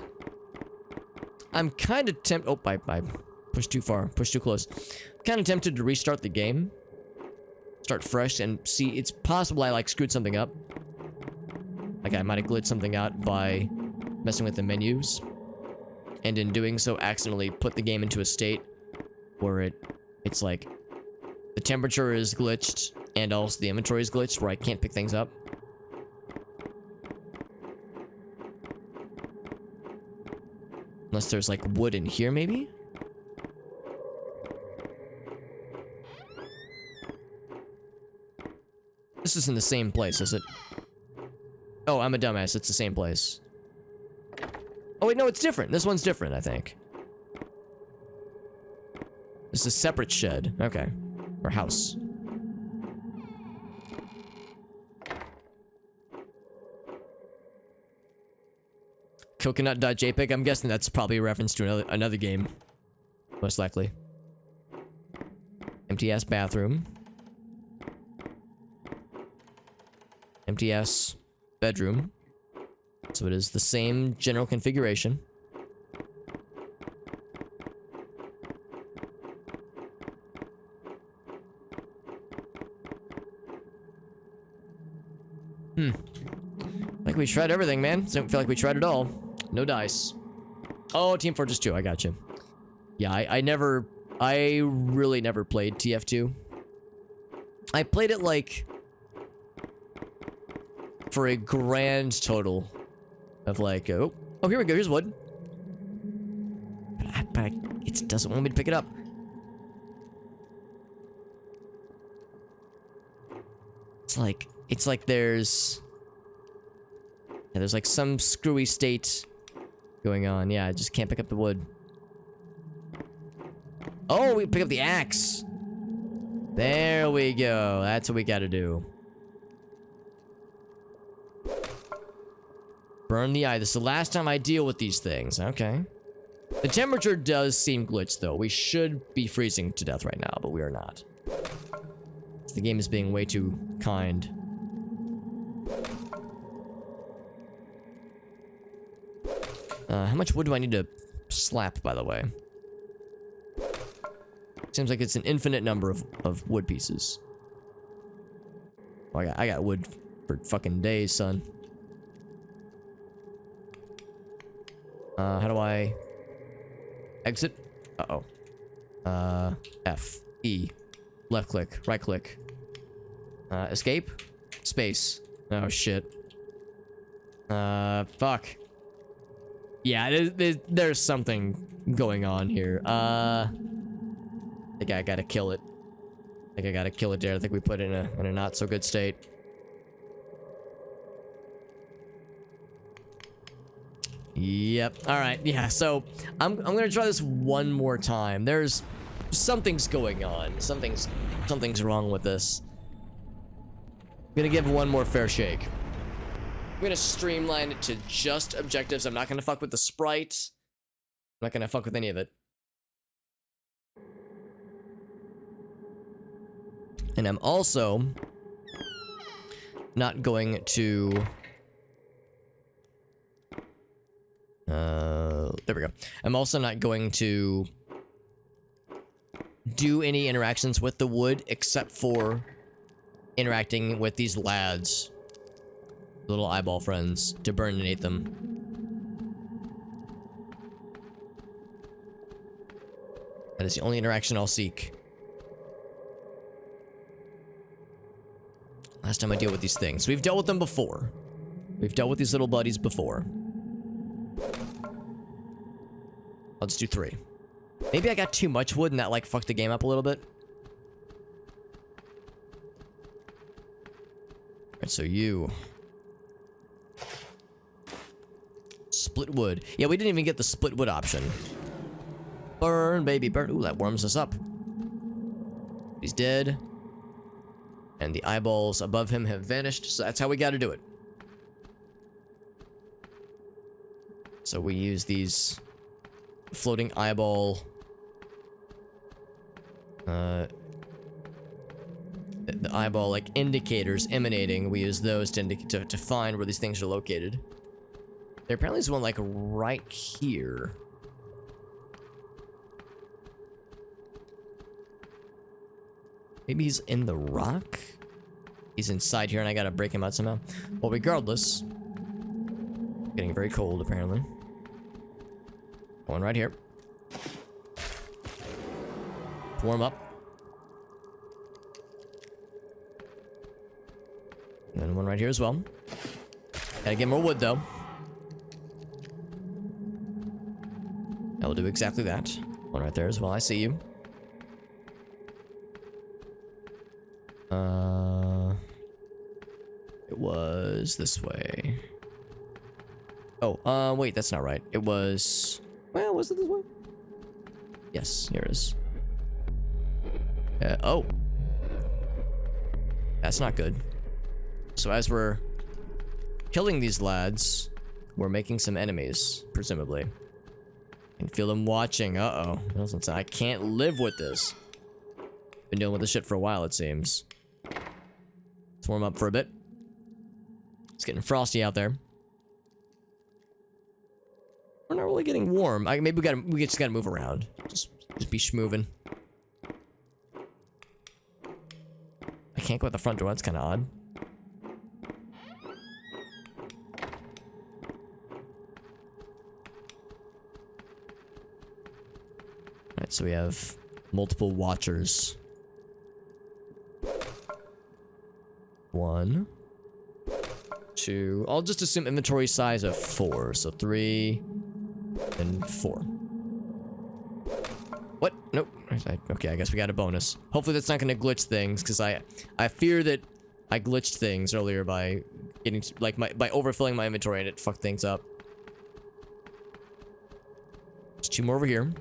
I'm kind of tempted. Oh, I pushed too far. Pushed too close. Kind of tempted to restart the game. Start fresh and see. It's possible I like screwed something up. Like I might have glitched something out by messing with the menus. And in doing so, accidentally put the game into a state where it's like the temperature is glitched and also the inventory is glitched where I can't pick things up. Unless there's like wood in here, maybe? This is in the same place, is it? Oh, I'm a dumbass. It's the same place. Oh, wait, no, it's different. This one's different, I think. This is a separate shed. Okay. Or house. Coconut.jpg. I'm guessing that's probably a reference to another game. Most likely. Empty ass bathroom. Empty ass bedroom. So it is the same general configuration. Like we tried everything, man. Don't feel like we tried it all. No dice. Oh, Team Fortress 2. I got you. Yeah, I really never played TF2. I played it like for a grand total of like, oh, here we go. Here's wood. But it doesn't want me to pick it up. It's like there's like some screwy state going on. Yeah, I just can't pick up the wood. Oh, we pick up the axe. There we go. That's what we gotta do. Burn the eye. This is the last time I deal with these things. Okay. The temperature does seem glitched, though. We should be freezing to death right now, but we are not. The game is being way too kind. How much wood do I need to slap, by the way? Seems like it's an infinite number of wood pieces. Oh, I got wood for fucking days, son. How do I exit? Uh-oh. F, E, left click, right click. Escape, space. Oh, shit. Fuck. Yeah, there's something going on here. I think I gotta kill it. I think I gotta kill it there. I think we put it in a not so good state. Yep. All right. Yeah. So I'm gonna try this one more time. There's something's going on. Something's wrong with this. I'm gonna give it one more fair shake. I'm gonna streamline it to just objectives. I'm not gonna fuck with the sprite. I'm not gonna fuck with any of it. And I'm also not going to... there we go. I'm also not going to do any interactions with the wood except for interacting with these lads. Little eyeball friends to burninate them. That is the only interaction I'll seek. Last time I deal with these things. We've dealt with them before. We've dealt with these little buddies before. I'll just do 3. Maybe I got too much wood and that like fucked the game up a little bit. Alright, so you. Split wood. Yeah, we didn't even get the split wood option. Burn, baby, burn. Ooh, that warms us up. He's dead. And the eyeballs above him have vanished, so that's how we gotta do it. So we use these floating eyeball... the eyeball, like, indicators emanating. We use those to find where these things are located. There apparently is one, like, right here. Maybe he's in the rock? He's inside here and I gotta break him out somehow. Well, regardless. Getting very cold, apparently. One right here. Warm up. And then one right here as well. Gotta get more wood, though. I will do exactly that. One right there as well. I see you. It was this way. Oh, wait, that's not right. It was... Well, was it this way? Yes, here it is. Oh. That's not good. So as we're killing these lads, we're making some enemies, presumably. I can feel them watching. Uh-oh. I can't live with this. Been dealing with this shit for a while, it seems. Let's warm up for a bit. It's getting frosty out there. We're not really getting warm. Maybe we just gotta move around. Just be schmoovin'. I can't go at the front door. That's kind of odd. Alright, so we have multiple watchers. 1, 2. I'll just assume inventory size of 4. So 3 and 4. What? Nope. Okay, I guess we got a bonus. Hopefully that's not going to glitch things, because I fear that I glitched things earlier by getting like by overfilling my inventory and it fucked things up. There's 2 more over here.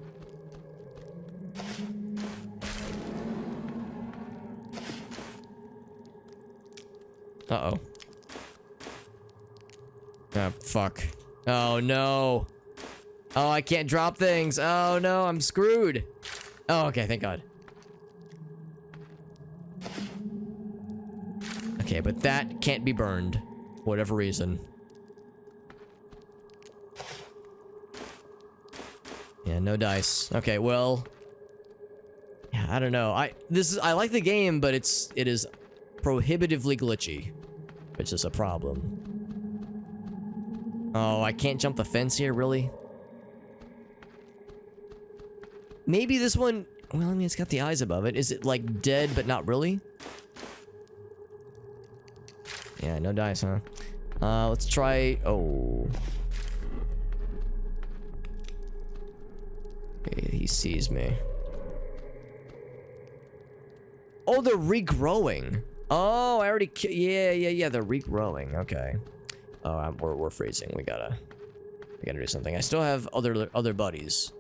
Uh-oh. Oh, fuck. Oh, no. Oh, I can't drop things. Oh, no, I'm screwed. Oh, okay, thank God. Okay, but that can't be burned. For whatever reason. Yeah, no dice. Okay, well... Yeah, I don't know. I like the game, but it is prohibitively glitchy, which is a problem. Oh, I can't jump the fence here, really? Maybe this one... Well, I mean, it's got the eyes above it. Is it, like, dead, but not really? Yeah, no dice, huh? Let's try... Oh. Okay, he sees me. Oh, they're regrowing. Oh, I already... Yeah, they're regrowing. Okay. Oh, we're freezing. We gotta do something. I still have other buddies.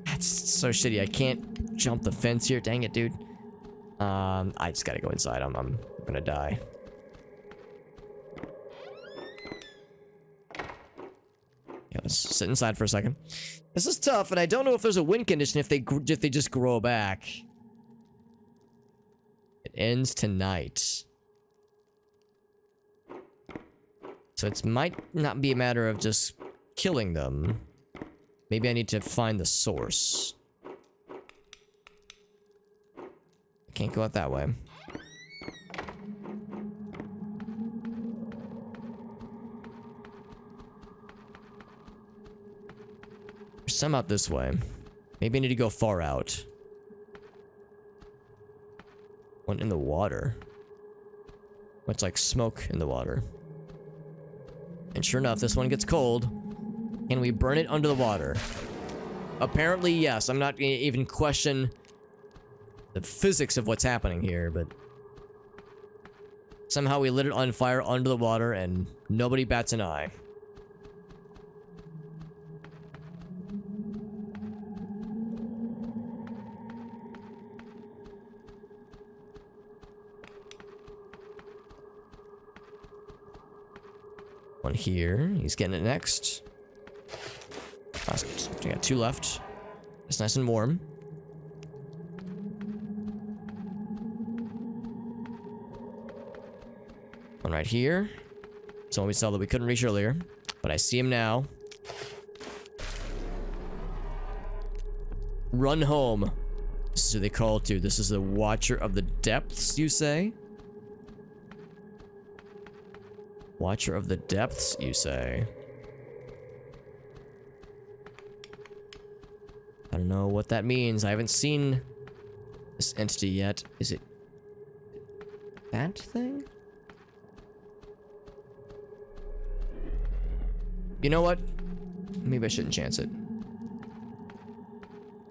That's so shitty. I can't jump the fence here. Dang it, dude. I just gotta go inside. I'm gonna die. Let's sit inside for a second. This is tough, and I don't know if there's a win condition if they just grow back. It ends tonight. So it might not be a matter of just killing them. Maybe I need to find the source. I can't go out that way. There's some out this way. Maybe I need to go far out. One in the water. What's like smoke in the water? And sure enough, this one gets cold. Can we burn it under the water? Apparently, yes. I'm not gonna even question the physics of what's happening here, but somehow we lit it on fire under the water and nobody bats an eye. One here. He's getting it next. We got 2 left. It's nice and warm. One right here. It's one we saw that we couldn't reach earlier, but I see him now. Run home. This is who they call to. This is the Watcher of the Depths, you say? Watcher of the Depths, you say? I don't know what that means. I haven't seen this entity yet. Is it that thing? You know what? Maybe I shouldn't chance it.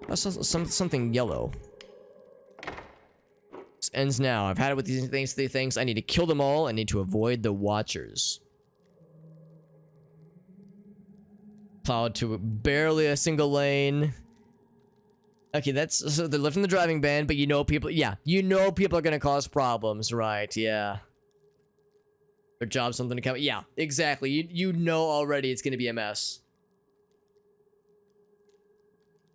That's something yellow. This ends now. I've had it with these things. I need to kill them all. I need to avoid the Watchers. Plowed to barely a single lane. Okay, that's so they're lifting the driving ban, but you know people. Yeah, you know people are gonna cause problems, right? Yeah. Their job's something to come. Yeah, exactly. You know already it's gonna be a mess.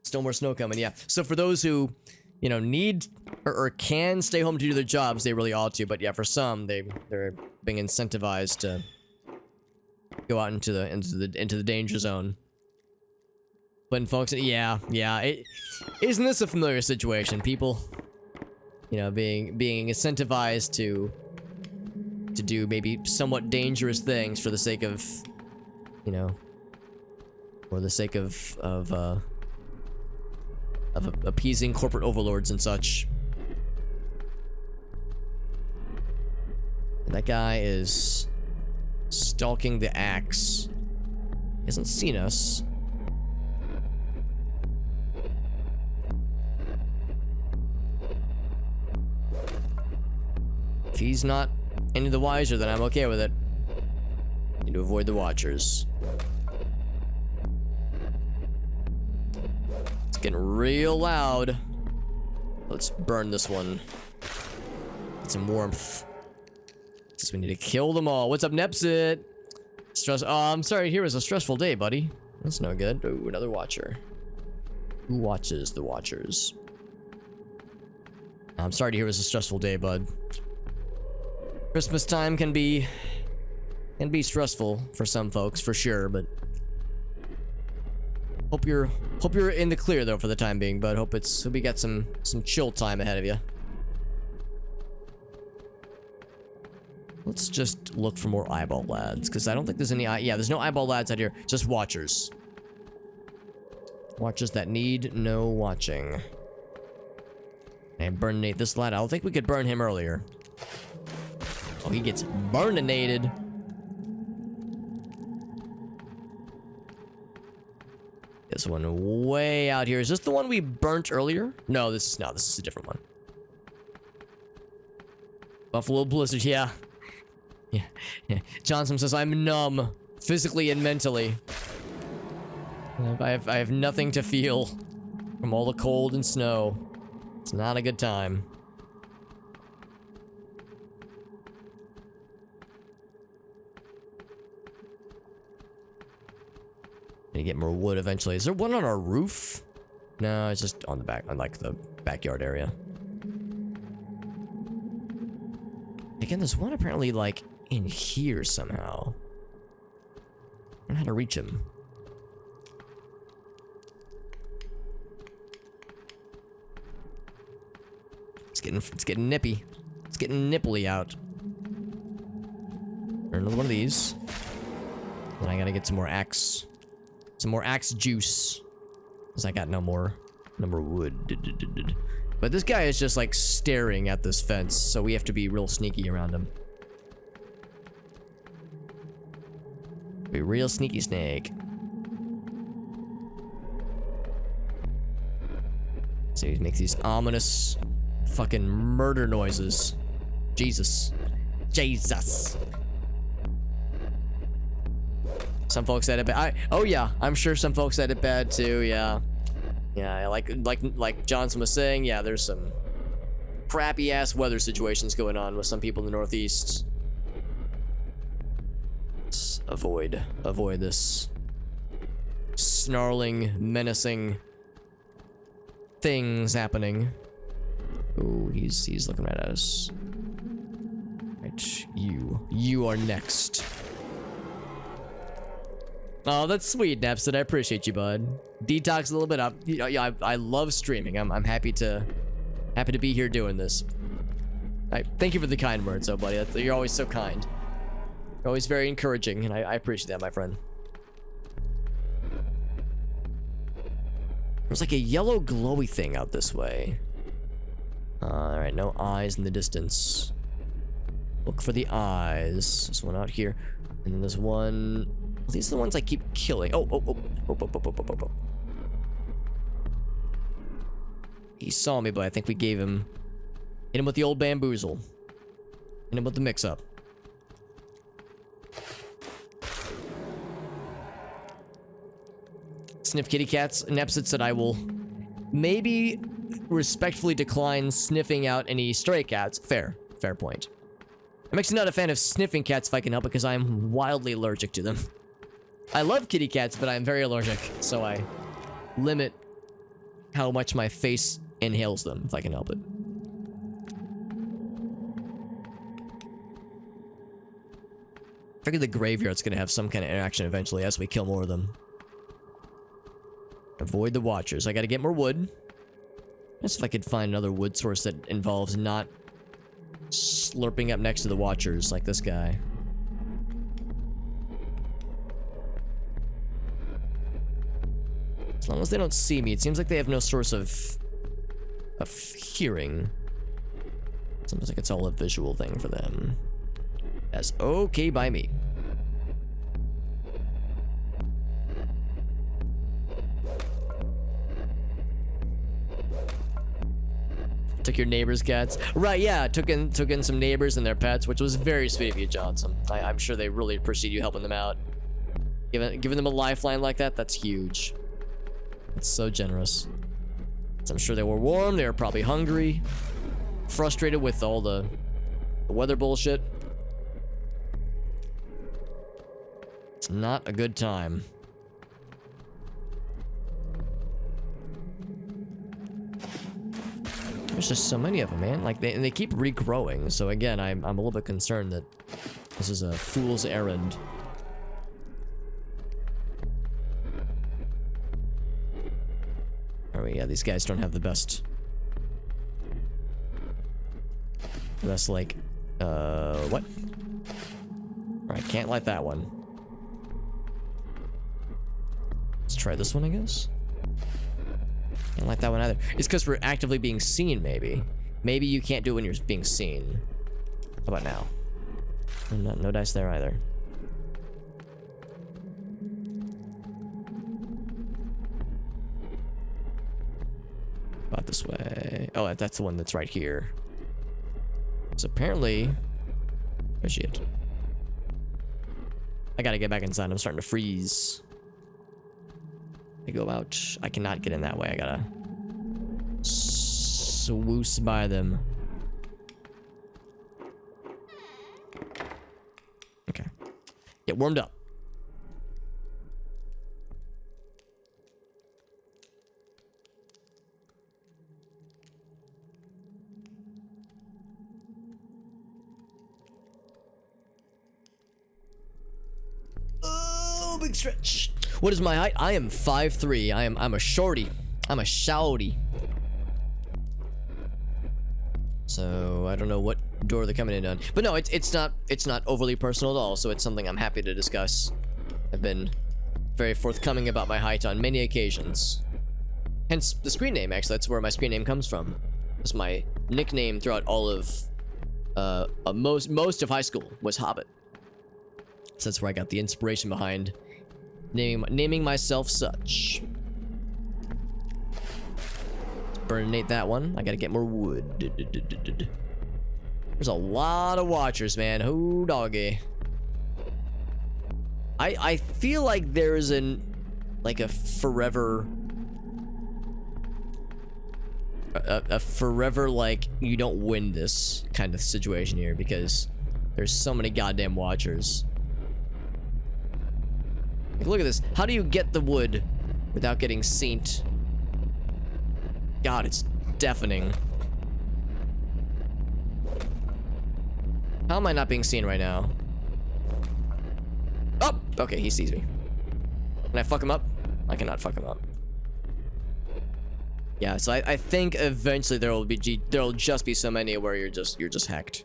Still more snow coming. Yeah. So for those who, you know, need or can stay home to do their jobs, they really ought to. But yeah, for some, they're being incentivized to go out into the danger zone. But folks, yeah. Isn't this a familiar situation? People, you know, being incentivized to do maybe somewhat dangerous things for the sake of, you know, or the sake of appeasing corporate overlords and such. And that guy is stalking the axe. He hasn't seen us. If he's not any the wiser, then I'm okay with it. Need to avoid the Watchers. It's getting real loud. Let's burn this one. Get some warmth. Since we need to kill them all. What's up, Nepsit? Oh, I'm sorry. Here was a stressful day, buddy. That's no good. Ooh, another Watcher. Who watches the Watchers? I'm sorry to hear it was a stressful day, bud. Christmas time can be stressful for some folks, for sure, but hope you're in the clear though for the time being, bud. Hope we got some chill time ahead of you. Let's just look for more eyeball lads, because I don't think there's any there's no eyeball lads out here, just Watchers. Watchers that need no watching. And burnate this lad. I don't think we could burn him earlier. Oh, he gets burninated. This one way out here. Is this the one we burnt earlier? No, this is a different one. Buffalo Blizzard, yeah. Johnson says, I'm numb, physically and mentally. I have nothing to feel from all the cold and snow. It's not a good time. Gonna get more wood eventually. Is there one on our roof? No, it's just on the back, on like the backyard area. Again, there's one apparently like in here somehow. I don't know how to reach him. It's getting nippy. It's getting nipply out. Another one of these. Then I gotta get some more axe juice. Cause I got no more wood. But this guy is just like staring at this fence, so we have to be real sneaky around him. Be real sneaky snake. So he makes these ominous fucking murder noises. Jesus. Some folks said it bad. Oh yeah, I'm sure some folks said it bad too. Yeah, like Johnson was saying. Yeah, there's some crappy ass weather situations going on with some people in the Northeast. Let's avoid this snarling, menacing things happening. Oh, he's looking right at us. Right, you are next. Oh, that's sweet, Napsted. I appreciate you, bud. Detox a little bit up. Yeah, I love streaming. I'm happy to be here doing this. Thank you for the kind words, though, buddy. You're always so kind. You're always very encouraging, and I appreciate that, my friend. There's like a yellow glowy thing out this way. Alright, no eyes in the distance. Look for the eyes. There's one out here. And then there's one... These are the ones I keep killing. Oh. He saw me, but I think we gave him... Hit him with the old bamboozle. Hit him with the mix-up. Sniff kitty cats. Nepsit said I will maybe respectfully decline sniffing out any stray cats. Fair point. I'm actually not a fan of sniffing cats if I can help it because I'm wildly allergic to them. I love kitty cats, but I'm very allergic, so I limit how much my face inhales them if I can help it. I figure the graveyard's gonna have some kind of interaction eventually as we kill more of them. Avoid the watchers. I gotta get more wood. Guess if I could find another wood source that involves not slurping up next to the watchers like this guy. As long as they don't see me, it seems like they have no source of hearing. Seems like it's all a visual thing for them. That's okay by me. Took your neighbor's cats. Right, yeah, took in some neighbors and their pets, which was very sweet of you, Johnson. I'm sure they really appreciate you helping them out. Giving them a lifeline like that, that's huge. It's so generous. So I'm sure they were warm, they were probably hungry, frustrated with all the weather bullshit. It's not a good time. There's just so many of them, man. Like, they keep regrowing. So again, I'm a little bit concerned that this is a fool's errand. Oh yeah, these guys don't have the best. Like, what? Alright, can't light that one. Let's try this one, I guess. Can't like that one either. It's because we're actively being seen, maybe. Maybe you can't do it when you're being seen. How about now? No dice there either. About this way. Oh, that's the one that's right here. So apparently... Where's she at? I gotta get back inside. I'm starting to freeze. I go out. I cannot get in that way. I gotta swoosh by them. Okay. Get warmed up. go, big stretch. What is my height? I am 5'3". I'm a shorty. I'm a shouty. So I don't know what door they're coming in on, but no, it's not overly personal at all. So it's something I'm happy to discuss. I've been very forthcoming about my height on many occasions. Hence the screen name. Actually, that's where my screen name comes from. It's my nickname throughout all of most of high school was Hobbit. So that's where I got the inspiration behind naming myself such. Burninate that one. I gotta get more wood. There's a lot of watchers, man. Oh, doggy. I feel like there's a forever like you don't win this kind of situation here because there's so many goddamn watchers. Like, look at this. How do you get the wood without getting seen? God, it's deafening. How am I not being seen right now? Oh, okay, he sees me. Can I fuck him up? I cannot fuck him up. Yeah, so I think eventually there'll just be so many where you're just hacked.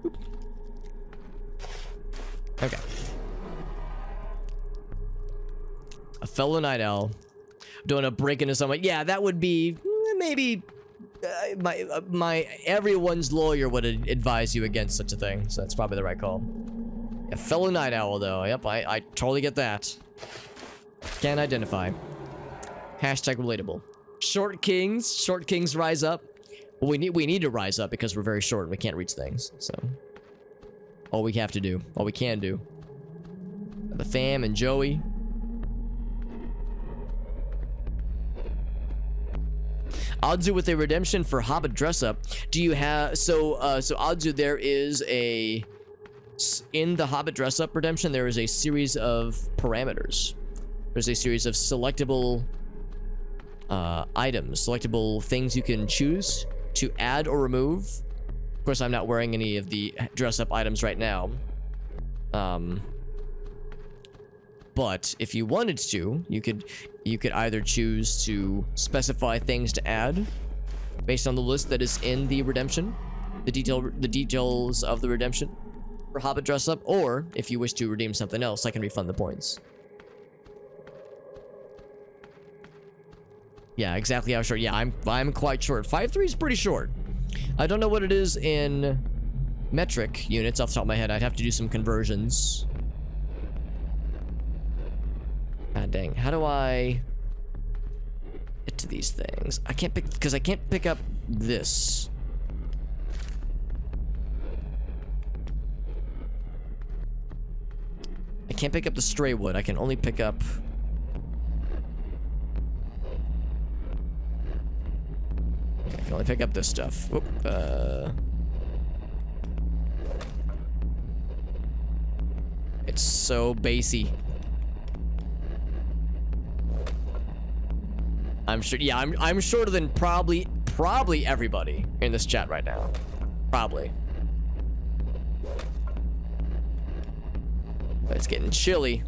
Oop. Okay. A fellow night owl doing a break into someone. Yeah, that would be maybe my everyone's lawyer would advise you against such a thing. So that's probably the right call. A fellow night owl, though. Yep, I totally get that. Can't identify. Hashtag relatable. Short kings rise up. Well, we need to rise up because we're very short and we can't reach things. So all we can do. The fam and Joey. Odzu with a redemption for Hobbit dress up. Do you have so Odzu, there is in the Hobbit dress up redemption, there is a series of parameters. There's a series of selectable items, selectable things you can choose to add or remove. Of course, I'm not wearing any of the dress up items right now. But if you wanted to, you could either choose to specify things to add based on the list that is in the redemption, the details of the redemption for Hobbit dress up, or if you wish to redeem something else, I can refund the points. Yeah, exactly how short. Yeah, I'm quite short. 5'3" is pretty short. I don't know what it is in metric units off the top of my head. I'd have to do some conversions. God dang, how do I get to these things? I can't pick, because I can't pick up this. I can't pick up the stray wood. I can only pick up... Okay, I can only pick up this stuff. Whoop, It's so basey. I'm sure, yeah, I'm shorter than probably everybody in this chat right now. Probably. But it's getting chilly.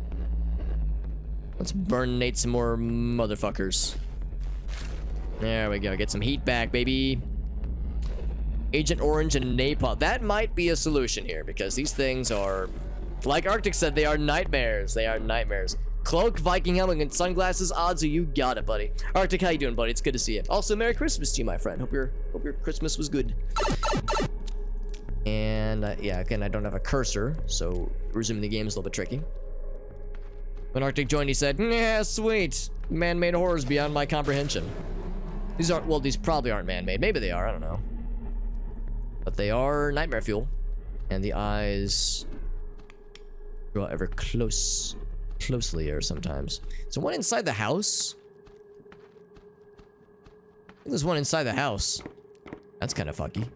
Let's burninate some more motherfuckers. There we go, get some heat back, baby. Agent Orange and Napalm. That might be a solution here, because these things are, like Arctic said, they are nightmares. They are nightmares. Cloak, Viking helmet, and sunglasses. Odds are you got it, buddy. Arctic, how you doing, buddy? It's good to see you. Also, Merry Christmas to you, my friend. Hope your Christmas was good. And yeah, again, I don't have a cursor, so resuming the game is a little bit tricky. When Arctic joined, he said, "Yeah, sweet. Man-made horrors beyond my comprehension." These aren't, well, these probably aren't man-made. Maybe they are. I don't know. But they are nightmare fuel, and the eyes draw ever closely or sometimes. So one inside the house? I think there's one inside the house. That's kind of fucky.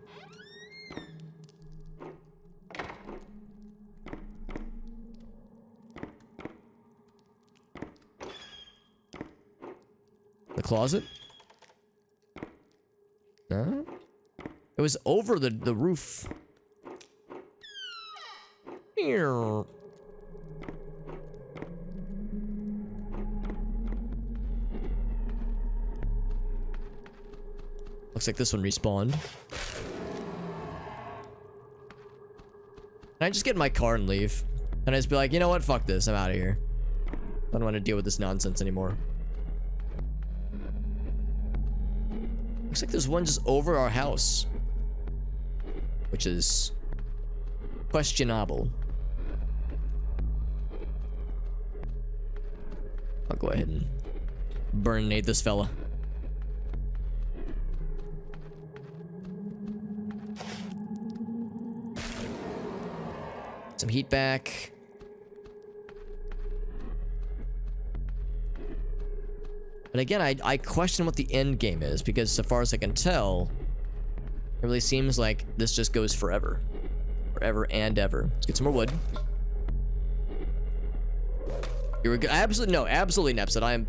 The closet? No? It was over the roof. Here. Looks like this one respawned. Can I just get in my car and leave? Can I just be like, you know what? Fuck this. I'm out of here. I don't want to deal with this nonsense anymore. Looks like there's one just over our house. Which is questionable. I'll go ahead and burninate this fella. Some heat back. But again, I question what the end game is, because so far as I can tell, it really seems like this just goes forever. Forever and ever. Let's get some more wood. Here we go. Absolutely, no, absolutely, Nepsid. I am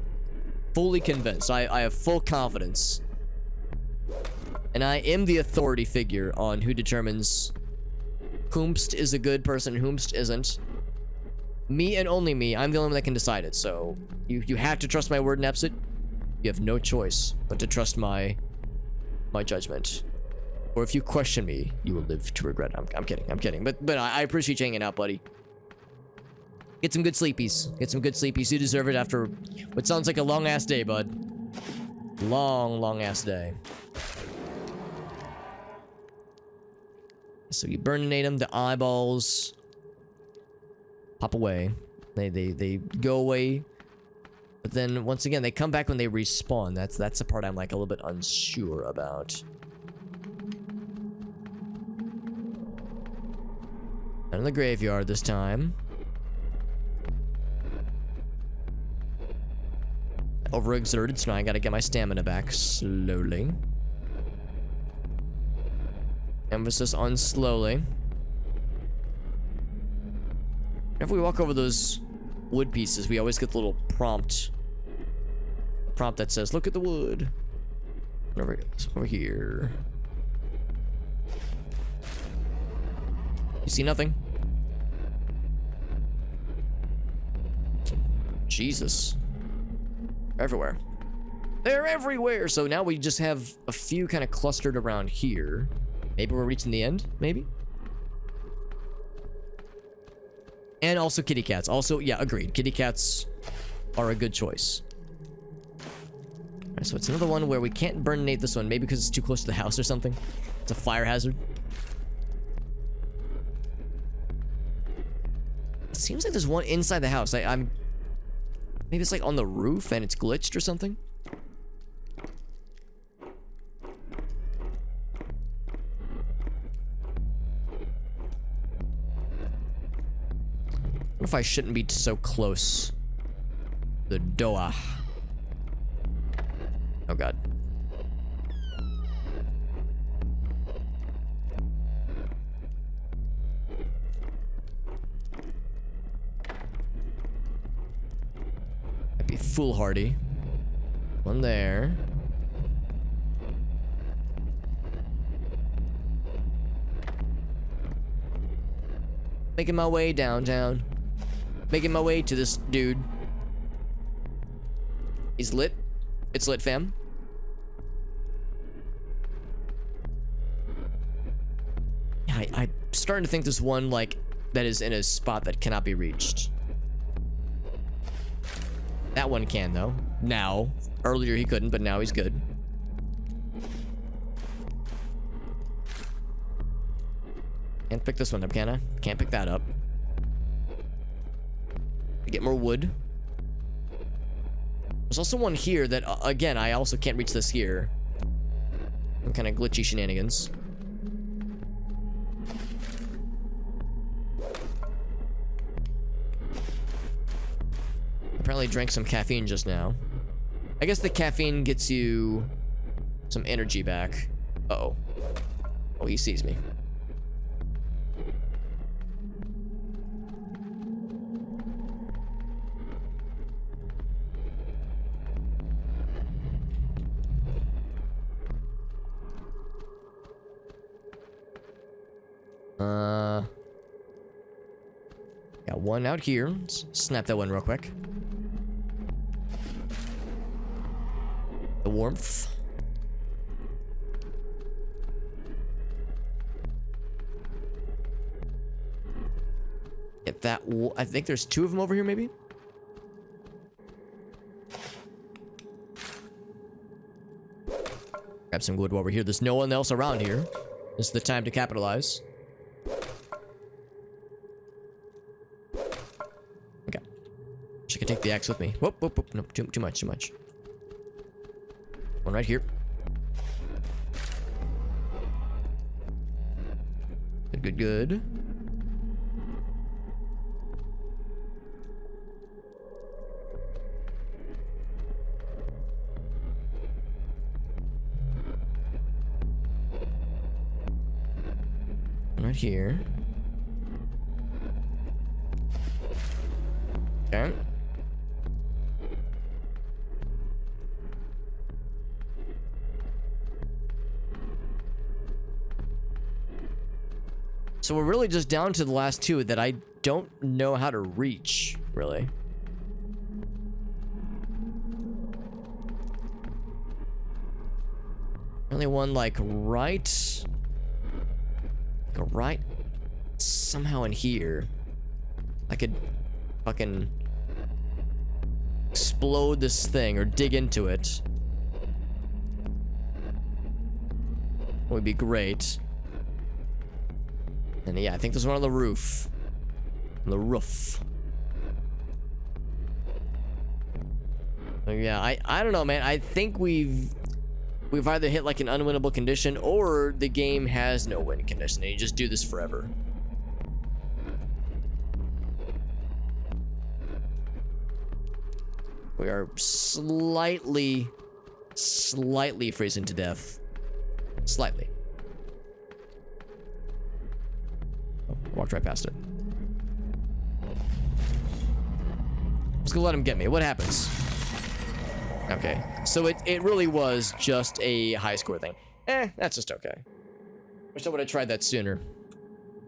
fully convinced. I have full confidence. And I am the authority figure on who determines whomst is a good person and whomst isn't. Me and only me. I'm the only one that can decide it, so you have to trust my word, Nepsid. You have no choice but to trust my judgment. Or if you question me, you will live to regret it. I'm kidding. But I appreciate you hanging out, buddy. Get some good sleepies. Get some good sleepies. You deserve it after what sounds like a long-ass day, bud. Long-ass day. So you burninate them, the eyeballs pop away. They go away. But then once again, they come back when they respawn. That's the part I'm like a little bit unsure about. Not in the graveyard this time. Overexerted, so now I gotta get my stamina back slowly. Emphasis on slowly. If we walk over those wood pieces, we always get the little prompt. A prompt that says, look at the wood. Over here. You see nothing? Jesus. Everywhere. They're everywhere! So now we just have a few kind of clustered around here. Maybe we're reaching the end? Maybe? And also kitty cats. Also, yeah, agreed. Kitty cats are a good choice. Alright, so it's another one where we can't burninate this one. Maybe because it's too close to the house or something. It's a fire hazard. It seems like there's one inside the house. I'm... Maybe it's like on the roof and it's glitched or something? What if I shouldn't be so close? The door. Oh god. Might be foolhardy. One there. Making my way downtown. Making my way to this dude. He's lit. It's lit, fam. Yeah, I'm starting to think there's one, like, that is in a spot that cannot be reached. That one can, though. Now. Earlier he couldn't, but now he's good. Can't pick this one up, can I? Can't pick that up. Get more wood. There's also one here that, again, I also can't reach this here. Some kind of glitchy shenanigans. Apparently drank some caffeine just now. I guess the caffeine gets you some energy back. Uh-oh. Oh, he sees me. one out here. Let's snap that one real quick. The warmth. Get that. I think there's two of them over here, maybe. Grab some wood while we're here. There's no one else around here. This is the time to capitalize. Okay. I could take the axe with me. Whoop, whoop, whoop. No, too much, too much. One right here. Good, good, good. Right here. Okay. So we're really just down to the last two that I don't know how to reach, really. Only one like right somehow in here. I could fucking explode this thing or dig into it. Would be great. And yeah, I think there's one on the roof. On the roof. So yeah, I don't know, man. I think we've either hit like an unwinnable condition or the game has no win condition and you just do this forever. We are slightly freezing to death. Slightly. Oh, walked right past it. Just gonna let him get me. What happens? Okay, so it really was just a high score thing. That's just okay. Wish I would have tried that sooner.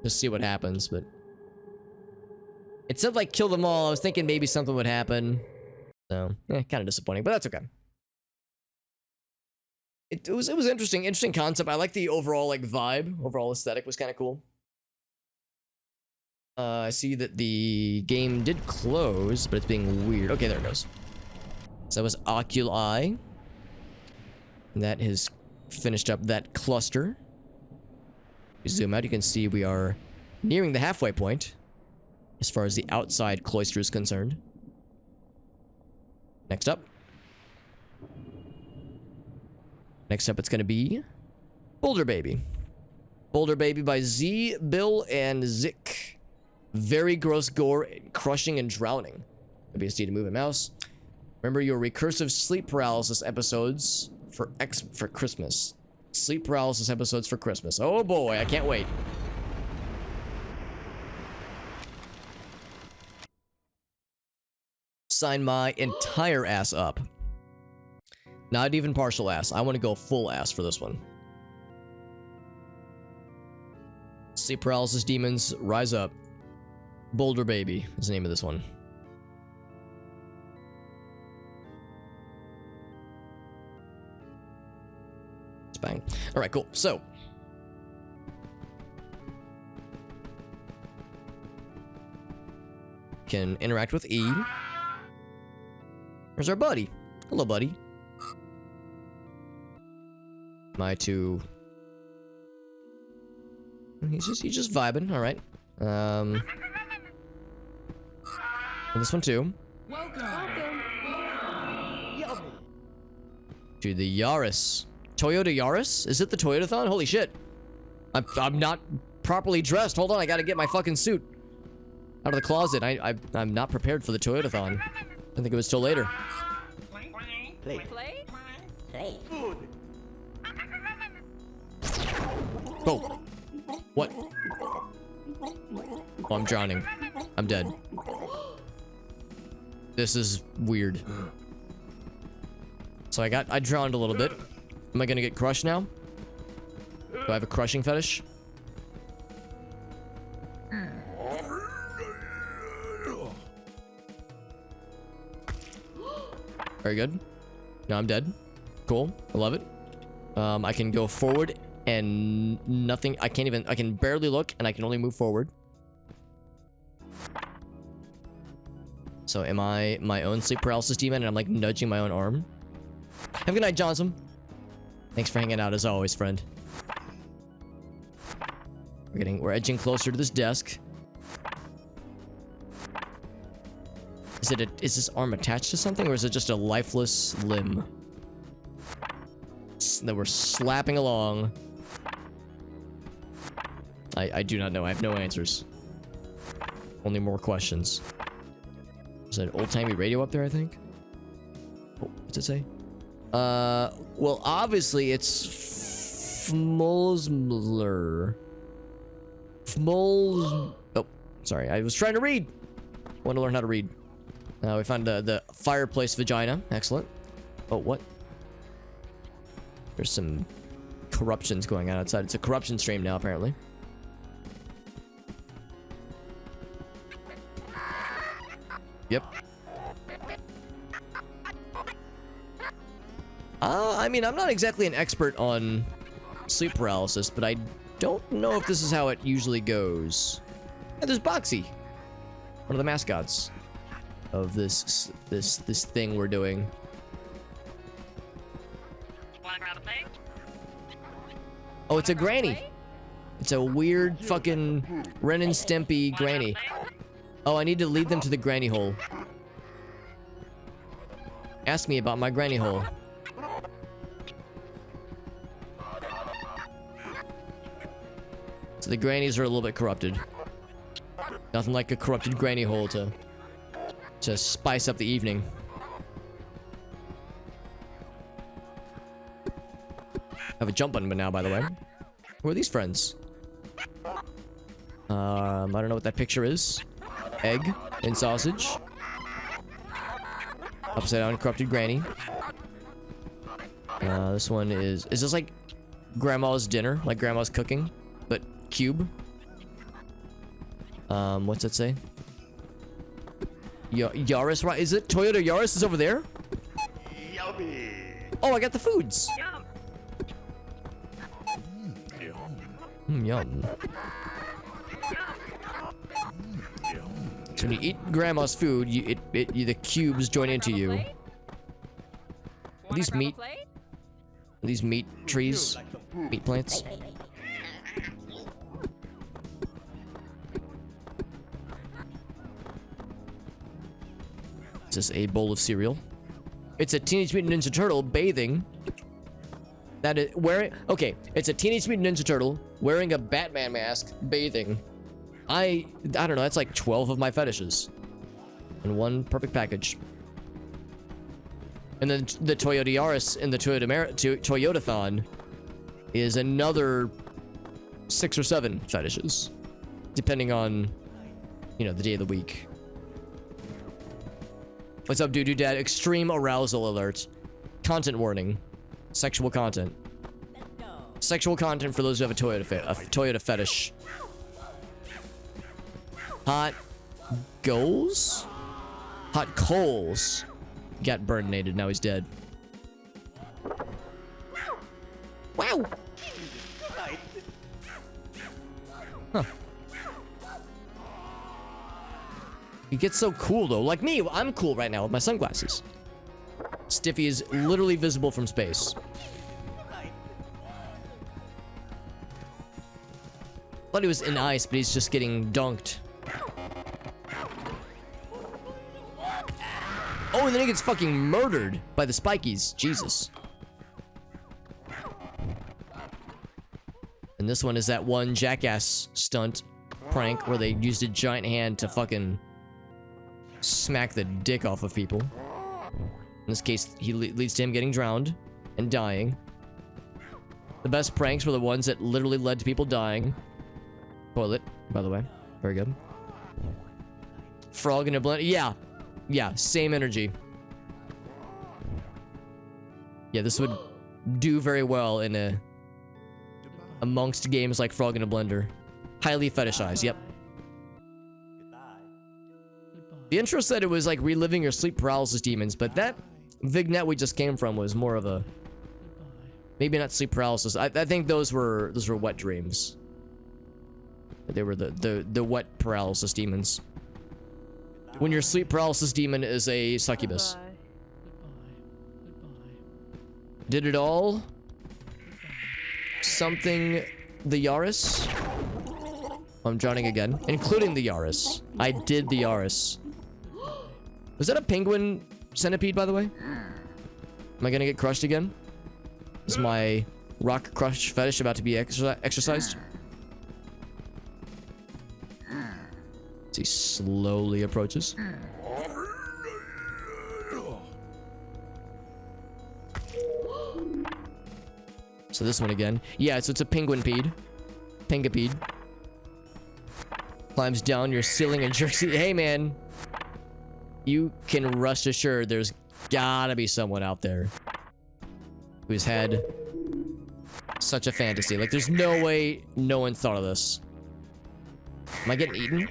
Just see what happens, but... It said, like, kill them all. I was thinking maybe something would happen. So, kind of disappointing, but that's okay. It was interesting concept. I like the overall, like, vibe. Overall aesthetic was kind of cool. I see that the game did close, but it's being weird. Okay, there it goes. So that was Oculi. And that has finished up that cluster. You zoom out, you can see we are nearing the halfway point as far as the outside cloister is concerned. Next up. Next up, it's going to be Boulder Baby. Boulder Baby by Z, Bill, and Zik. Very gross gore, crushing and drowning. WSD to move a mouse. Remember your recursive sleep paralysis episodes for Christmas. Sleep paralysis episodes for Christmas. Oh boy, I can't wait. Sign my entire ass up. Not even partial ass. I want to go full ass for this one. Sleep paralysis demons, rise up. Boulder Baby is the name of this one. Bang. All right, cool. So, can interact with E. There's our buddy. Hello, buddy. My two. He's just vibing. All right. This one too.
Welcome.
To the Yaris. Toyota Yaris? Is it the Toyotathon? Holy shit. I'm not properly dressed. Hold on, I gotta get my fucking suit out of the closet. I'm not prepared for the Toyotathon. I didn't think it was till later.
Play. Food.
Oh. What? Oh, I'm drowning. I'm dead. This is weird. So I drowned a little bit. Am I gonna get crushed now? Do I have a crushing fetish? Very good. Now I'm dead. Cool. I love it. I can go forward and nothing. I can barely look and I can only move forward. So am I my own sleep paralysis demon and I'm like nudging my own arm? Have a good night, Johnson. Thanks for hanging out as always, friend. We're edging closer to this desk. Is this arm attached to something or is it just a lifeless limb? That we're slapping along. I do not know. I have no answers. Only more questions. Is that an old-timey radio up there, I think? Oh, what's it say? Well, obviously it's Fmolsmler. Oh, sorry. I was trying to read. I want to learn how to read. We found the fireplace vagina. Excellent. Oh, what? There's some corruptions going on outside. It's a corruption stream now, apparently. Yep. I mean, I'm not exactly an expert on sleep paralysis, but I don't know if this is how it usually goes. And there's Boxy, one of the mascots of this thing we're doing. Oh, it's a granny. It's a weird fucking Ren and Stimpy granny. Oh, I need to lead them to the granny hole. Ask me about my granny hole. So the grannies are a little bit corrupted. Nothing like a corrupted granny hole to spice up the evening. I have a jump button now, by the way. Who are these friends? I don't know what that picture is. Egg and sausage. Upside down corrupted granny. This one is this like grandma's dinner? Like grandma's cooking? But cube? What's that say? Yaris, right? Is it Toyota Yaris is over there?
Yummy.
Oh, I got the foods.
Yum.
Yum. So when you eat grandma's food, the cubes join into you. Are these meat? Are these meat trees? Meat plants? Is this a bowl of cereal? It's a Teenage Mutant Ninja Turtle bathing. That is wearing. Okay, it's a Teenage Mutant Ninja Turtle wearing a Batman mask bathing. I don't know. That's like 12 of my fetishes in one perfect package. And then the Toyota Yaris and the Toyotathon is another 6 or 7 fetishes, depending on, you know, the day of the week. What's up, doo-doo dad? Extreme arousal alert. Content warning. Sexual content. Sexual content for those who have a Toyota fetish. Hot goals? Hot coals. Got burninated, now he's dead. Wow! Huh. He gets so cool though. Like me, I'm cool right now with my sunglasses. Stiffy is literally visible from space. Thought he was in ice, but he's just getting dunked. Oh, and then he gets fucking murdered by the spikies. Jesus. And this one is that one jackass stunt prank where they used a giant hand to fucking smack the dick off of people. In this case, he leads to him getting drowned and dying. The best pranks were the ones that literally led to people dying. Toilet, by the way. Very good. Frog in a blender. Yeah. Yeah, same energy. Yeah, this would do very well in amongst games like Frog in a Blender. Highly fetishized, yep. The intro said it was like reliving your sleep paralysis demons, but that Vignette we just came from was more of a... Maybe not sleep paralysis. I think those were wet dreams. They were the wet paralysis demons. When your sleep paralysis demon is a succubus. Did it all? Something... The Yaris? I'm drowning again. Including the Yaris. I did the Yaris. Was that a penguin centipede, by the way? Am I gonna get crushed again? Is my rock crush fetish about to be exercised? As he slowly approaches. So this one again. Yeah, so it's a penguinpede. Pengapede. Climbs down your ceiling and jerks it. Hey, man. You can rest assured there's gotta be someone out there who's had such a fantasy. Like, there's no way no one thought of this. Am I getting eaten?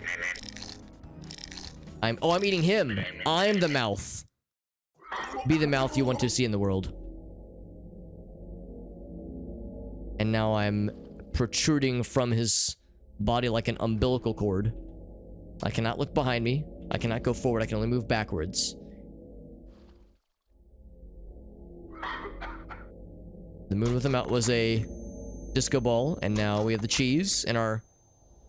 I'm eating him. I'm the mouth. Be the mouth you want to see in the world. And now I'm protruding from his body like an umbilical cord. I cannot look behind me. I cannot go forward. I can only move backwards. The moon with the mouth was a disco ball, and now we have the cheese in our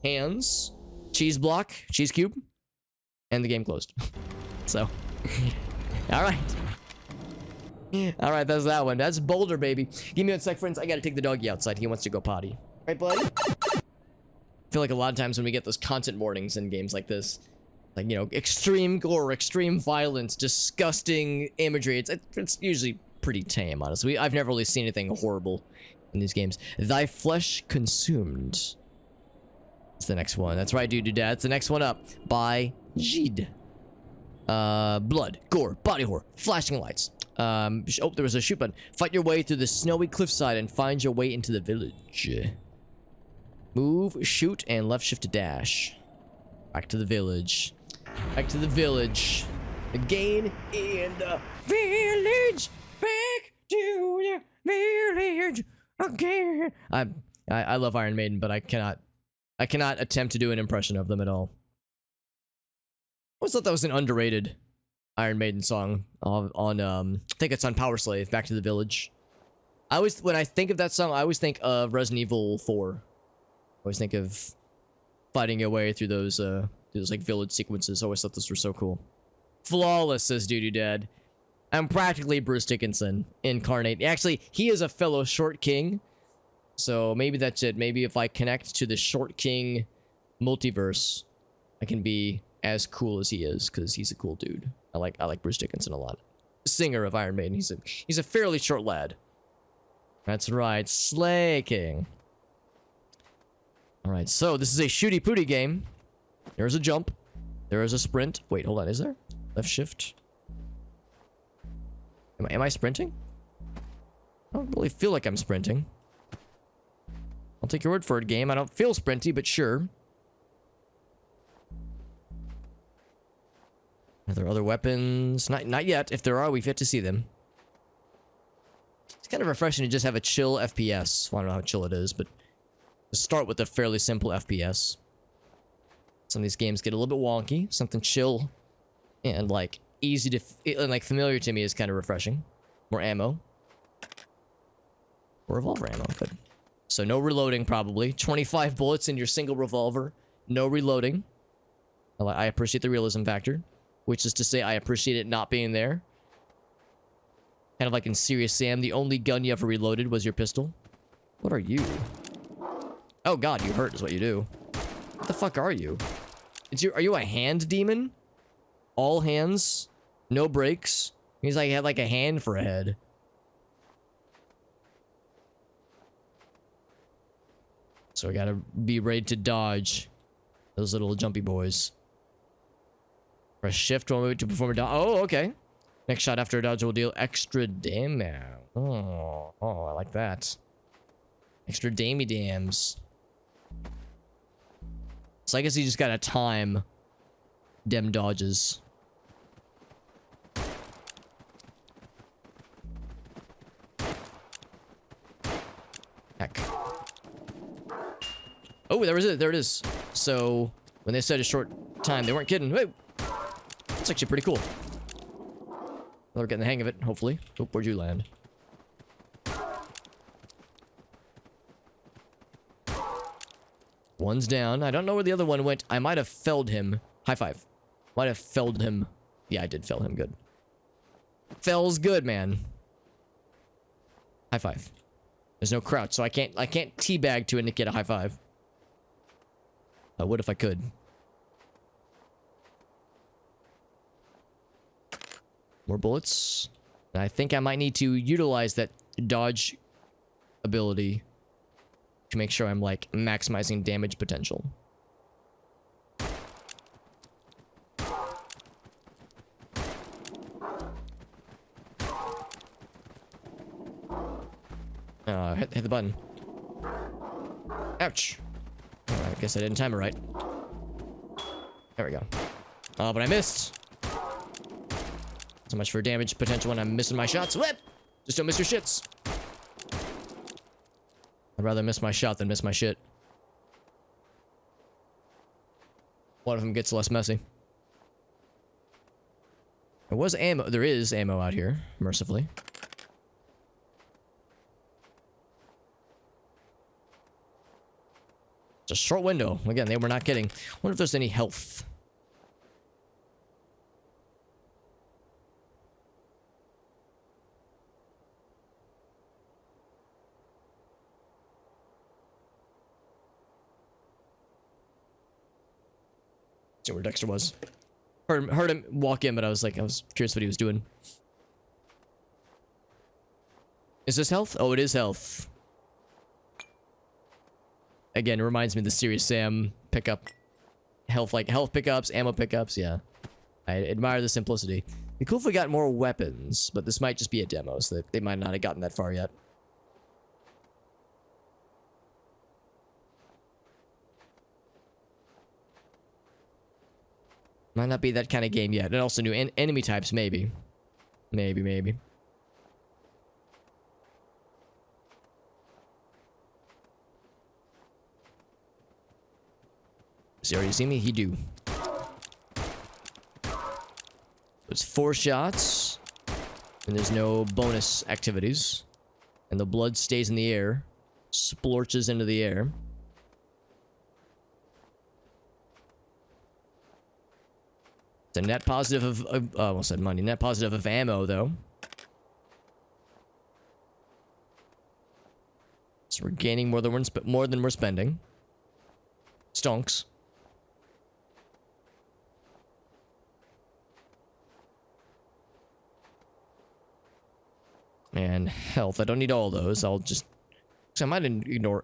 hands. Cheese block, cheese cube, and the game closed. So, all right. All right, that's that one. That's Boulder, baby. Give me 1 sec, friends. I gotta take the doggy outside. He wants to go potty. Right, buddy? I feel like a lot of times when we get those content warnings in games like this, like, you know, extreme gore, extreme violence, disgusting imagery, it's usually pretty tame, honestly. I've never really seen anything horrible in these games. Thy flesh consumed. That's the next one. That's right, dude. That's the next one up. By Jid. Blood, gore, body horror, flashing lights. Oh, there was a shoot button. Fight your way through the snowy cliffside and find your way into the village. Move, shoot, and left shift to dash. Back to the village. Back to the village. Again in the village. Back to the village again. I love Iron Maiden, but I cannot attempt to do an impression of them at all. I always thought that was an underrated Iron Maiden song on I think it's on Power Slave, Back to the Village. When I think of that song, I always think of Resident Evil 4. I always think of fighting your way through those like village sequences. I always thought those were so cool. Flawless, says Doo-Doo Dad. I'm practically Bruce Dickinson incarnate. Actually, he is a fellow Short King. So maybe that's it. Maybe if I connect to the Short King multiverse, I can be as cool as he is, because he's a cool dude. I like Bruce Dickinson a lot. Singer of Iron Maiden. He's a fairly short lad. That's right, Slay King. Alright, so this is a shooty pooty game. There's a jump. There is a sprint. Wait, hold on, is there? Left shift. Am I sprinting? I don't really feel like I'm sprinting. I'll take your word for it, game. I don't feel sprinty, but sure. Are there other weapons? Not yet. If there are, we've yet to see them. It's kind of refreshing to just have a chill FPS. Well, I don't know how chill it is, but to start with a fairly simple FPS. Some of these games get a little bit wonky. Something chill and like easy to and like familiar to me is kind of refreshing. More ammo. Or revolver ammo. Good. So no reloading probably. 25 bullets in your single revolver. No reloading. I appreciate the realism factor. Which is to say, I appreciate it not being there. Kind of like in Serious Sam, the only gun you ever reloaded was your pistol. What are you? Oh god, you hurt is what you do. What the fuck are you? Are you a hand demon? All hands? No brakes? He's like, had like a hand for a head. So I gotta be ready to dodge those little jumpy boys. Press shift to perform a dodge. Oh, okay. Next shot after a dodge will deal extra damage. Oh, I like that. Extra dammy dams. So I guess you just gotta time dem dodges. Heck. Oh, there was it. There it is. So when they said a short time, they weren't kidding. Wait, that's actually pretty cool. We're getting the hang of it, hopefully. Oh, where'd you land? One's down. I don't know where the other one went. I might have felled him. High five. Might have felled him. Yeah, I did fell him. Good. Fell's good, man. High five. There's no crouch, so I can't teabag to indicate a high five. I would if I could. More bullets. And I think I might need to utilize that dodge ability to make sure I'm like maximizing damage potential. Hit the button. Ouch. Oh, I guess I didn't time it right. There we go. Oh, but I missed. So much for damage potential when I'm missing my shots. Whip! Just don't miss your shits. I'd rather miss my shot than miss my shit. One of them gets less messy. There was ammo. There is ammo out here, mercifully. It's a short window. Again, they were not kidding. Wonder if there's any health. See where Dexter was. Heard him walk in, but I was curious what he was doing. Is this health? Oh, it is health. Again, it reminds me of the Serious Sam pickup. Health pickups, ammo pickups, yeah. I admire the simplicity. It'd be cool if we got more weapons, but this might just be a demo, so they might not have gotten that far yet. Might not be that kind of game yet. And also new enemy types, maybe. Maybe. Does he already see me? He do. It's 4 shots. And there's no bonus activities. And the blood stays in the air. Splorches into the air. It's a net positive of almost said money. Net positive of ammo, though. So we're gaining more than we're spending. Stonks. And health. I don't need all those. I'll just... I might ignore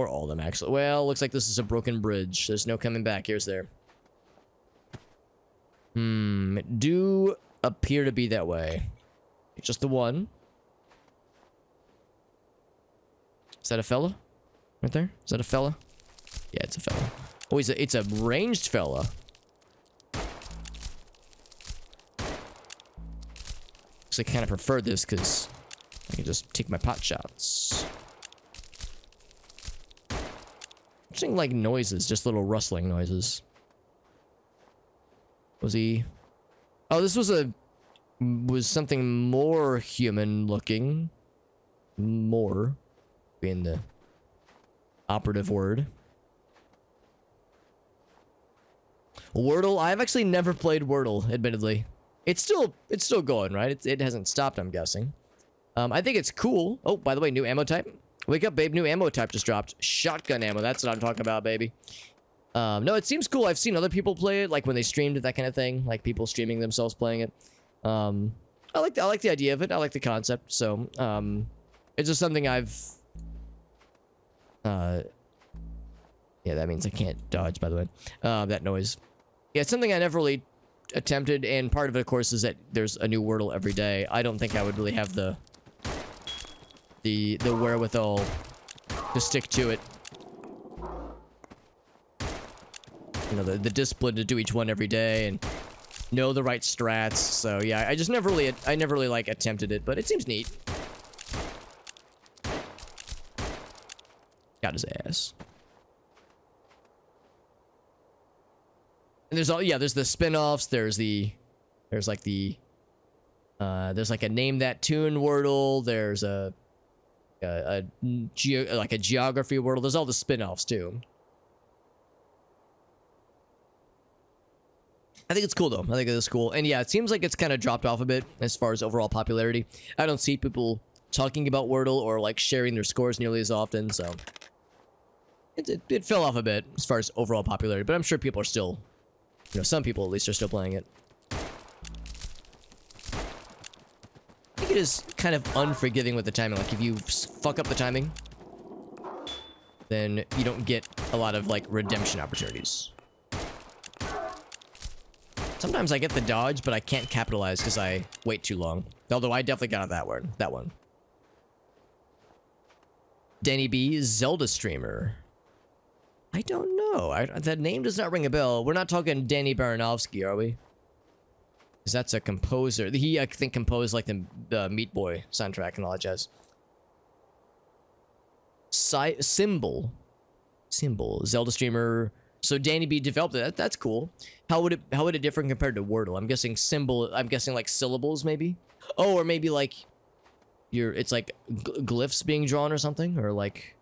all of them, actually. Well, looks like this is a broken bridge. There's no coming back. Here's there. It do appear to be that way. It's just the one. Is that a fella? Right there? Is that a fella? Yeah, it's a fella. Oh, it's a ranged fella. I kind of prefer this because I can just take my pot shots. I'm seeing like noises, just little rustling noises. Was he? Oh, this was something more human looking. More being the operative word. Wordle. I've actually never played Wordle, admittedly. It's still going, right? It hasn't stopped, I'm guessing. I think it's cool. Oh, by the way, new ammo type. Wake up, babe. New ammo type just dropped. Shotgun ammo. That's what I'm talking about, baby. No, it seems cool. I've seen other people play it, like when they streamed it, that kind of thing. Like people streaming themselves playing it. I like the idea of it. I like the concept. So, it's just something I've... yeah, that means I can't dodge, by the way. That noise. Yeah, it's something I never really attempted, and part of it, of course, is that there's a new Wordle every day. I don't think I would really have the wherewithal to stick to it. You know, the discipline to do each one every day and know the right strats. So yeah, I never really like attempted it, but it seems neat. Got his ass. And there's all, yeah, there's the spin-offs, there's like a name that tune wordle, there's like a geography wordle, there's all the spin-offs too. I think it's cool though. I think it's cool. And yeah, it seems like it's kind of dropped off a bit as far as overall popularity. I don't see people talking about Wordle or like sharing their scores nearly as often, so it fell off a bit as far as overall popularity, but I'm sure people are still, you know, some people at least are still playing it. I think it is kind of unforgiving with the timing. Like if you fuck up the timing, then you don't get a lot of like redemption opportunities. Sometimes I get the dodge, but I can't capitalize because I wait too long. Although I definitely got that one. Danny B, Zelda streamer. I don't know. That name does not ring a bell. We're not talking Danny Baranovsky, are we? Because that's a composer. He, I think, composed like the Meat Boy soundtrack and all that jazz. Symbol, Zelda streamer. So Danny B developed it. That's cool. How would it differ compared to Wordle? I'm guessing like syllables maybe. Oh, or maybe like it's like glyphs being drawn or something, or like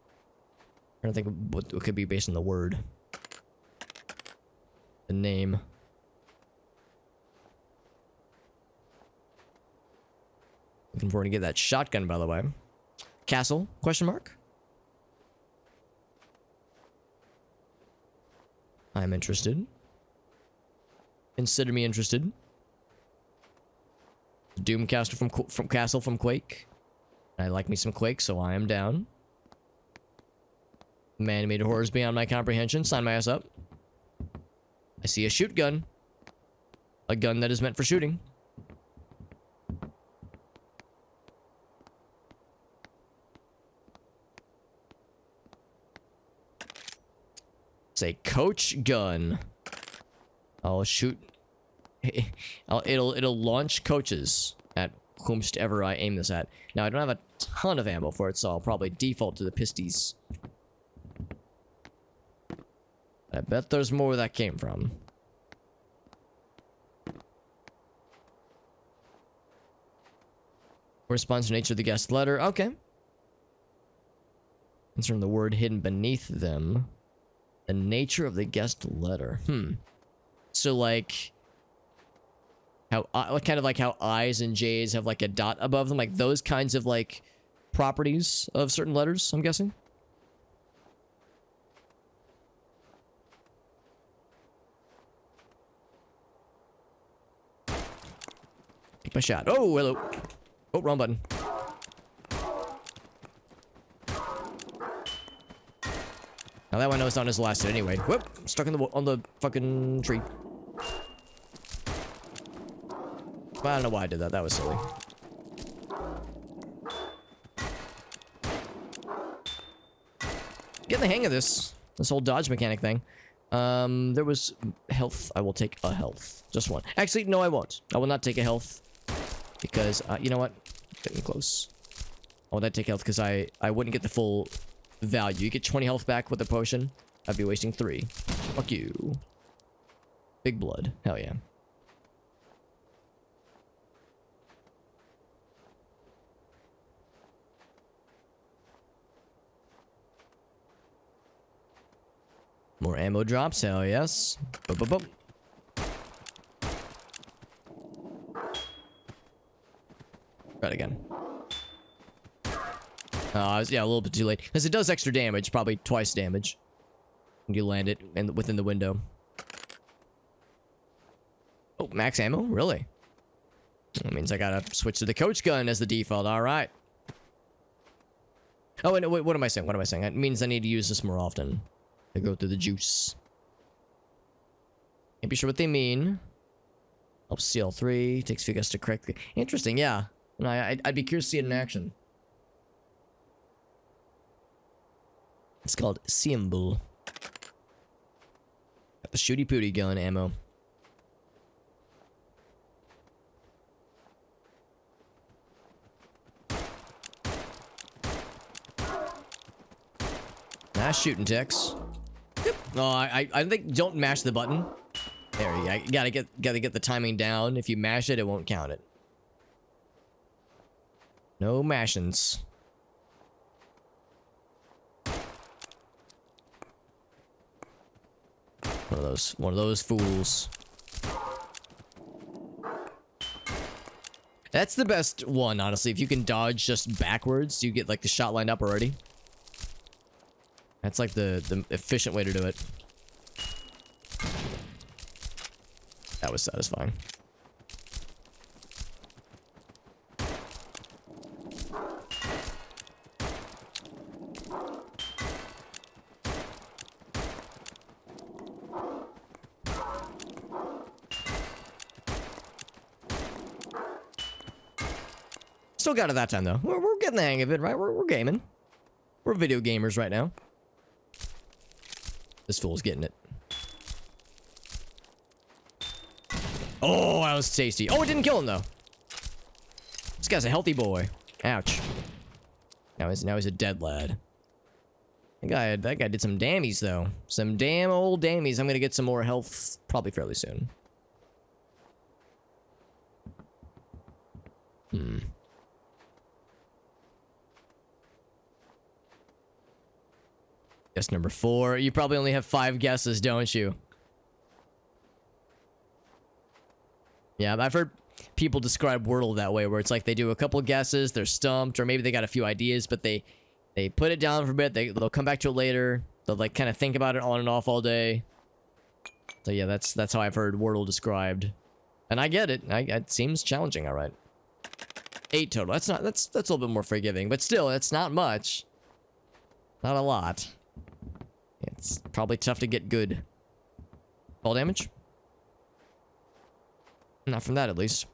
I don't think what could be based on the word. The name. Looking forward to get that shotgun, by the way. Castle? Question mark. I'm interested. Consider me interested. Doomcaster from Castle from Quake. I like me some Quake, so I am down. Man-made horrors beyond my comprehension. Sign my ass up. I see a shoot gun. A gun that is meant for shooting. It's a coach gun. I'll shoot. It'll launch coaches at whomsoever I aim this at. Now I don't have a ton of ammo for it, so I'll probably default to the pisties. I bet there's more where that came from. Corresponds to the nature of the guest letter. Okay. Concern the word hidden beneath them. The nature of the guest letter. So like how kind of like how I's and J's have like a dot above them, like those kinds of like properties of certain letters, I'm guessing. Take my shot. Oh, hello. Oh, wrong button. Now that one knows not his last hit anyway. Whoop! Stuck on the fucking tree. I don't know why I did that. That was silly. Getting the hang of this whole dodge mechanic thing. There was health. I will take a health. Just one. Actually, no, I won't. I will not take a health because you know what? Getting close. I will not take health because I wouldn't get the full value. You get 20 health back with a potion. I'd be wasting 3. Fuck you. Big blood. Hell yeah. More ammo drops. Hell yes. Boop, boop, boop. Try it again. Yeah, a little bit too late. Because it does extra damage, probably twice damage. When you land it within the window. Oh, max ammo? Really? That means I gotta switch to the coach gun as the default. Alright. Oh, wait, no, wait, what am I saying? What am I saying? It means I need to use this more often. To go through the juice. Can't be sure what they mean. Helps CL3. Takes figures to correct. Interesting, yeah. No, I'd be curious to see it in action. It's called Symbol. Got the shooty pooty gun ammo. Mass shooting ticks. Yep. Oh, I think don't mash the button. There you go. You gotta get the timing down. If you mash it, it won't count it. No mashins. One of those fools. That's the best one, honestly. If you can dodge just backwards, you get like the shot lined up already. That's like the efficient way to do it. That was satisfying. Still got it that time, though. We're getting the hang of it, right? We're gaming. We're video gamers right now. This fool's getting it. Oh, that was tasty. Oh, it didn't kill him, though. This guy's a healthy boy. Ouch. Now he's a dead lad. That guy did some dammies, though. Some damn old dammies. I'm gonna get some more health probably fairly soon. Guess number 4. You probably only have 5 guesses, don't you? Yeah, I've heard people describe Wordle that way, where it's like they do a couple guesses, they're stumped, or maybe they got a few ideas, but they put it down for a bit, they'll come back to it later, they'll like kind of think about it on and off all day. So yeah, that's how I've heard Wordle described. And I get it. It seems challenging, alright. 8 total. That's a little bit more forgiving, but still, it's not much. Not a lot. It's probably tough to get good. Fall damage? Not from that, at least.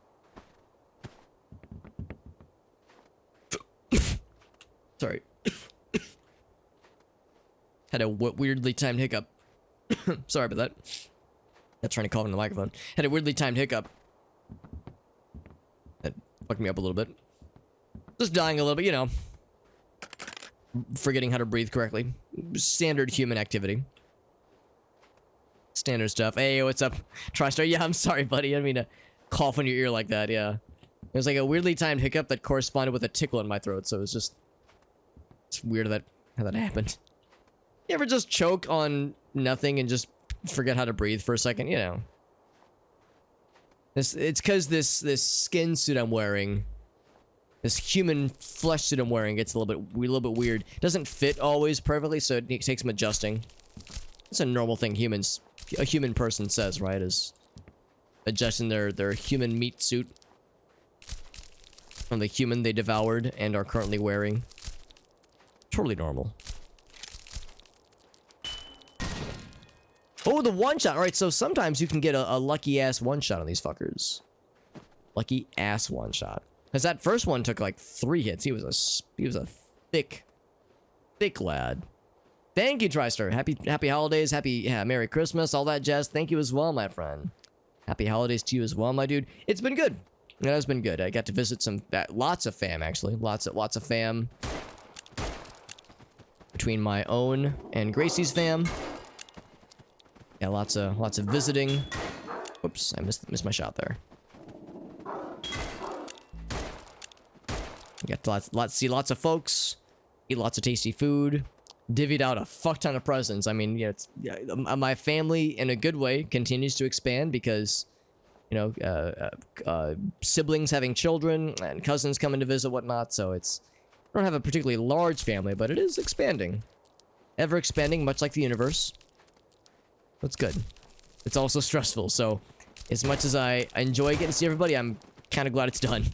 Sorry. Had a weirdly timed hiccup. Sorry about that. Not trying to cough in the microphone. Had a weirdly timed hiccup. That fucked me up a little bit. Just dying a little bit, you know. Forgetting how to breathe correctly. Standard human activity. Standard stuff. Hey, what's up, TriStar? Yeah, I'm sorry, buddy. I didn't mean to cough in your ear like that, yeah. It was like a weirdly timed hiccup that corresponded with a tickle in my throat, so it's weird how that happened. You ever just choke on nothing and just forget how to breathe for a second? You know. It's because this skin suit I'm wearing, this human flesh suit I'm wearing, gets a little bit weird. It doesn't fit always perfectly, so it takes some adjusting. It's a normal thing a human person says, right? Is adjusting their human meat suit from the human they devoured and are currently wearing. Totally normal. Oh, the one-shot. Alright, so sometimes you can get a lucky-ass one-shot on these fuckers. Lucky-ass one-shot. Because that first one took like 3 hits. He was a thick lad. Thank you, TriStar. Happy holidays. Merry Christmas. All that jazz. Thank you as well, my friend. Happy holidays to you as well, my dude. It's been good. It has been good. I got to visit lots of fam, actually. Lots of fam. Between my own and Gracie's fam. Yeah, lots of visiting. Whoops, I missed my shot there. Got to see lots of folks, eat lots of tasty food, divvied out a fuck ton of presents. I mean, my family, in a good way, continues to expand because, siblings having children and cousins coming to visit, whatnot. So I don't have a particularly large family, but it is expanding, ever expanding, much like the universe. That's good. It's also stressful. So, as much as I enjoy getting to see everybody, I'm kind of glad it's done.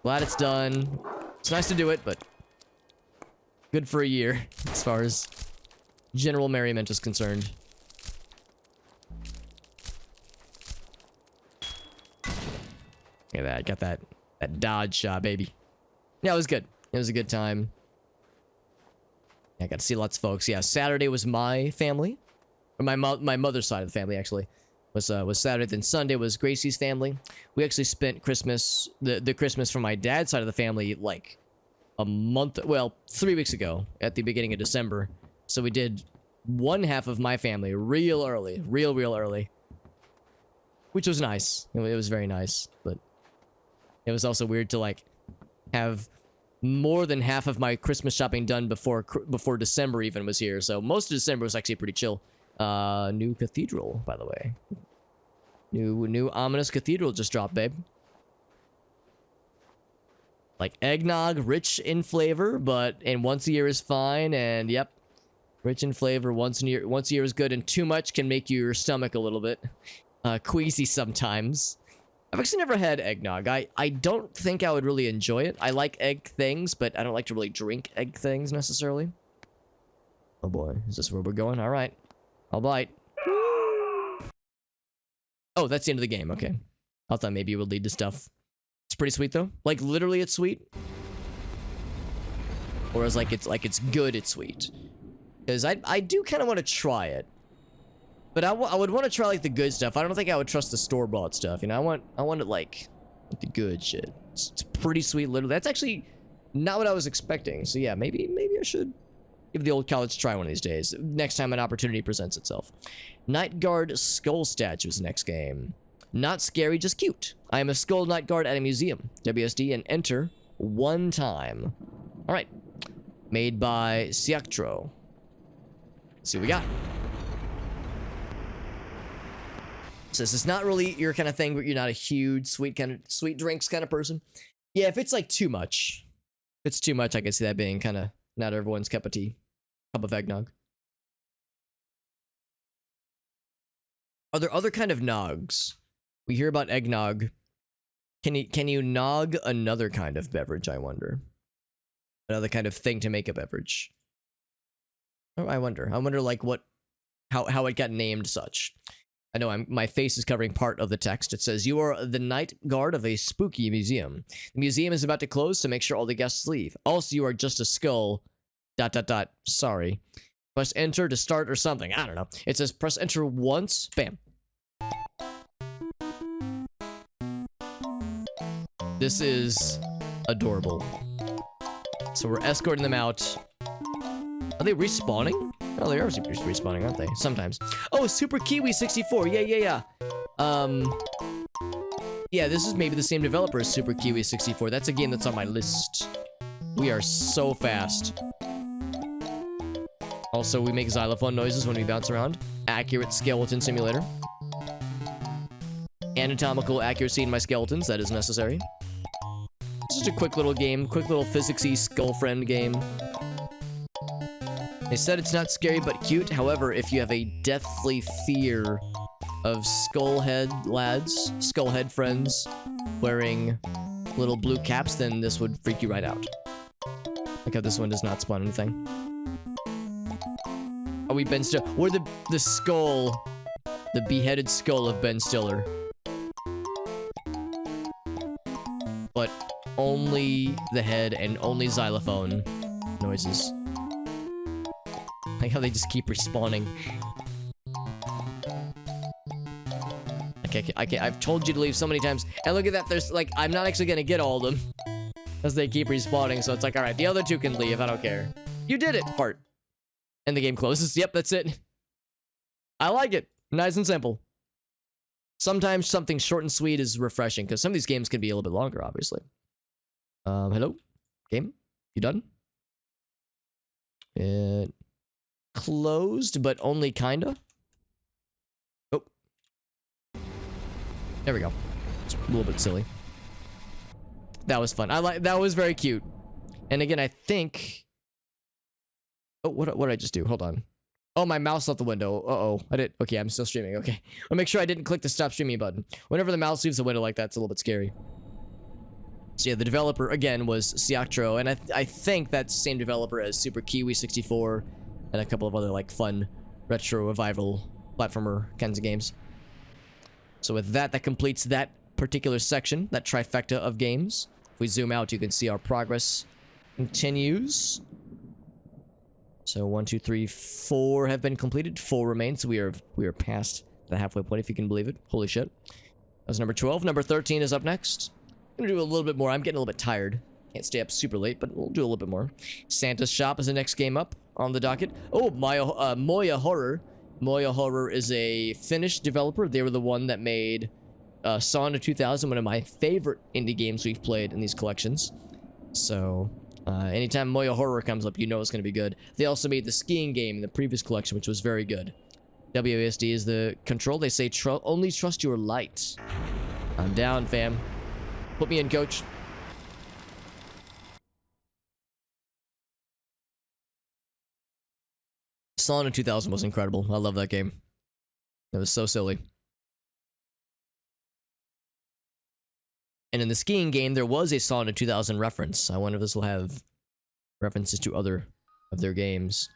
Glad it's done. It's nice to do it, but good for a year as far as general merriment is concerned. Look at that. Got that dodge shot, baby. Yeah, it was good. It was a good time. I got to see lots of folks. Yeah, Saturday was my family. Or my mother's side of the family, actually. Was Saturday, then Sunday was Gracie's family. We actually spent Christmas, the Christmas from my dad's side of the family, like, a month, well, 3 weeks ago at the beginning of December. So we did one half of my family real early, real early, which was nice. It was very nice, but it was also weird to like have more than half of my Christmas shopping done before December even was here. So most of December was actually pretty chill. New cathedral, by the way. New ominous cathedral just dropped, babe. Like eggnog, rich in flavor, and once a year is fine. And yep, rich in flavor once a year is good, and too much can make your stomach a little bit queasy sometimes. I've actually never had eggnog. I don't think I would really enjoy it. I like egg things, but I don't like to really drink egg things necessarily. Oh boy, is this where we're going? All right, I'll bite. Oh, that's the end of the game. Okay, I thought maybe it would lead to stuff. It's pretty sweet though. Like literally, it's sweet. Or as like it's good, it's sweet. Because I do kind of want to try it. But I would want to try like the good stuff. I don't think I would trust the store-bought stuff. You know, I want it like the good shit. It's pretty sweet, literally. That's actually not what I was expecting. So yeah, maybe I should give the old college try one of these days. Next time an opportunity presents itself. Night Guard Skull Statues next game. Not scary, just cute. I am a Skull Night Guard at a museum. WSD and enter 1 time. All right. Made by Siactro. Let's see what we got. So this is not really your kind of thing, but you're not a huge sweet drinks kind of person. Yeah, if it's like too much. If it's too much, I can see that being kind of not everyone's cup of tea. Cup of eggnog. Are there other kind of nogs? We hear about eggnog. Can you nog another kind of beverage, I wonder? Another kind of thing to make a beverage. Oh, I wonder like how it got named such. I know my face is covering part of the text. It says, you are the night guard of a spooky museum. The museum is about to close, so make sure all the guests leave. Also, you are just a skull. ... Sorry. Press enter to start or something. I don't know. It says press enter once. Bam. This is adorable. So we're escorting them out. Are they respawning? Oh, they are respawning, aren't they? Sometimes. Oh, Super Kiwi 64. Yeah. Yeah, this is maybe the same developer as Super Kiwi 64. That's a game that's on my list. We are so fast. Also, we make xylophone noises when we bounce around. Accurate skeleton simulator. Anatomical accuracy in my skeletons, that is necessary. It's just a quick little game, quick little physicsy skull friend game. They said it's not scary but cute. However, if you have a deathly fear of skullhead lads, skullhead friends wearing little blue caps, then this would freak you right out. Like how this one does not spawn anything. Are we Ben Stiller? We're the skull, the beheaded skull of Ben Stiller. But only the head and only xylophone noises. Like how they just keep respawning. Okay, I've told you to leave so many times. And look at that, there's like, I'm not actually gonna get all of them. As they keep respawning, so it's like, alright, the other 2 can leave, I don't care. You did it, part. And the game closes. Yep, that's it. I like it. Nice and simple. Sometimes something short and sweet is refreshing, because some of these games can be a little bit longer, obviously. Hello? Game? You done? It closed, but only kinda. Oh. There we go. It's a little bit silly. That was fun. That was very cute. And again, I think... Oh, what did I just do? Hold on. Oh, my mouse left the window. Uh-oh. I did. Okay, I'm still streaming. Okay. I'll make sure I didn't click the stop streaming button. Whenever the mouse leaves the window like that, it's a little bit scary. So yeah, the developer, again, was Siactro, and I think that's the same developer as Super Kiwi 64 and a couple of other, like, fun retro revival platformer kinds of games. So with that, that completes that particular section, that trifecta of games. If we zoom out, you can see our progress continues. So 1, 2, 3, 4 have been completed. 4 remain, so we are past the halfway point, if you can believe it. Holy shit. That was number 12. Number 13 is up next. I'm gonna do a little bit more. I'm getting a little bit tired. Can't stay up super late, but we'll do a little bit more. Santa's Shop is the next game up on the docket. Oh, Moya Horror. Moya Horror is a Finnish developer. They were the one that made Sauna 2000, one of my favorite indie games we've played in these collections. So, anytime Moya Horror comes up, you know it's going to be good. They also made the skiing game in the previous collection, which was very good. WASD is the control. They say only trust your light. I'm down, fam. Put me in, coach. Sauna 2000 was incredible. I love that game. It was so silly. And in the skiing game, there was a Sauna 2000 reference. I wonder if this will have references to other of their games.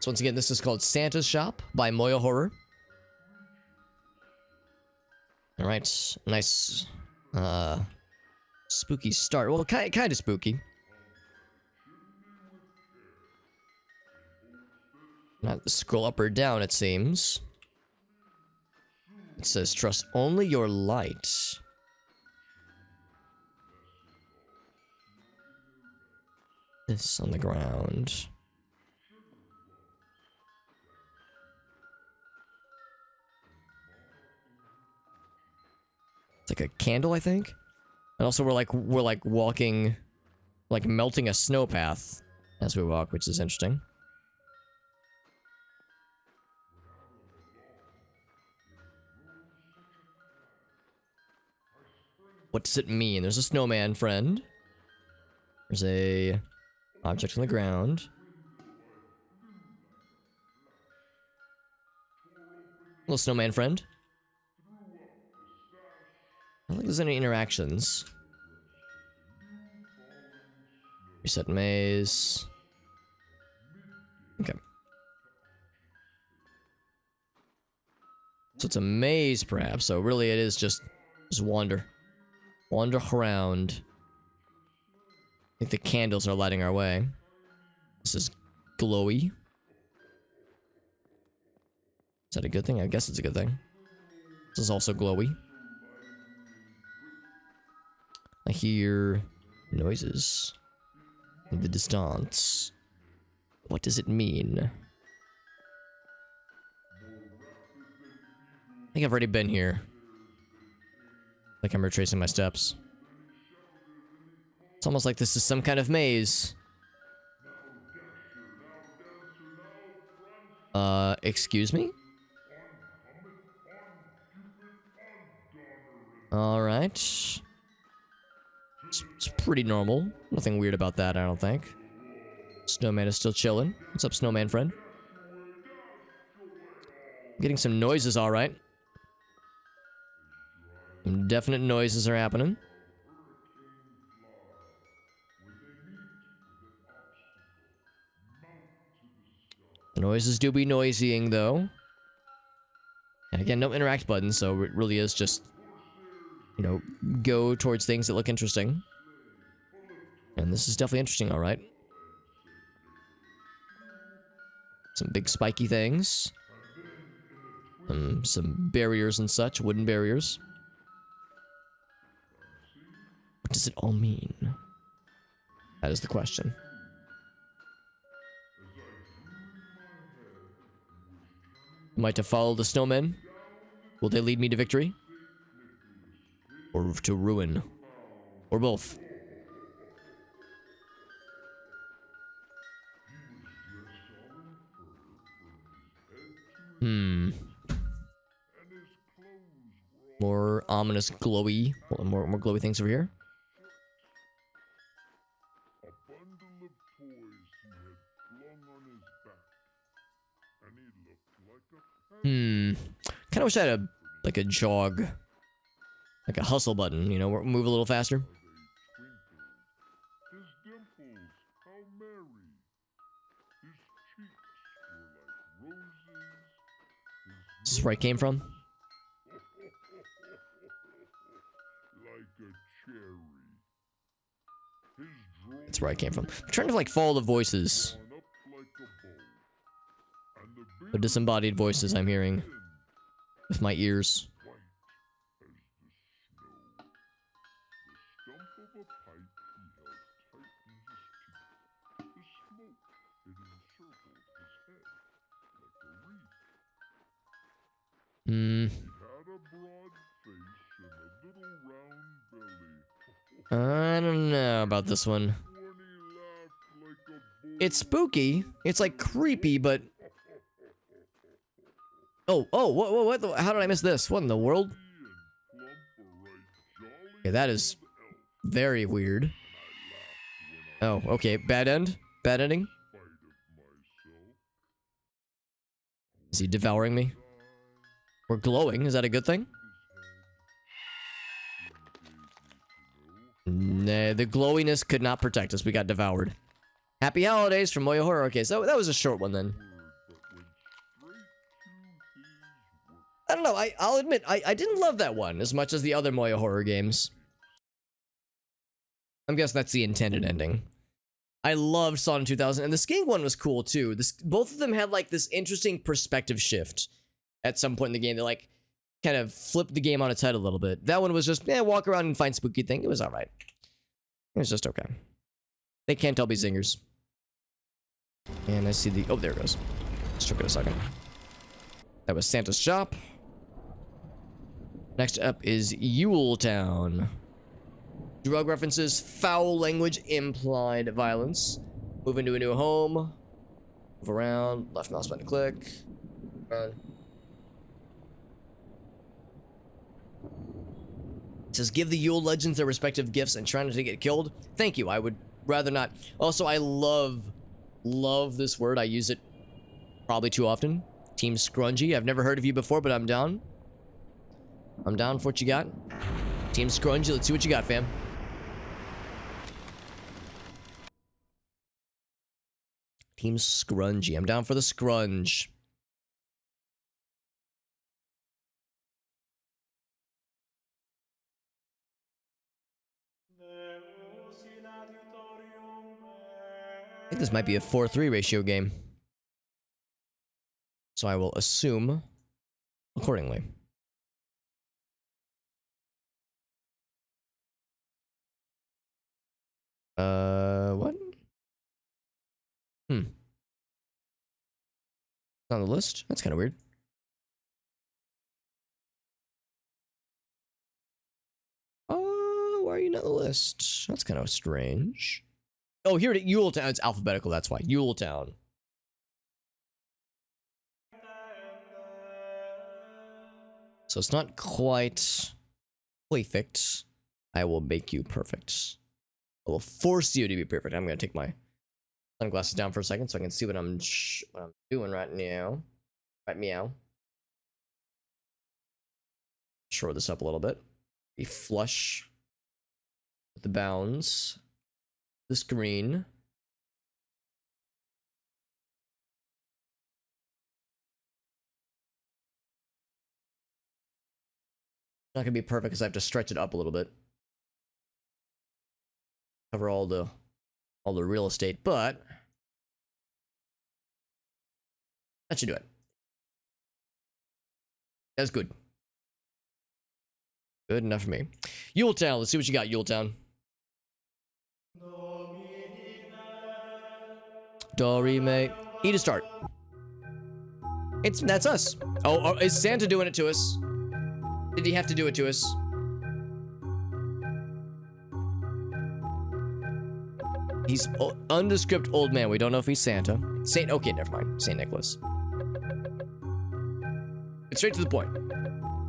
So once again, this is called Santa's Shop by Moya Horror. Alright, nice, spooky start. Well, kind of spooky. Not scroll up or down, it seems. It says, trust only your light. This on the ground. It's like a candle, I think. And also we're like walking, like melting a snow path as we walk, which is interesting. What does it mean? There's a snowman friend. There's a object on the ground. Little snowman friend. I don't think there's any interactions. Reset maze. Okay. So it's a maze, perhaps. So really it is just wander. Wander around. I think the candles are lighting our way. This is glowy. Is that a good thing? I guess it's a good thing. This is also glowy. I hear noises in the distance. What does it mean? I think I've already been here. Like I'm retracing my steps. It's almost like this is some kind of maze. Excuse me? Alright. It's pretty normal. Nothing weird about that, I don't think. Snowman is still chilling. What's up, snowman friend? Getting some noises, alright. Some definite noises are happening. The noises do be noisying, though. And again, no interact button, so it really is just, you know, go towards things that look interesting. And this is definitely interesting, alright. Some big spiky things. Some barriers and such, wooden barriers. What does it all mean? That is the question. Am I to follow the snowmen? Will they lead me to victory? Or to ruin? Or both? More ominous glowy, more glowy things over here. Kind of wish I had a jog, like a hustle button, you know, move a little faster. This is where I came from. That's where I came from. I'm trying to like follow the voices. The disembodied voices I'm hearing with my ears. Hmm. I don't know about this one. It's spooky. It's like creepy, but... Oh, what how did I miss this? What in the world? Okay, that is very weird. Oh, okay, bad end? Bad ending? Is he devouring me? We're glowing, is that a good thing? Nah, the glowiness could not protect us, we got devoured. Happy holidays from Moya Horror. Okay, so that was a short one then. I don't know, I'll admit, I didn't love that one as much as the other Moya Horror games. I'm guessing that's the intended ending. I loved Sonic 2000, and the skiing one was cool too. Both of them had like this interesting perspective shift at some point in the game. They like kind of flipped the game on its head a little bit. That one was just, walk around and find spooky thing. It was alright. It was just okay. They can't all be zingers. And I see the, oh, there it goes. Just took it a second. That was Santa's shop. Next up is Yule Town. Drug references, foul language, implied violence. Move into a new home. Move around, left mouse button to click. Run. It says, give the Yule Legends their respective gifts and try not to get killed. Thank you, I would rather not. Also, I love this word. I use it probably too often. Team Scrungy. I've never heard of you before, but I'm down. I'm down for what you got. Team Scrungy, let's see what you got, fam. Team Scrungy. I'm down for the scrunge. I think this might be a 4-3 ratio game. So I will assume accordingly. What? It's on the list? That's kind of weird. Oh, why are you not on the list? That's kind of strange. Oh, here at Yule Town. It's alphabetical, that's why. Yule Town. So it's not quite perfect. I will make you perfect. I will force you to be perfect. I'm gonna take my sunglasses down for a second so I can see what I'm doing right now. Right meow. Shore this up a little bit. Be flush with the bounds. The screen. Not gonna be perfect because I have to stretch it up a little bit. Cover all the real estate, but that should do it. That's good. Good enough for me. Yule Town, let's see what you got, Yule Town. Dorime. E to start. That's us. Oh, is Santa doing it to us? Did he have to do it to us? He's undescript old man. We don't know if he's Santa. Okay, never mind. Saint Nicholas. It's straight to the point.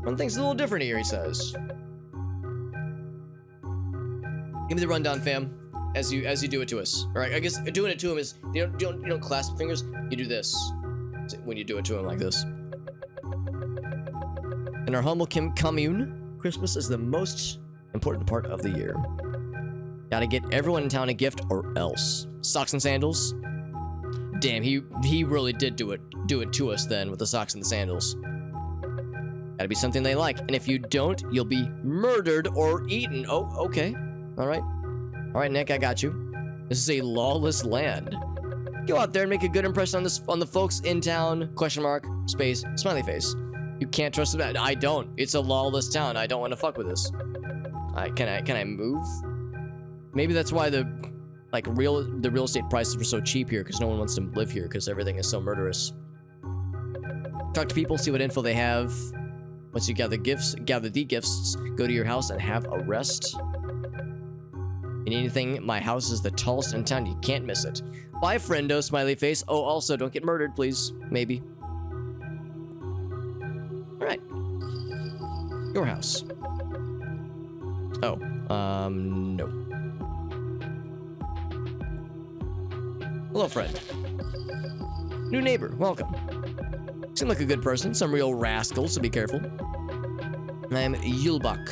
One thing's a little different here, he says. Give me the rundown, fam. As you do it to us. All right, I guess doing it to him is you don't clasp fingers. You do this when you do it to him like this. In our humble commune, Christmas is the most important part of the year. Gotta get everyone in town a gift or else. Socks and sandals. Damn, he really did do it to us then with the socks and the sandals. Gotta be something they like, and if you don't, you'll be murdered or eaten. Oh, okay. All right, Nick, I got you. This is a lawless land. Go out there and make a good impression on the folks in town. Question mark, space, smiley face. You can't trust them. I don't. It's a lawless town. I don't want to fuck with this. Can I move? Maybe that's why the real estate prices were so cheap here, because no one wants to live here because everything is so murderous. Talk to people, see what info they have. Once you gather the gifts, go to your house and have a rest. In anything, my house is the tallest in town. You can't miss it. Bye, friendo, smiley face. Oh, also, don't get murdered, please. Maybe. All right. Your house. Oh, no. Hello, friend. New neighbor, welcome. Seem like a good person. Some real rascals, so be careful. I'm Julbach.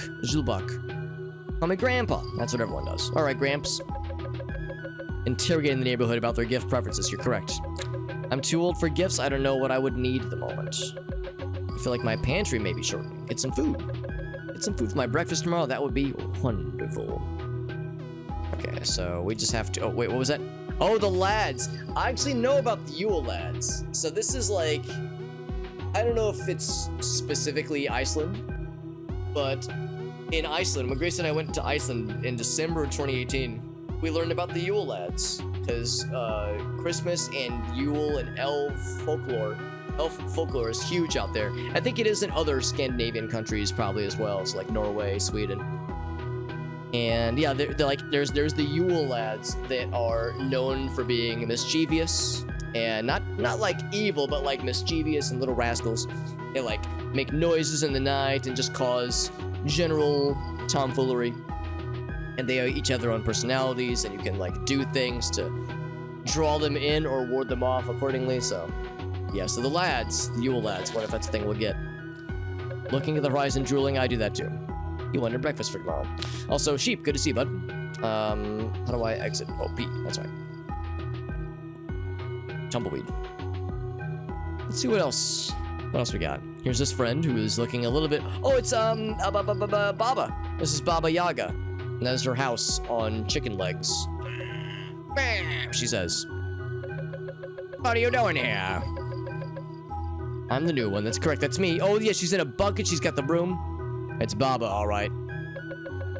Call me Grandpa. That's what everyone does. All right, Gramps. Interrogating the neighborhood about their gift preferences. You're correct. I'm too old for gifts. I don't know what I would need at the moment. I feel like my pantry may be shortening. Get some food. Get some food for my breakfast tomorrow. That would be wonderful. Okay, so we just have to... Oh, wait, what was that? Oh, the lads. I actually know about the Yule lads. So this is like... I don't know if it's specifically Iceland, but in Iceland, when Grace and I went to Iceland in December of 2018, we learned about the Yule lads, because Christmas and Yule and elf folklore is huge out there. I think it is in other Scandinavian countries probably as well, so like Norway, Sweden. And yeah, they're like there's the Yule lads that are known for being mischievous and not like evil, but like mischievous and little rascals. They like make noises in the night and just cause general tomfoolery. And they each have their own personalities, and you can like do things to draw them in or ward them off accordingly. So yeah, so the lads, the Yule lads, what if that's the thing we'll get? Looking at the horizon, drooling, I do that too. You wanted breakfast for tomorrow. Also, sheep, good to see you, bud. How do I exit? Oh, B, that's right. Tumbleweed. Let's see what else we got. Here's this friend who is looking a little bit... Oh, it's, Baba. This is Baba Yaga. And that is her house on chicken legs. She says. What are you doing here? I'm the new one, that's correct, that's me. Oh, yeah, she's in a bucket, she's got the broom. It's Baba, all right.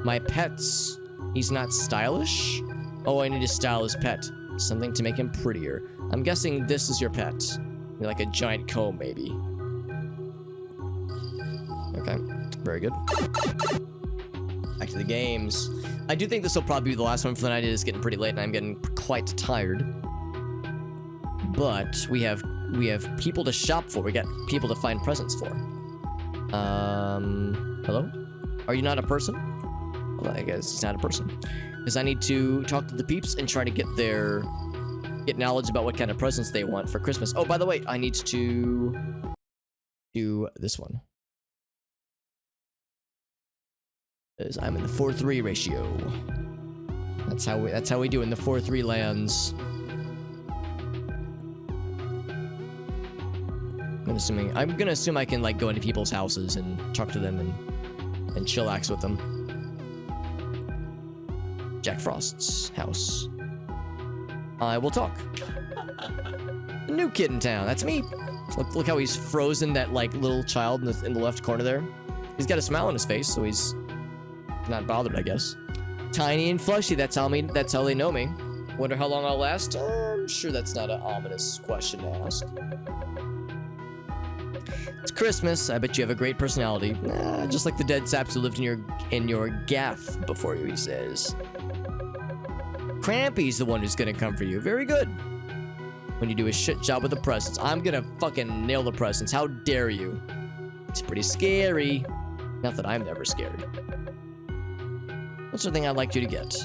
My pet's... He's not stylish? Oh, I need to style his pet. Something to make him prettier. I'm guessing this is your pet. You're like a giant comb, maybe. Okay, very good. Back to the games. I do think this will probably be the last one for the night. It is getting pretty late and I'm getting quite tired. But we have people to shop for. We got people to find presents for. Hello? Are you not a person? Well, I guess he's not a person. Because I need to talk to the peeps and try to get knowledge about what kind of presents they want for Christmas. Oh, by the way, I need to do this one. Because I'm in the 4-3 ratio. That's how we do in the 4-3 lands. I'm gonna assume I can like go into people's houses and talk to them and chillax with them. Jack Frost's house. I will talk. The new kid in town. That's me. Look how he's frozen that like little child in the left corner there. He's got a smile on his face, so he's not bothered, I guess. Tiny and fleshy. That's how they know me. Wonder how long I'll last. I'm sure that's not an ominous question to ask. It's Christmas. I bet you have a great personality. Just like the dead saps who lived in your gaff before you, he says. Crampy's the one who's gonna come for you. Very good. When you do a shit job with the presents. I'm gonna fucking nail the presents. How dare you? It's pretty scary. Not that I'm never scared. What's the thing I'd like you to get?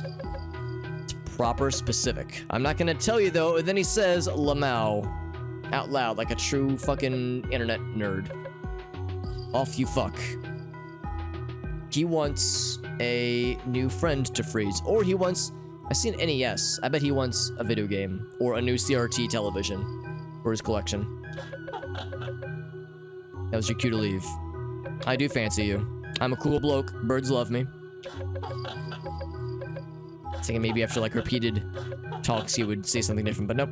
It's proper specific. I'm not gonna tell you though. And then he says Lamau. Out loud like a true fucking internet nerd. Off you fuck. He wants a new friend to freeze. Or he wants... I see an NES. I bet he wants a video game. Or a new CRT television. For his collection. That was your cue to leave. I do fancy you. I'm a cool bloke. Birds love me. Thinking maybe after like repeated talks he would say something different, but nope.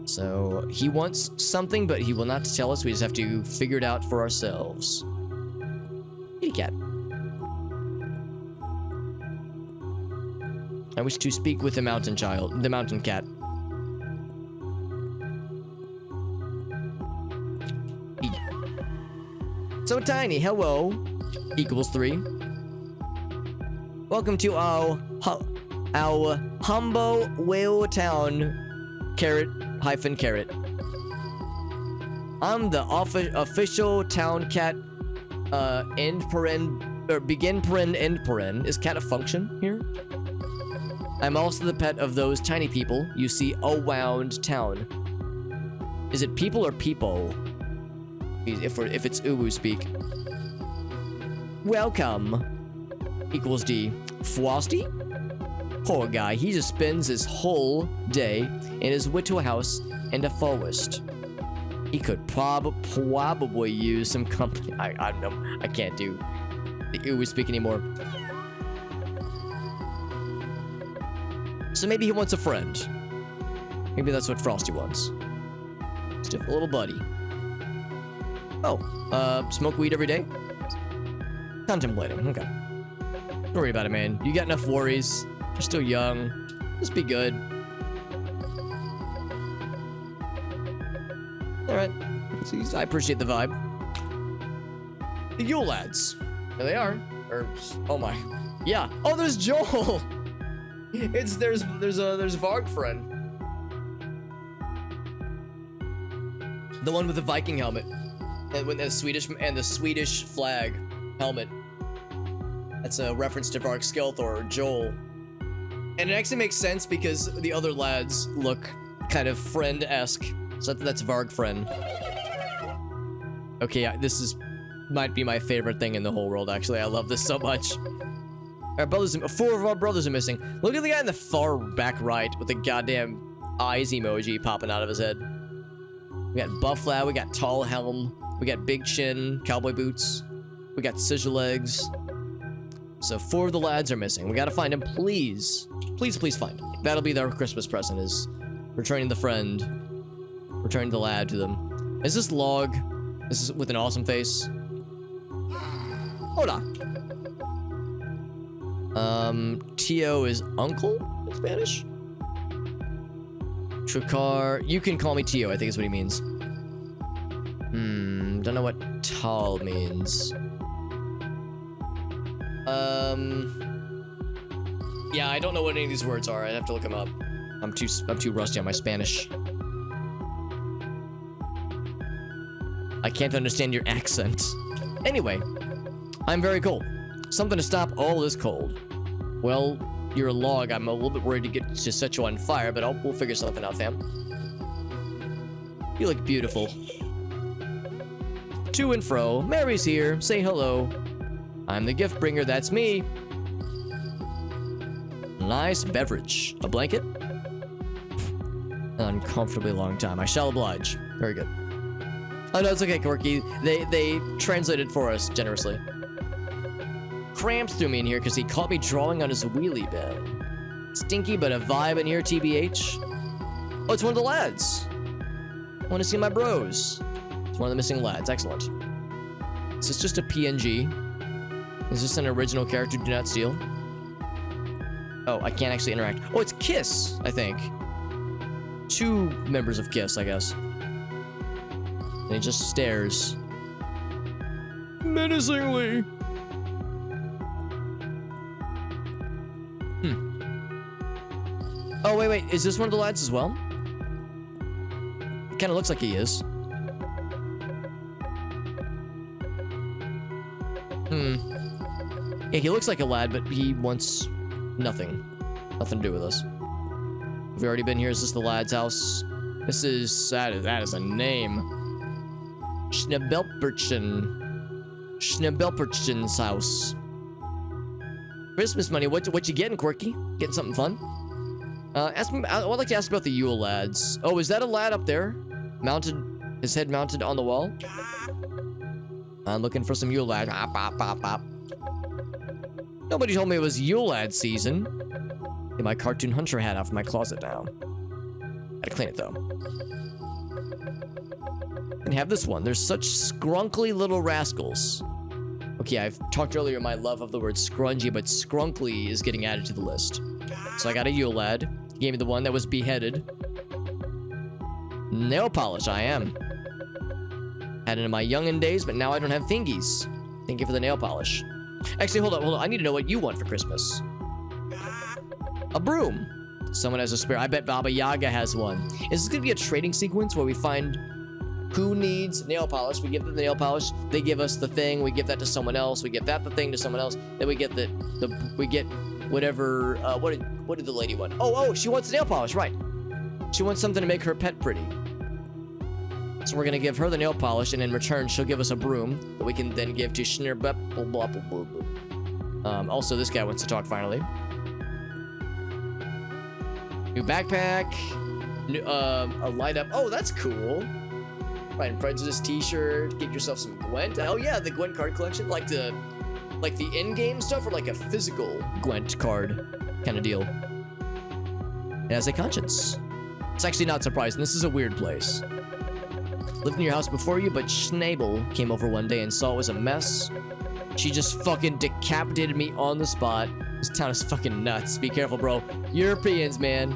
So, he wants something, but he will not tell us. We just have to figure it out for ourselves. Kitty cat. I wish to speak with the mountain cat. So tiny, hello. Equals 3. Welcome to our humble whale town, carrot. I'm the official town cat, end paren, or begin paren, end paren. Is cat a function here? I'm also the pet of those tiny people you see around town. Is it people or people? If it's uwu speak. Welcome. Equals D. Frosty? Poor guy, he just spends his whole day in his little house in the forest. He could probably use some company. I don't know. I can't do the uwu speak anymore. So maybe he wants a friend. Maybe that's what Frosty wants. Just a little buddy. Oh, smoke weed every day? Contemplating, okay. Don't worry about it, man. You got enough worries. You're still young. Just be good. Alright. I appreciate the vibe. The Yule lads. There they are. Oh my. Yeah. Oh, there's Joel! There's Varg friend. The one with the Viking helmet. And with the Swedish flag helmet. That's a reference to Varg Skelthor or Joel. And it actually makes sense because the other lads look kind of friend-esque. So that's Varg friend. Okay, this might be my favorite thing in the whole world, actually. I love this so much. Our brothers, 4 of our brothers are missing. Look at the guy in the far back right with the goddamn eyes emoji popping out of his head. We got Bufflad, we got Tall Helm, we got Big Chin, Cowboy Boots, we got Scissor Legs. So 4 of the lads are missing. We gotta find them, please. Please, please find them. That'll be their Christmas present, is returning the friend. Returning the lad to them. Is this Log? This is with an awesome face. Hola. Tio is uncle in Spanish? Tricar. You can call me Tio, I think is what he means. Don't know what tall means. Yeah, I don't know what any of these words are. I'd have to look them up. I'm too rusty on my Spanish. I can't understand your accent. Anyway, I'm very cold. Something to stop all this cold. Well, you're a log. I'm a little bit worried to set you on fire, but we'll figure something out, fam. You look beautiful. To and fro. Mary's here. Say hello. I'm the gift bringer. That's me. Nice beverage. A blanket? An uncomfortably long time. I shall oblige. Very good. Oh no, it's okay, Corky. They translated for us generously. Cramps threw me in here because he caught me drawing on his wheelie bin. Stinky, but a vibe in here, TBH. Oh, it's one of the lads. Want to see my bros? It's one of the missing lads. Excellent. Is this just a PNG? Is this an original character? Do not steal. Oh, I can't actually interact. Oh, it's Kiss, I think. 2 members of Kiss, I guess. And he just stares. Menacingly. Oh, wait. Is this one of the lads as well? It kind of looks like he is. Yeah, he looks like a lad, but he wants nothing. Nothing to do with us. Have we already been here? Is this the lad's house? This is... That is a name. Schnabelperchen's house. Christmas money. What you getting, Quirky? Getting something fun? Ask me. I'd like to ask about the Yule lads. Oh, is that a lad up there? Mounted, his head mounted on the wall? I'm looking for some Yule lad. Nobody told me it was Yule lad season. Get my cartoon hunter hat out from my closet now. Gotta clean it though. And have this one. There's such scrunkly little rascals. Okay, I've talked earlier my love of the word scrungy, but scrunkly is getting added to the list. So I got a Yule lad. He gave me the one that was beheaded. Nail polish, I am. Had it in my youngin' days, but now I don't have fingies. Thank you for the nail polish. Actually, hold on. I need to know what you want for Christmas. A broom. Someone has a spare. I bet Baba Yaga has one. Is this gonna be a trading sequence where we find who needs nail polish? We give them the nail polish. They give us the thing. We give that to someone else. We give that the thing to someone else. Then we get we get whatever. What did the lady want? Oh, she wants nail polish, right? She wants something to make her pet pretty. So we're gonna give her the nail polish, and in return, she'll give us a broom that we can then give to Schneerbep. Also, this guy wants to talk finally. New backpack. New, a light up. Oh, that's cool. Pride and Prejudice t-shirt. Get yourself some Gwent. Oh yeah, the Gwent card collection. Like the in-game stuff, or like a physical Gwent card kind of deal. It has a conscience. It's actually not surprising. This is a weird place. Lived in your house before you, but Schnabel came over one day and saw it was a mess. She just fucking decapitated me on the spot. This town is fucking nuts. Be careful, bro. Europeans, man.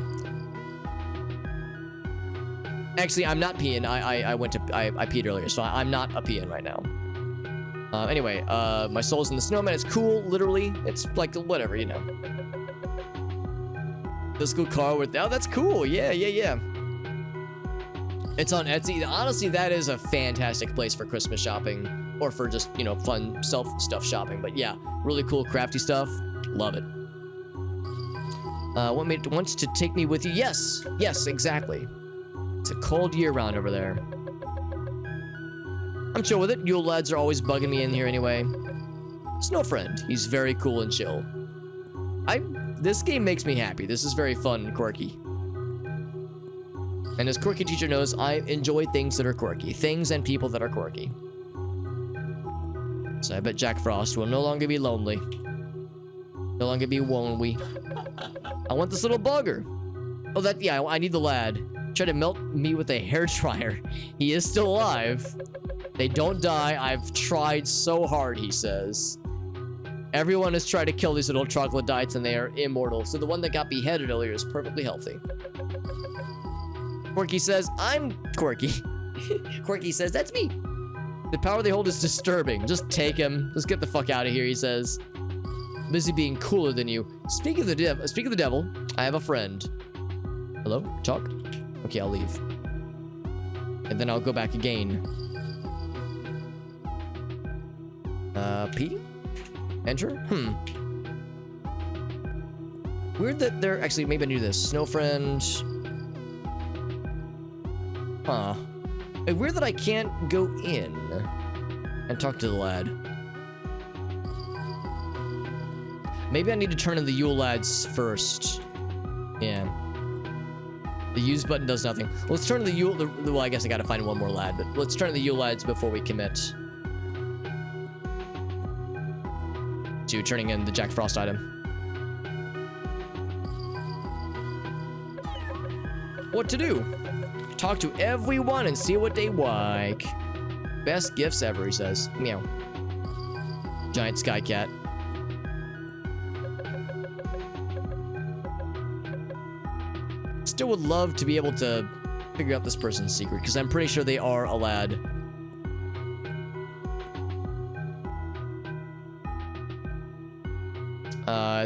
Actually, I'm not peeing. I peed earlier, so I'm not a peeing right now. Anyway, my soul's in the snowman. It's cool, literally. It's like whatever, you know. Physical car with, oh, that's cool. Yeah. It's on Etsy. Honestly, that is a fantastic place for Christmas shopping, or for just, you know, fun self-stuff shopping. But yeah, really cool crafty stuff. Love it. Wants to take me with you. Yes, exactly. It's a cold year round over there. I'm chill with it. Yule lads are always bugging me in here anyway. Snow friend. He's very cool and chill. This game makes me happy. This is very fun and quirky. And as quirky teacher knows, I enjoy things that are quirky. Things and people that are quirky. So I bet Jack Frost will no longer be lonely. No longer be lonely. I want this little bugger. Oh, yeah, I need the lad. Try to melt me with a hairdryer. He is still alive. They don't die. I've tried so hard, he says. Everyone has tried to kill these little troglodytes and they are immortal. So the one that got beheaded earlier is perfectly healthy. Quirky says, I'm quirky. Quirky says, that's me. The power they hold is disturbing. Just take him. Just get the fuck out of here, he says. Busy being cooler than you. Speak of the devil, I have a friend. Hello? Talk? Okay, I'll leave. And then I'll go back again. P? Enter? Weird that they're... Actually, maybe I knew this. Snow friend... Huh. Weird that I can't go in and talk to the lad. Maybe I need to turn in the Yule lads first. Yeah. The use button does nothing. Let's turn in the Yule... Well, I guess I gotta find one more lad, but let's turn in the Yule lads before we commit to turning in the Jack Frost item. What to do? Talk to everyone and see what they like. Best gifts ever, he says. Meow. Giant sky cat. Still would love to be able to figure out this person's secret, because I'm pretty sure they are a lad.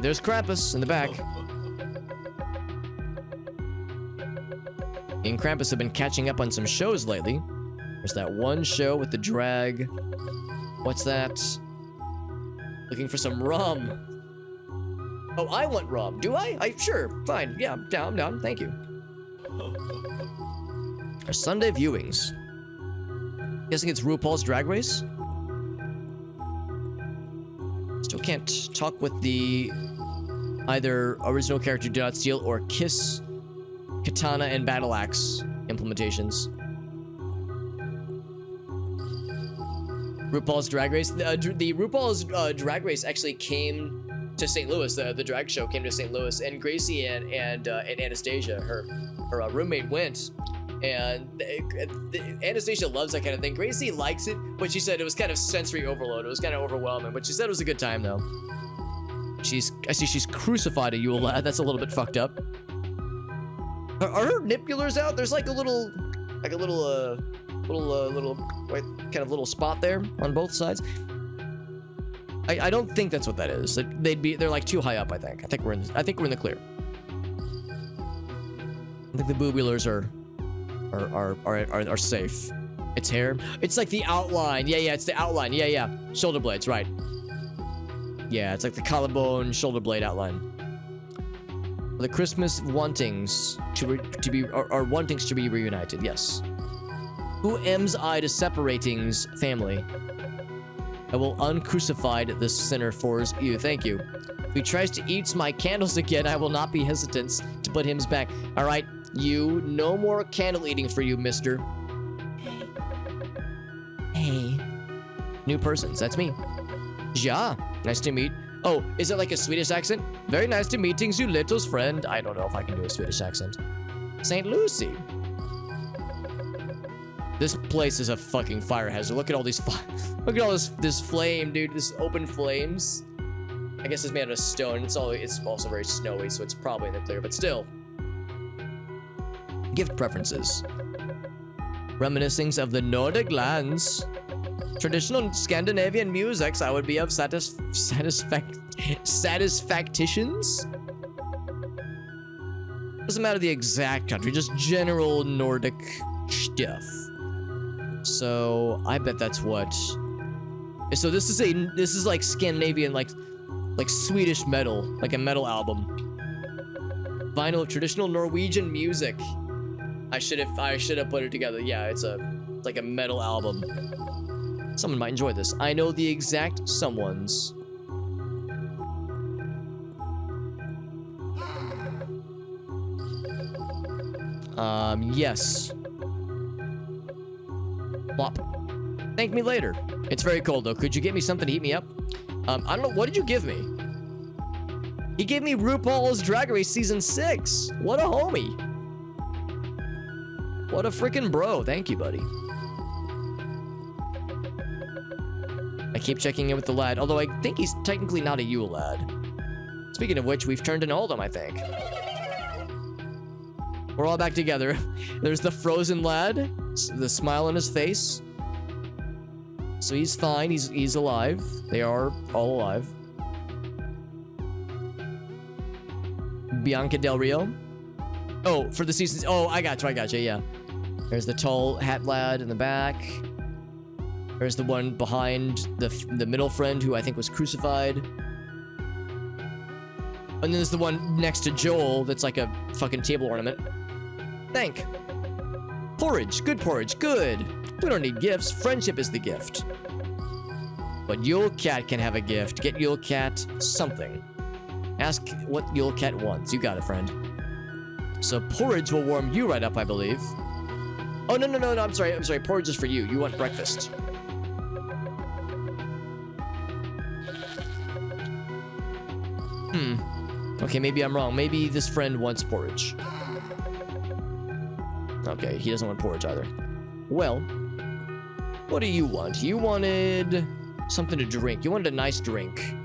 There's Krampus in the back. Me and Krampus have been catching up on some shows lately. There's that one show with the drag. What's that? Looking for some rum. Oh, I want rum. Do I? Sure. Fine. Yeah, I'm down. Thank you. Our Sunday viewings. Guessing it's RuPaul's Drag Race? Still can't talk with the either original character Do Not Steal or Kiss, Katana, and Battle Axe implementations. RuPaul's Drag Race. The RuPaul's Drag Race actually came to St. Louis. The drag show came to St. Louis, and Gracie and Anastasia, her roommate, went. And Anastasia loves that kind of thing. Gracie likes it, but she said it was kind of sensory overload. It was kind of overwhelming, but she said it was a good time though. I see she's crucified a Yule lad. That's a little bit fucked up. Are her nipulars out? There's like a little little white kind of little spot there on both sides. I don't think that's what that is. They're like too high up. I think we're in the clear. I think the boobulars are safe. It's hair. It's like the outline. Yeah, it's the outline. Yeah. Shoulder blades, right? Yeah, it's like the collarbone, shoulder blade outline. The Christmas wantings to be reunited. Yes. Who am's I to separatings family? I will uncrucified this sinner for you. Thank you. If he tries to eat my candles again, I will not be hesitant to put him back. All right, you. No more candle eating for you, mister. Hey. New persons. That's me. Ja. Nice to meet. Oh, is it like a Swedish accent? Very nice to meetings, you little's friend. I don't know if I can do a Swedish accent. St. Lucy. This place is a fucking fire hazard. Look at all these look at all this flame, dude. This open flames. I guess it's made out of stone. It's also very snowy, so it's probably in the clear, but still. Gift preferences. Reminiscings of the Nordic lands. Traditional Scandinavian musics, I would be of satisfactions. Doesn't matter the exact country, just general Nordic stuff. So I bet that's what. So this is like Scandinavian, like Swedish metal, like a metal album. Vinyl of traditional Norwegian music. I should have put it together. Yeah, it's like a metal album. Someone might enjoy this. I know the exact someone's. Yes. Plop. Thank me later. It's very cold though. Could you get me something to heat me up? I don't know. What did you give me? He gave me RuPaul's Drag Race Season 6. What a homie. What a freaking bro. Thank you, buddy. I keep checking in with the lad, although I think he's technically not a Yule lad. Speaking of which, we've turned into all of them, I think. We're all back together. There's the frozen lad, the smile on his face. So he's fine, he's alive. They are all alive. Bianca Del Rio. Oh, for the seasons. Oh, I gotcha, yeah. There's the tall hat lad in the back. There's the one behind the middle friend who I think was crucified. And then there's the one next to Joel that's like a fucking table ornament. Thank. Porridge, good porridge, good. We don't need gifts, friendship is the gift. But Yule Cat can have a gift. Get Yule Cat something. Ask what Yule Cat wants. You got it, friend. So porridge will warm you right up, I believe. Oh, no, I'm sorry. Porridge is for you. You want breakfast. Okay, maybe I'm wrong. Maybe this friend wants porridge. Okay, he doesn't want porridge either. Well, what do you want? You wanted something to drink. You wanted a nice drink.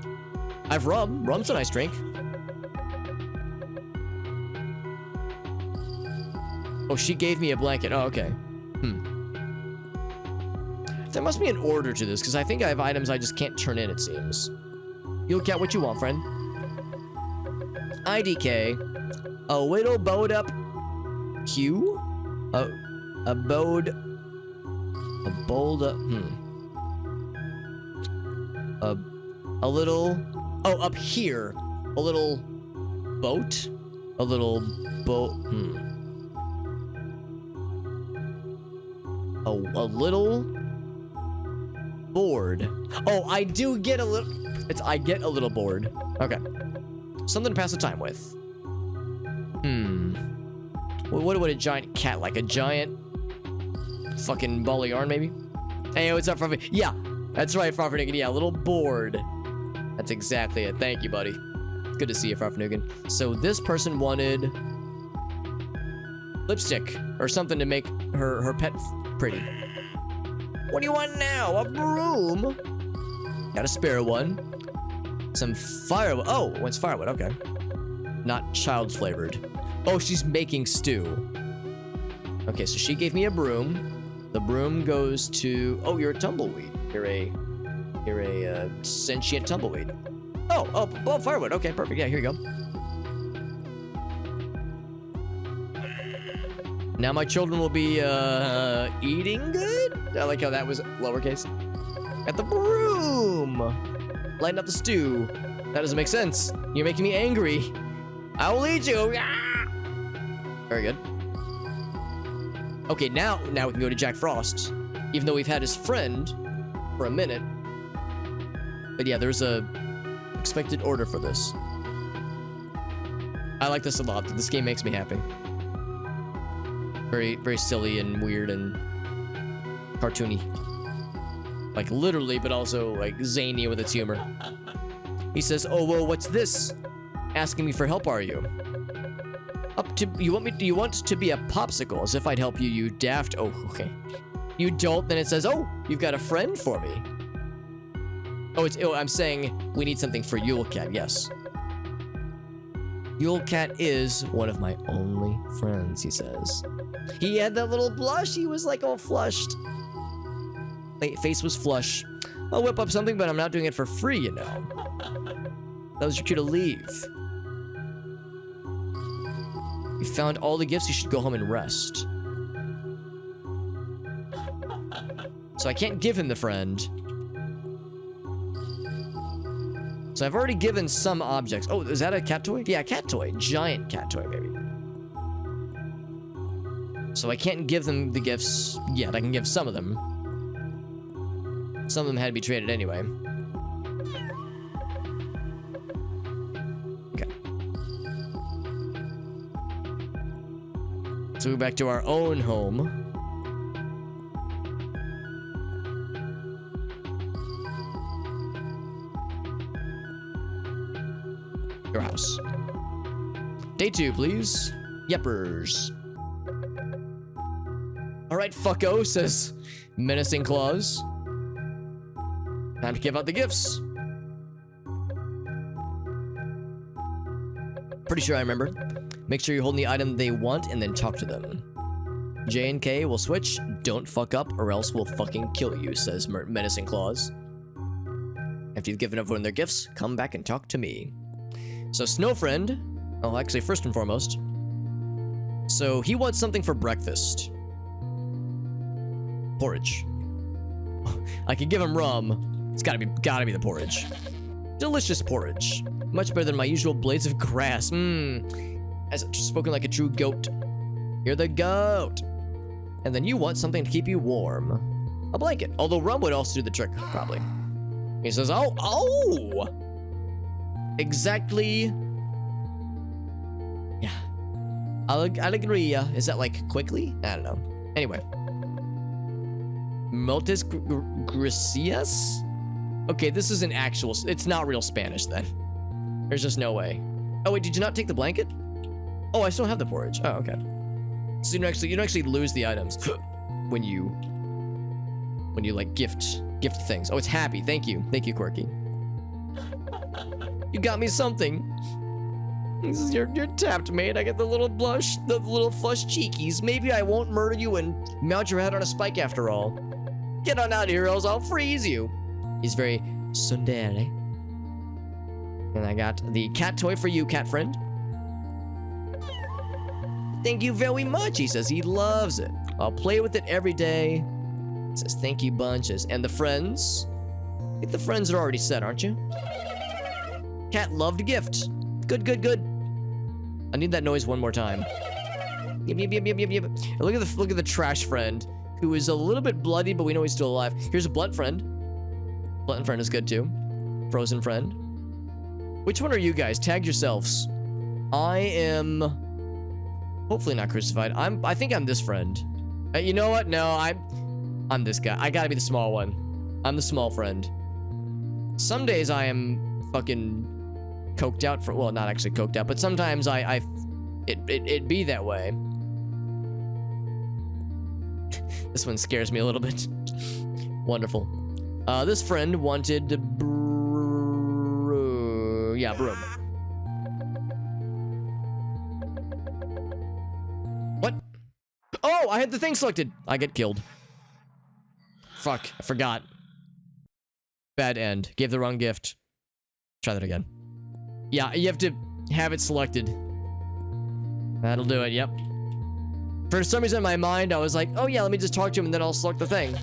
I have rum. Rum's a nice drink. Oh, she gave me a blanket. Oh, okay. There must be an order to this, because I think I have items I just can't turn in, it seems. You'll get what you want, friend. IDK. A little bowed up Q? A bowed up, a little, oh, up here. A little boat? A little boat, Oh, a little bored. Oh, I do get a little, I get a little bored. Okay. Something to pass the time with. What would a giant cat like? A giant fucking ball of yarn, maybe? Hey, what's up, Farfignugan? Yeah, that's right, Farfignugan. Yeah, a little bored. That's exactly it. Thank you, buddy. Good to see you, Farfignugan. So this person wanted lipstick or something to make her pet pretty. What do you want now? A broom? Got a spare one. Some firewood. Oh, what's firewood? Okay. Not child flavored. Oh, she's making stew. Okay, so she gave me a broom. The broom goes to... Oh, you're a tumbleweed. You're a sentient tumbleweed. Oh, firewood. Okay, perfect. Yeah, here you go. Now my children will be, eating good? I like how that was lowercase. At the broom! Lighten up the stew. That doesn't make sense. You're making me angry. I will eat you. Ah! Very good. Okay, now we can go to Jack Frost. Even though we've had his friend for a minute. But yeah, there's a expected order for this. I like this a lot. This game makes me happy. Very, very silly and weird and cartoony. Like literally, but also like zany with its humor. He says, "Oh, well, what's this? Asking me for help, are you? Do you want to be a popsicle? As if I'd help you, you daft." Oh, okay. You don't. Then it says, "Oh, you've got a friend for me." Oh, I'm saying we need something for Yule Cat. Yes. Yule Cat is one of my only friends, he says. He had that little blush. He was like all flushed. Face was flush. I'll whip up something, but I'm not doing it for free, you know. That was your cue to leave. You found all the gifts. You should go home and rest. So I can't give him the friend. So I've already given some objects. Oh, is that a cat toy? Yeah, a cat toy. Giant cat toy, maybe. So I can't give them the gifts yet. I can give some of them. Some of them had to be traded anyway. Okay. So we're back to our own home. Your house. Day 2, please. Yeppers. Alright, fucko, says Menacing Claus. Time to give out the gifts. Pretty sure I remember. Make sure you're holding the item they want and then talk to them. J and K will switch. Don't fuck up or else we'll fucking kill you, says Menacing Claus. After you've given everyone their gifts, come back and talk to me. So Snowfriend, oh, actually, first and foremost. So he wants something for breakfast. Porridge. I could give him rum. It's gotta be the porridge. Delicious porridge. Much better than my usual blades of grass. As spoken like a true goat. You're the goat. And then you want something to keep you warm. A blanket. Although rum would also do the trick, probably. He says, oh! Exactly. Yeah. I'll agree. Is that like quickly? I don't know. Anyway. Multis Gracias? Okay, this is an actual... It's not real Spanish, then. There's just no way. Oh, wait, did you not take the blanket? Oh, I still have the porridge. Oh, okay. So you don't actually lose the items when you like gift things. Oh, it's happy. Thank you. Thank you, Quirky. You got me something. This is you're tapped, mate. I get the little blush, the little flush cheekies. Maybe I won't murder you and mount your head on a spike after all. Get on out here, else I'll freeze you. He's very tsundere. And I got the cat toy for you, cat friend. Thank you very much, he says. He loves it. I'll play with it every day. He says, thank you bunches. And the friends? I think the friends are already set, aren't you? Cat loved gift. Good, good, good. I need that noise one more time. Yep, yep, yep, yep, yep, yep. Look at the trash friend, who is a little bit bloody, but we know he's still alive. Here's a blunt friend. Blunt friend is good too. Frozen friend. Which one are you guys? Tag yourselves. I am hopefully not crucified. I think I'm this friend. You know what? No, I'm this guy. I gotta be the small one. I'm the small friend. Some days I am fucking coked out for, well, not actually coked out, but sometimes it be that way. This one scares me a little bit. Wonderful. This friend wanted broom. What? Oh, I had the thing selected. I get killed. fuck. I forgot. Bad end. Gave the wrong gift. Try that again. Yeah, you have to have it selected. That'll do it, yep. For some reason in my mind, I was like, oh yeah, let me just talk to him and then I'll select the thing.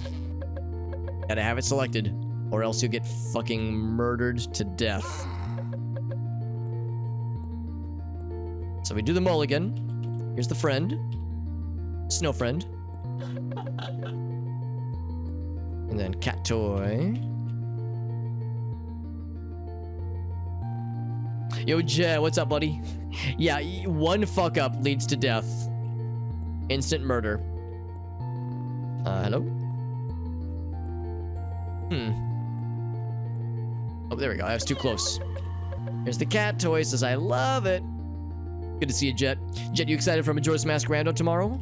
Gotta have it selected, or else you'll get fucking murdered to death. So we do the mulligan. Here's the friend. Snow friend. And then cat toy. Yo, Jay, what's up, buddy? Yeah, one fuck up leads to death. Instant murder. Hello? Oh, there we go. I was too close. Here's the cat toy. Says, I love it. Good to see you, Jet. Jet, you excited for Majora's Mask Rando tomorrow?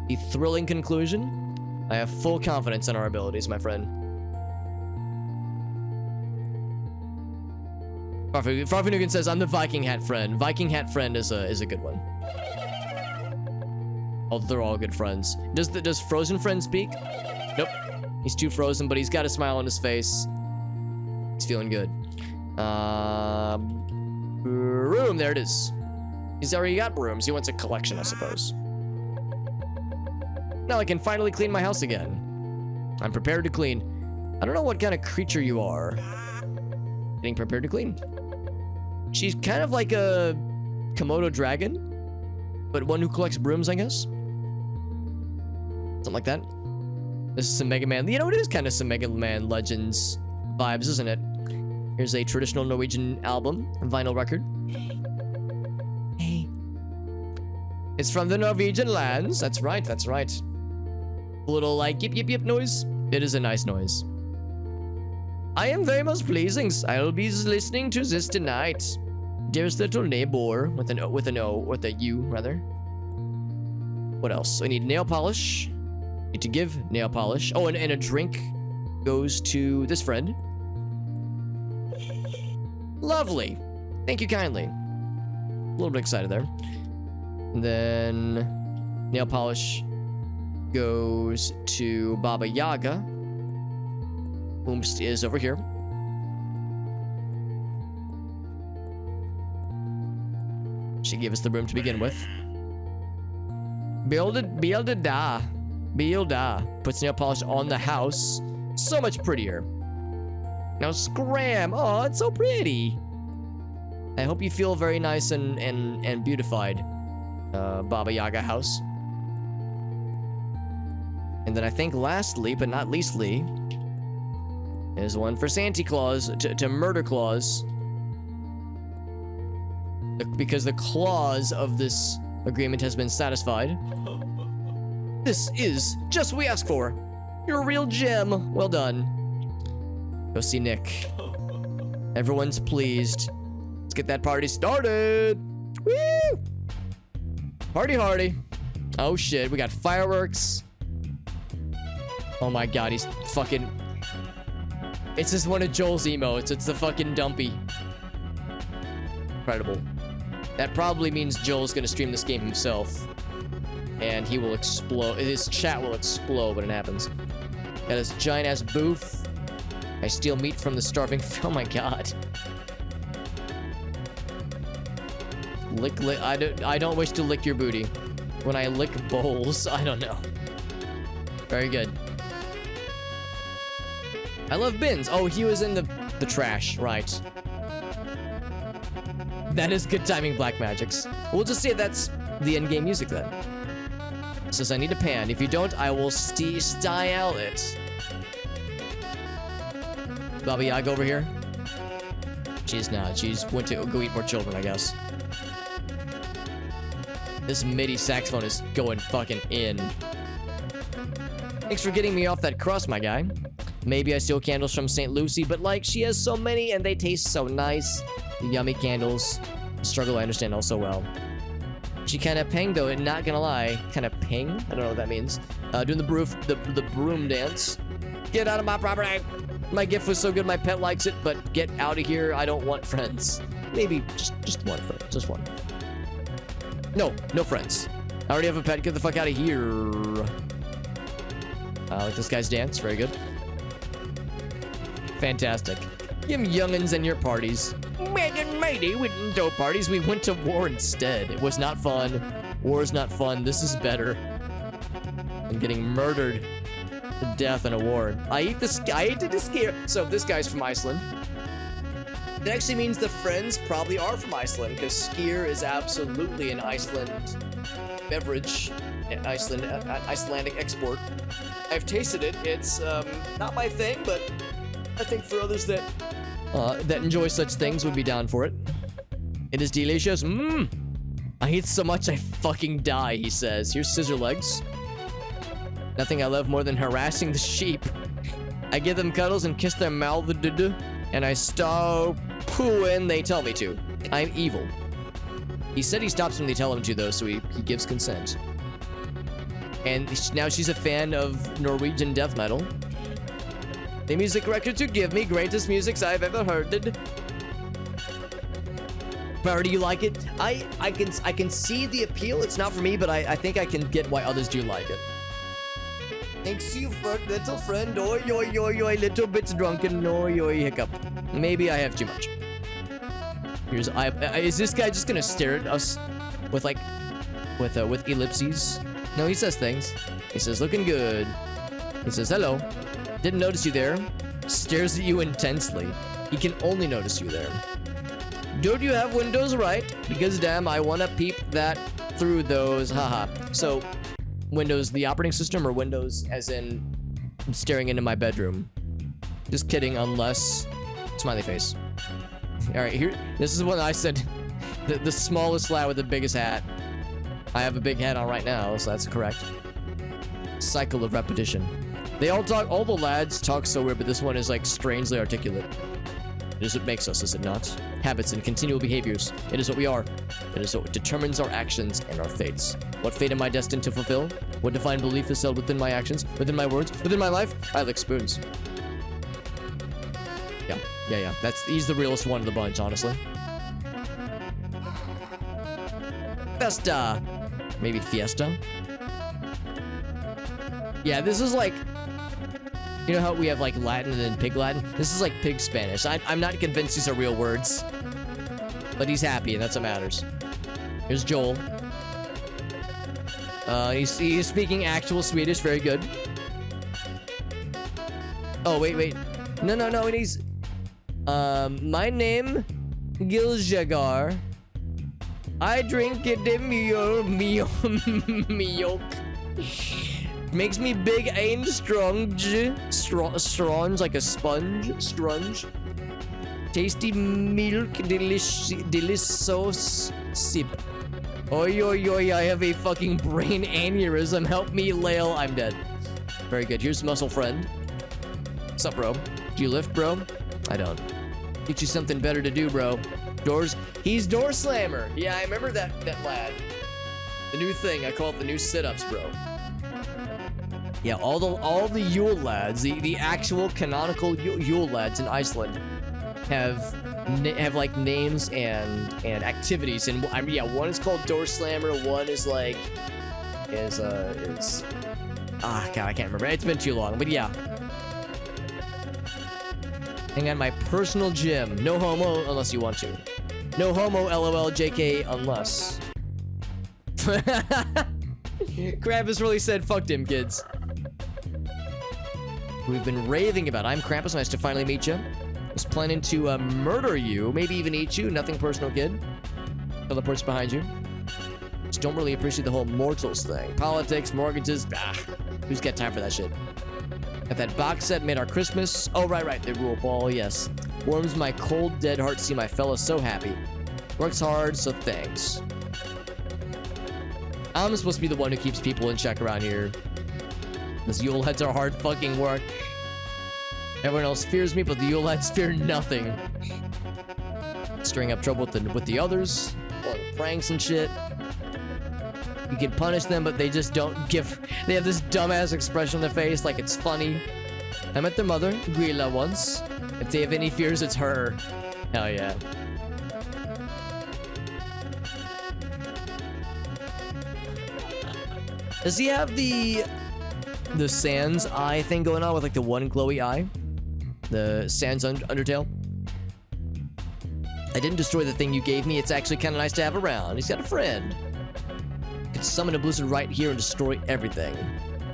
The thrilling conclusion? I have full confidence in our abilities, my friend. Farfanugan says, I'm the Viking hat friend. Viking hat friend is a good one. Although they're all good friends. Does Frozen friend speak? Nope. He's too frozen, but he's got a smile on his face. He's feeling good. Broom, there it is. He's already got brooms. He wants a collection, I suppose. Now I can finally clean my house again. I'm prepared to clean. I don't know what kind of creature you are. Getting prepared to clean. She's kind of like a Komodo dragon, but one who collects brooms, I guess. Something like that. This is some Mega Man. You know, it is kind of some Mega Man Legends vibes, isn't it? Here's a traditional Norwegian album, vinyl record. Hey. It's from the Norwegian lands. That's right, that's right. A little like yip yip yip noise. It is a nice noise. I am very much pleasing. I'll be listening to this tonight. Dearest little neighbor, with a U rather. What else? I need nail polish. Need to give nail polish. Oh, and a drink goes to this friend. Lovely. Thank you kindly. A little bit excited there. And then nail polish goes to Baba Yaga. Whomst is over here. She gave us the room to begin with. Builda. Puts nail polish on the house. So much prettier. Now scram. Oh, it's so pretty. I hope you feel very nice and beautified, Baba Yaga house. And then I think lastly, but not leastly, is one for Santa Claus to murder Claus. Because the clause of this agreement has been satisfied. This is just what we asked for. You're a real gem. Well done. Go see Nick. Everyone's pleased. Let's get that party started. Woo! Party hardy. Oh shit, we got fireworks. Oh my god, he's fucking... It's just one of Joel's emotes. It's the fucking dumpy. Incredible. That probably means Joel's gonna stream this game himself. And he will explode. His chat will explode when it happens. Got his giant ass booth. I steal meat from the starving. Oh my god. Lick. I don't wish to lick your booty. When I lick bowls, I don't know. Very good. I love bins. Oh, he was in the trash, right? That is good timing, Black Magics. We'll just say that's the end game music then. It says I need a pan. If you don't, I will style it. Baba Yaga over here. She's not. She's went to go eat more children, I guess. This MIDI saxophone is going fucking in. Thanks for getting me off that crust, my guy. Maybe I steal candles from St. Lucy, but like, she has so many and they taste so nice. Yummy candles. Struggle I understand all so well. She kind of ping though, and not gonna lie. Kind of ping? I don't know what that means. Doing the broom dance. Get out of my property! My gift was so good my pet likes it, but get out of here. I don't want friends. Maybe just one friend. Just one. No friends. I already have a pet. Get the fuck out of here. I like this guy's dance. Very good. Fantastic. You youngins and your parties. Matey, we didn't throw parties. We went to war instead. It was not fun. War is not fun. This is better than getting murdered to death in a war. I hate the skier. So this guy's from Iceland. That actually means the friends probably are from Iceland, because skier is absolutely an Iceland beverage, Icelandic export. I've tasted it. It's not my thing, but I think for others that enjoy such things would be down for it. It is delicious. I eat so much I fucking die, he says. Here's scissor legs. Nothing I love more than harassing the sheep. I give them cuddles and kiss their mouth, and I stop when they tell me to. I'm evil. He said he stops when they tell him to, though, so he gives consent. And now she's a fan of Norwegian death metal. The music record you give me, greatest music I've ever heard. Barry, do you like it? I can see the appeal. It's not for me, but I think I can get why others do like it. Thanks you for little friend. Oi, oi, oi, oi, little bit drunken. Oi, oi, hiccup. Maybe I have too much. Here's is this guy just gonna stare at us with with ellipses? No, he says things. He says, looking good. He says, hello. Didn't notice you there. Stares at you intensely. He can only notice you there. Don't you have windows right? Because damn, I wanna peep that through those. Haha. So, Windows the operating system, or Windows as in staring into my bedroom? Just kidding, unless... Smiley face. Alright, here. This is what I said. The smallest lad with the biggest hat. I have a big hat on right now, so that's correct. Cycle of repetition. They all talk, all the lads talk so weird, but this one is like strangely articulate. It is what makes us, is it not? Habits and continual behaviors. It is what we are. It is what determines our actions and our fates. What fate am I destined to fulfill? What defined belief is held within my actions, within my words, within my life? I lick spoons. Yeah. He's the realest one of the bunch, honestly. Festa. Maybe fiesta? Yeah, this is like... You know how we have like Latin and pig Latin? This is like pig Spanish. I'm not convinced these are real words. But he's happy, and that's what matters. Here's Joel. He's speaking actual Swedish, very good. Oh, wait. No, he's... my name... Giljagar. I drink it in milk. Makes me big and strong, like a sponge, strunge. Tasty milk, delicious sip. Oi, I have a fucking brain aneurysm. Help me, Lael, I'm dead. Very good, here's muscle friend. What's up, bro? Do you lift, bro? I don't. Get you something better to do, bro. Doors, he's door slammer. Yeah, I remember that lad. The new thing, I call it the new sit-ups, bro. Yeah, all the Yule lads, the actual canonical Yule lads in Iceland have like names and activities, and yeah, one is called Door Slammer, one is like God, I can't remember. It's been too long, but yeah. Hang on, my personal gym. No homo unless you want to. No homo, LOL, JK, unless. Krampus really said, fuck them kids. We've been raving about. I'm Krampus, nice to finally meet you. Was planning to murder you, maybe even eat you. Nothing personal, kid. Teleports behind you. Just don't really appreciate the whole mortals thing. Politics, mortgages, who's got time for that shit? Got that box set made our Christmas. Oh, right, the rule ball, yes. Warms my cold, dead heart to see my fella so happy. Works hard, so thanks. I'm supposed to be the one who keeps people in check around here. Those Yule heads are hard fucking work. Everyone else fears me, but the Yule heads fear nothing. Stirring up trouble with the others. Pulling pranks and shit. You can punish them, but they just don't give... They have this dumbass expression on their face like it's funny. I met their mother, Grilla, once. If they have any fears, it's her. Hell yeah. Does he have the Sans eye thing going on with like the one glowy eye? The Sans Undertale. I didn't destroy the thing you gave me. It's actually kind of nice to have around. He's got a friend. Could summon a blizzard right here and destroy everything.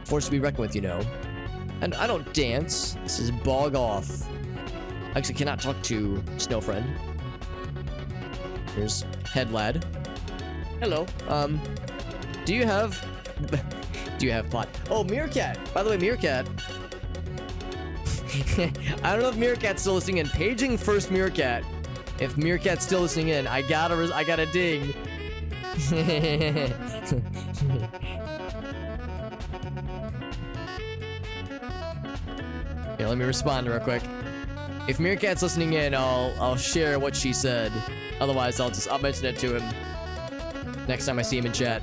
Force to be reckoned with, you know. And I don't dance. This is bog off. I actually cannot talk to Snow Friend. Here's Head Lad. Hello. Do you have... do you have pot? Oh, Meerkat. By the way, Meerkat. I don't know if Meerkat's still listening in. Paging first Meerkat. If Meerkat's still listening in, I gotta ding. Here, let me respond to her quick. If Meerkat's listening in, I'll share what she said. Otherwise, I'll mention it to him next time I see him in chat.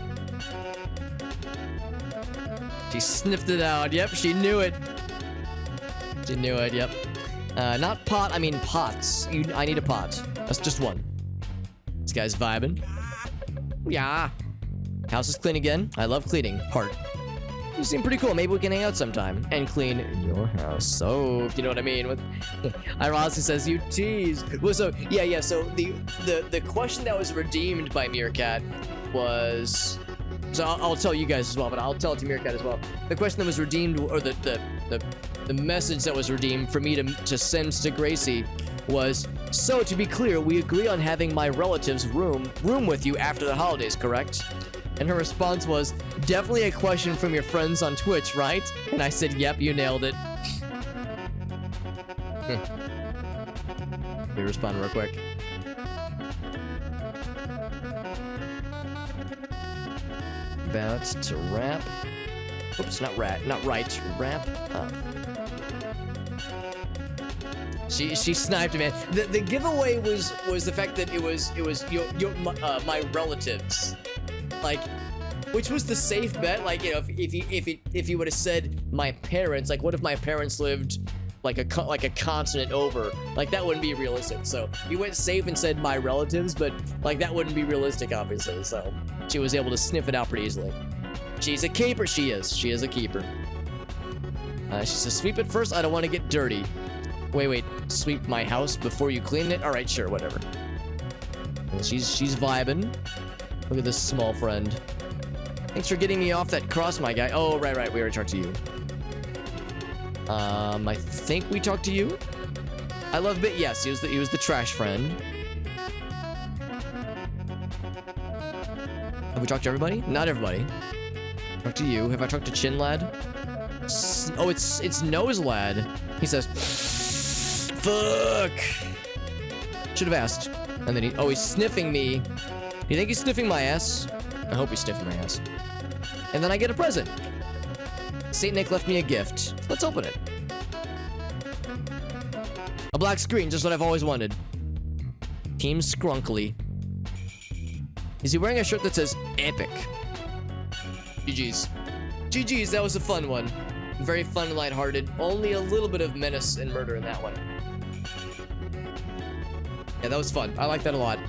She sniffed it out. Yep, she knew it. She knew it. Yep. Not pot. I mean pots. I need a pot. That's just one. This guy's vibing. Yeah. House is clean again. I love cleaning. Heart. You seem pretty cool. Maybe we can hang out sometime and clean your house. So, if you know what I mean. With Ironically says you tease. Well, so yeah. So the question that was redeemed by Meerkat was. So I'll tell you guys as well, but I'll tell it to Meerkat as well. The question that was redeemed, or the message that was redeemed for me to send to Gracie was, so to be clear, we agree on having my relatives room with you after the holidays, correct? And her response was, definitely a question from your friends on Twitch, right? And I said, yep, you nailed it. Let me respond real quick. About to wrap. Oops, not right. Wrap up. She sniped it, man. The giveaway was the fact that it was my relatives, like, which was the safe bet. Like, you know, if you would have said my parents, like, what if my parents lived like a continent over? Like, that wouldn't be realistic. So you went safe and said my relatives, but like that wouldn't be realistic, obviously. So she was able to sniff it out pretty easily. She's a keeper. She is a keeper. She says, sweep it first. I don't want to get dirty. Wait. Sweep my house before you clean it? Alright, sure, whatever. And she's vibing. Look at this small friend. Thanks for getting me off that cross, my guy. Oh, right. We already talked to you. I think we talked to you. I love Bit. Yes, he was the trash friend. Have we talked to everybody? Not everybody. Talked to you. Have I talked to Chin Lad? Oh, it's Nose Lad. He says, fuck. Should have asked. And then he's sniffing me. Do you think he's sniffing my ass? I hope he's sniffing my ass. And then I get a present. Saint Nick left me a gift. Let's open it. A black screen, just what I've always wanted. Team Scrunkly. Is he wearing a shirt that says epic? GG's. GG's, that was a fun one. Very fun and lighthearted. Only a little bit of menace and murder in that one. Yeah, that was fun. I like that a lot.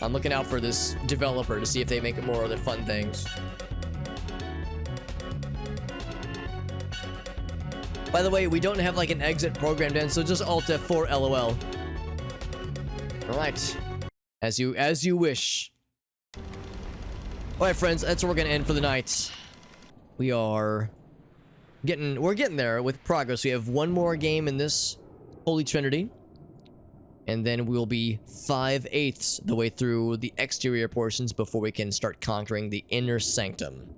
I'm looking out for this developer to see if they make more other fun things. By the way, we don't have like an exit programmed in, so just Alt F4 LOL. Alright. As you wish. Alright, friends, that's where we're gonna end for the night. We're getting there with progress. We have one more game in this Holy Trinity. And then we'll be 5/8 the way through the exterior portions before we can start conquering the inner sanctum.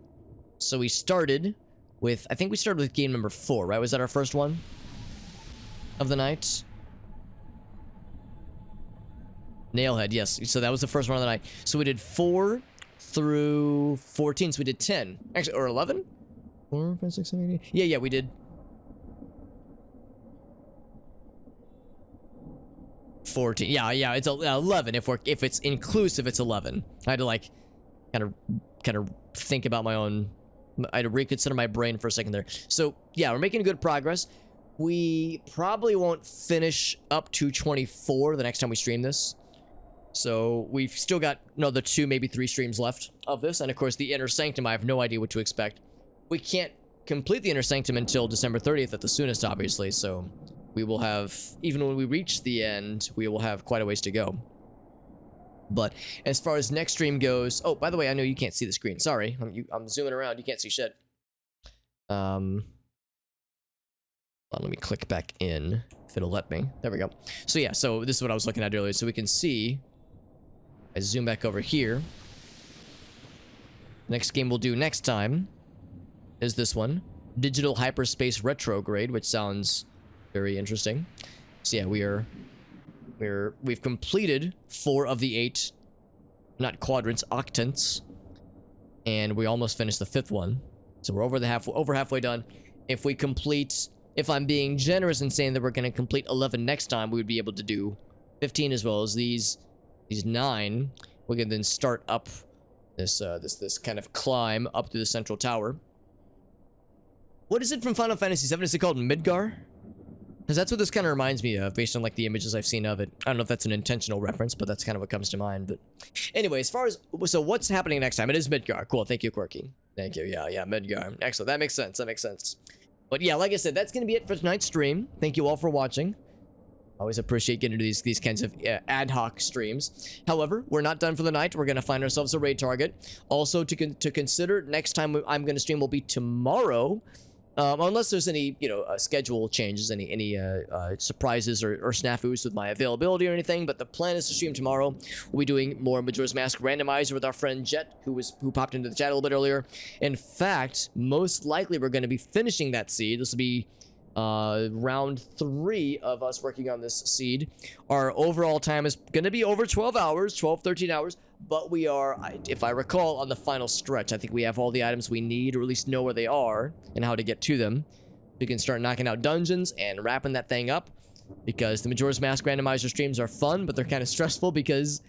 So we started with, I think we started with game number 4, right? Was that our first one of the night? Nailhead, yes. So that was the first one of the night. So we did 4 through 14. So we did 10. Actually, or 11? 4, 5, 6, 7, 8. Yeah, we did 14. Yeah, it's 11. If it's inclusive, it's 11. I had to like kind of think about my own. I had to reconsider my brain for a second there. So yeah, we're making good progress. We probably won't finish up to 24 the next time we stream this. So we've still got another 2, maybe 3 streams left of this, and of course the inner sanctum. I have no idea what to expect. We can't complete the inner sanctum until December 30th at the soonest, obviously. So we will have, even when we reach the end, we will have quite a ways to go. But as far as next stream goes, oh, by the way, I know you can't see the screen. Sorry, I'm zooming around. You can't see shit. Let me click back in if it'll let me. There we go. So yeah, so this is what I was looking at earlier. So we can see, I zoom back over here. Next game we'll do next time is this one, Digital Hyperspace Retrograde, which sounds very interesting. So yeah, we've completed 4 of the 8, not quadrants, octants, and we almost finished the 5th one. So we're over halfway done. If we complete, if I'm being generous and saying that we're going to complete 11 next time, we would be able to do 15 as well as these 9. We can then start up this kind of climb up to the central tower. What is it from Final Fantasy VII? Is it called Midgar? Because that's what this kind of reminds me of, based on like the images I've seen of it. I don't know if that's an intentional reference, but that's kind of what comes to mind. But anyway, as far as, so what's happening next time? It is Midgar. Cool. Thank you, Quirky. Thank you. Yeah, Midgar. Excellent. That makes sense. But yeah, like I said, that's going to be it for tonight's stream. Thank you all for watching. I always appreciate getting into these kinds of ad hoc streams. However, we're not done for the night. We're going to find ourselves a raid target. Also, to consider, next time I'm going to stream will be tomorrow. Unless there's any, schedule changes, any surprises or snafus with my availability or anything. But the plan is to stream tomorrow. We'll be doing more Majora's Mask Randomizer with our friend Jet, who popped into the chat a little bit earlier. In fact, most likely we're going to be finishing that seed. This will be round 3 of us working on this seed. Our overall time is going to be over 12 hours, 13 hours. But we are, if I recall, on the final stretch. I think we have all the items we need, or at least know where they are and how to get to them. We can start knocking out dungeons and wrapping that thing up. Because the Majora's Mask Randomizer streams are fun, but they're kind of stressful because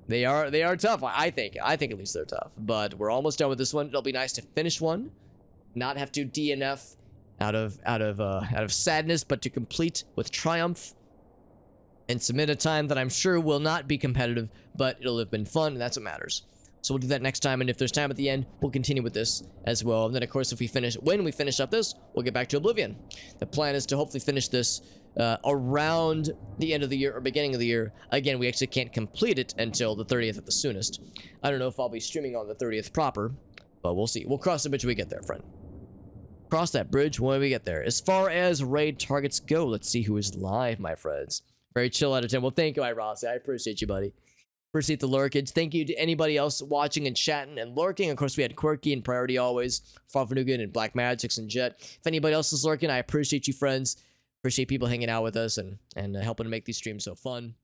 they are tough. I think at least they're tough. But we're almost done with this one. It'll be nice to finish one, not have to DNF out of sadness, but to complete with triumph. And submit a time that I'm sure will not be competitive, but it'll have been fun, and that's what matters. So we'll do that next time, and if there's time at the end, we'll continue with this as well. And then, of course, when we finish up this, we'll get back to Oblivion. The plan is to hopefully finish this around the end of the year or beginning of the year. Again, we actually can't complete it until the 30th at the soonest. I don't know if I'll be streaming on the 30th proper, but we'll see. We'll cross the bridge when we get there, friend. Cross that bridge when we get there. As far as raid targets go, let's see who is live, my friends. Very chill out of 10. Well, thank you, Rossi. I appreciate you, buddy. Appreciate the lurkage. Thank you to anybody else watching and chatting and lurking. Of course, we had Quirky and Priority Always, Farfanugan and Black Magix and Jet. If anybody else is lurking, I appreciate you, friends. Appreciate people hanging out with us and helping to make these streams so fun.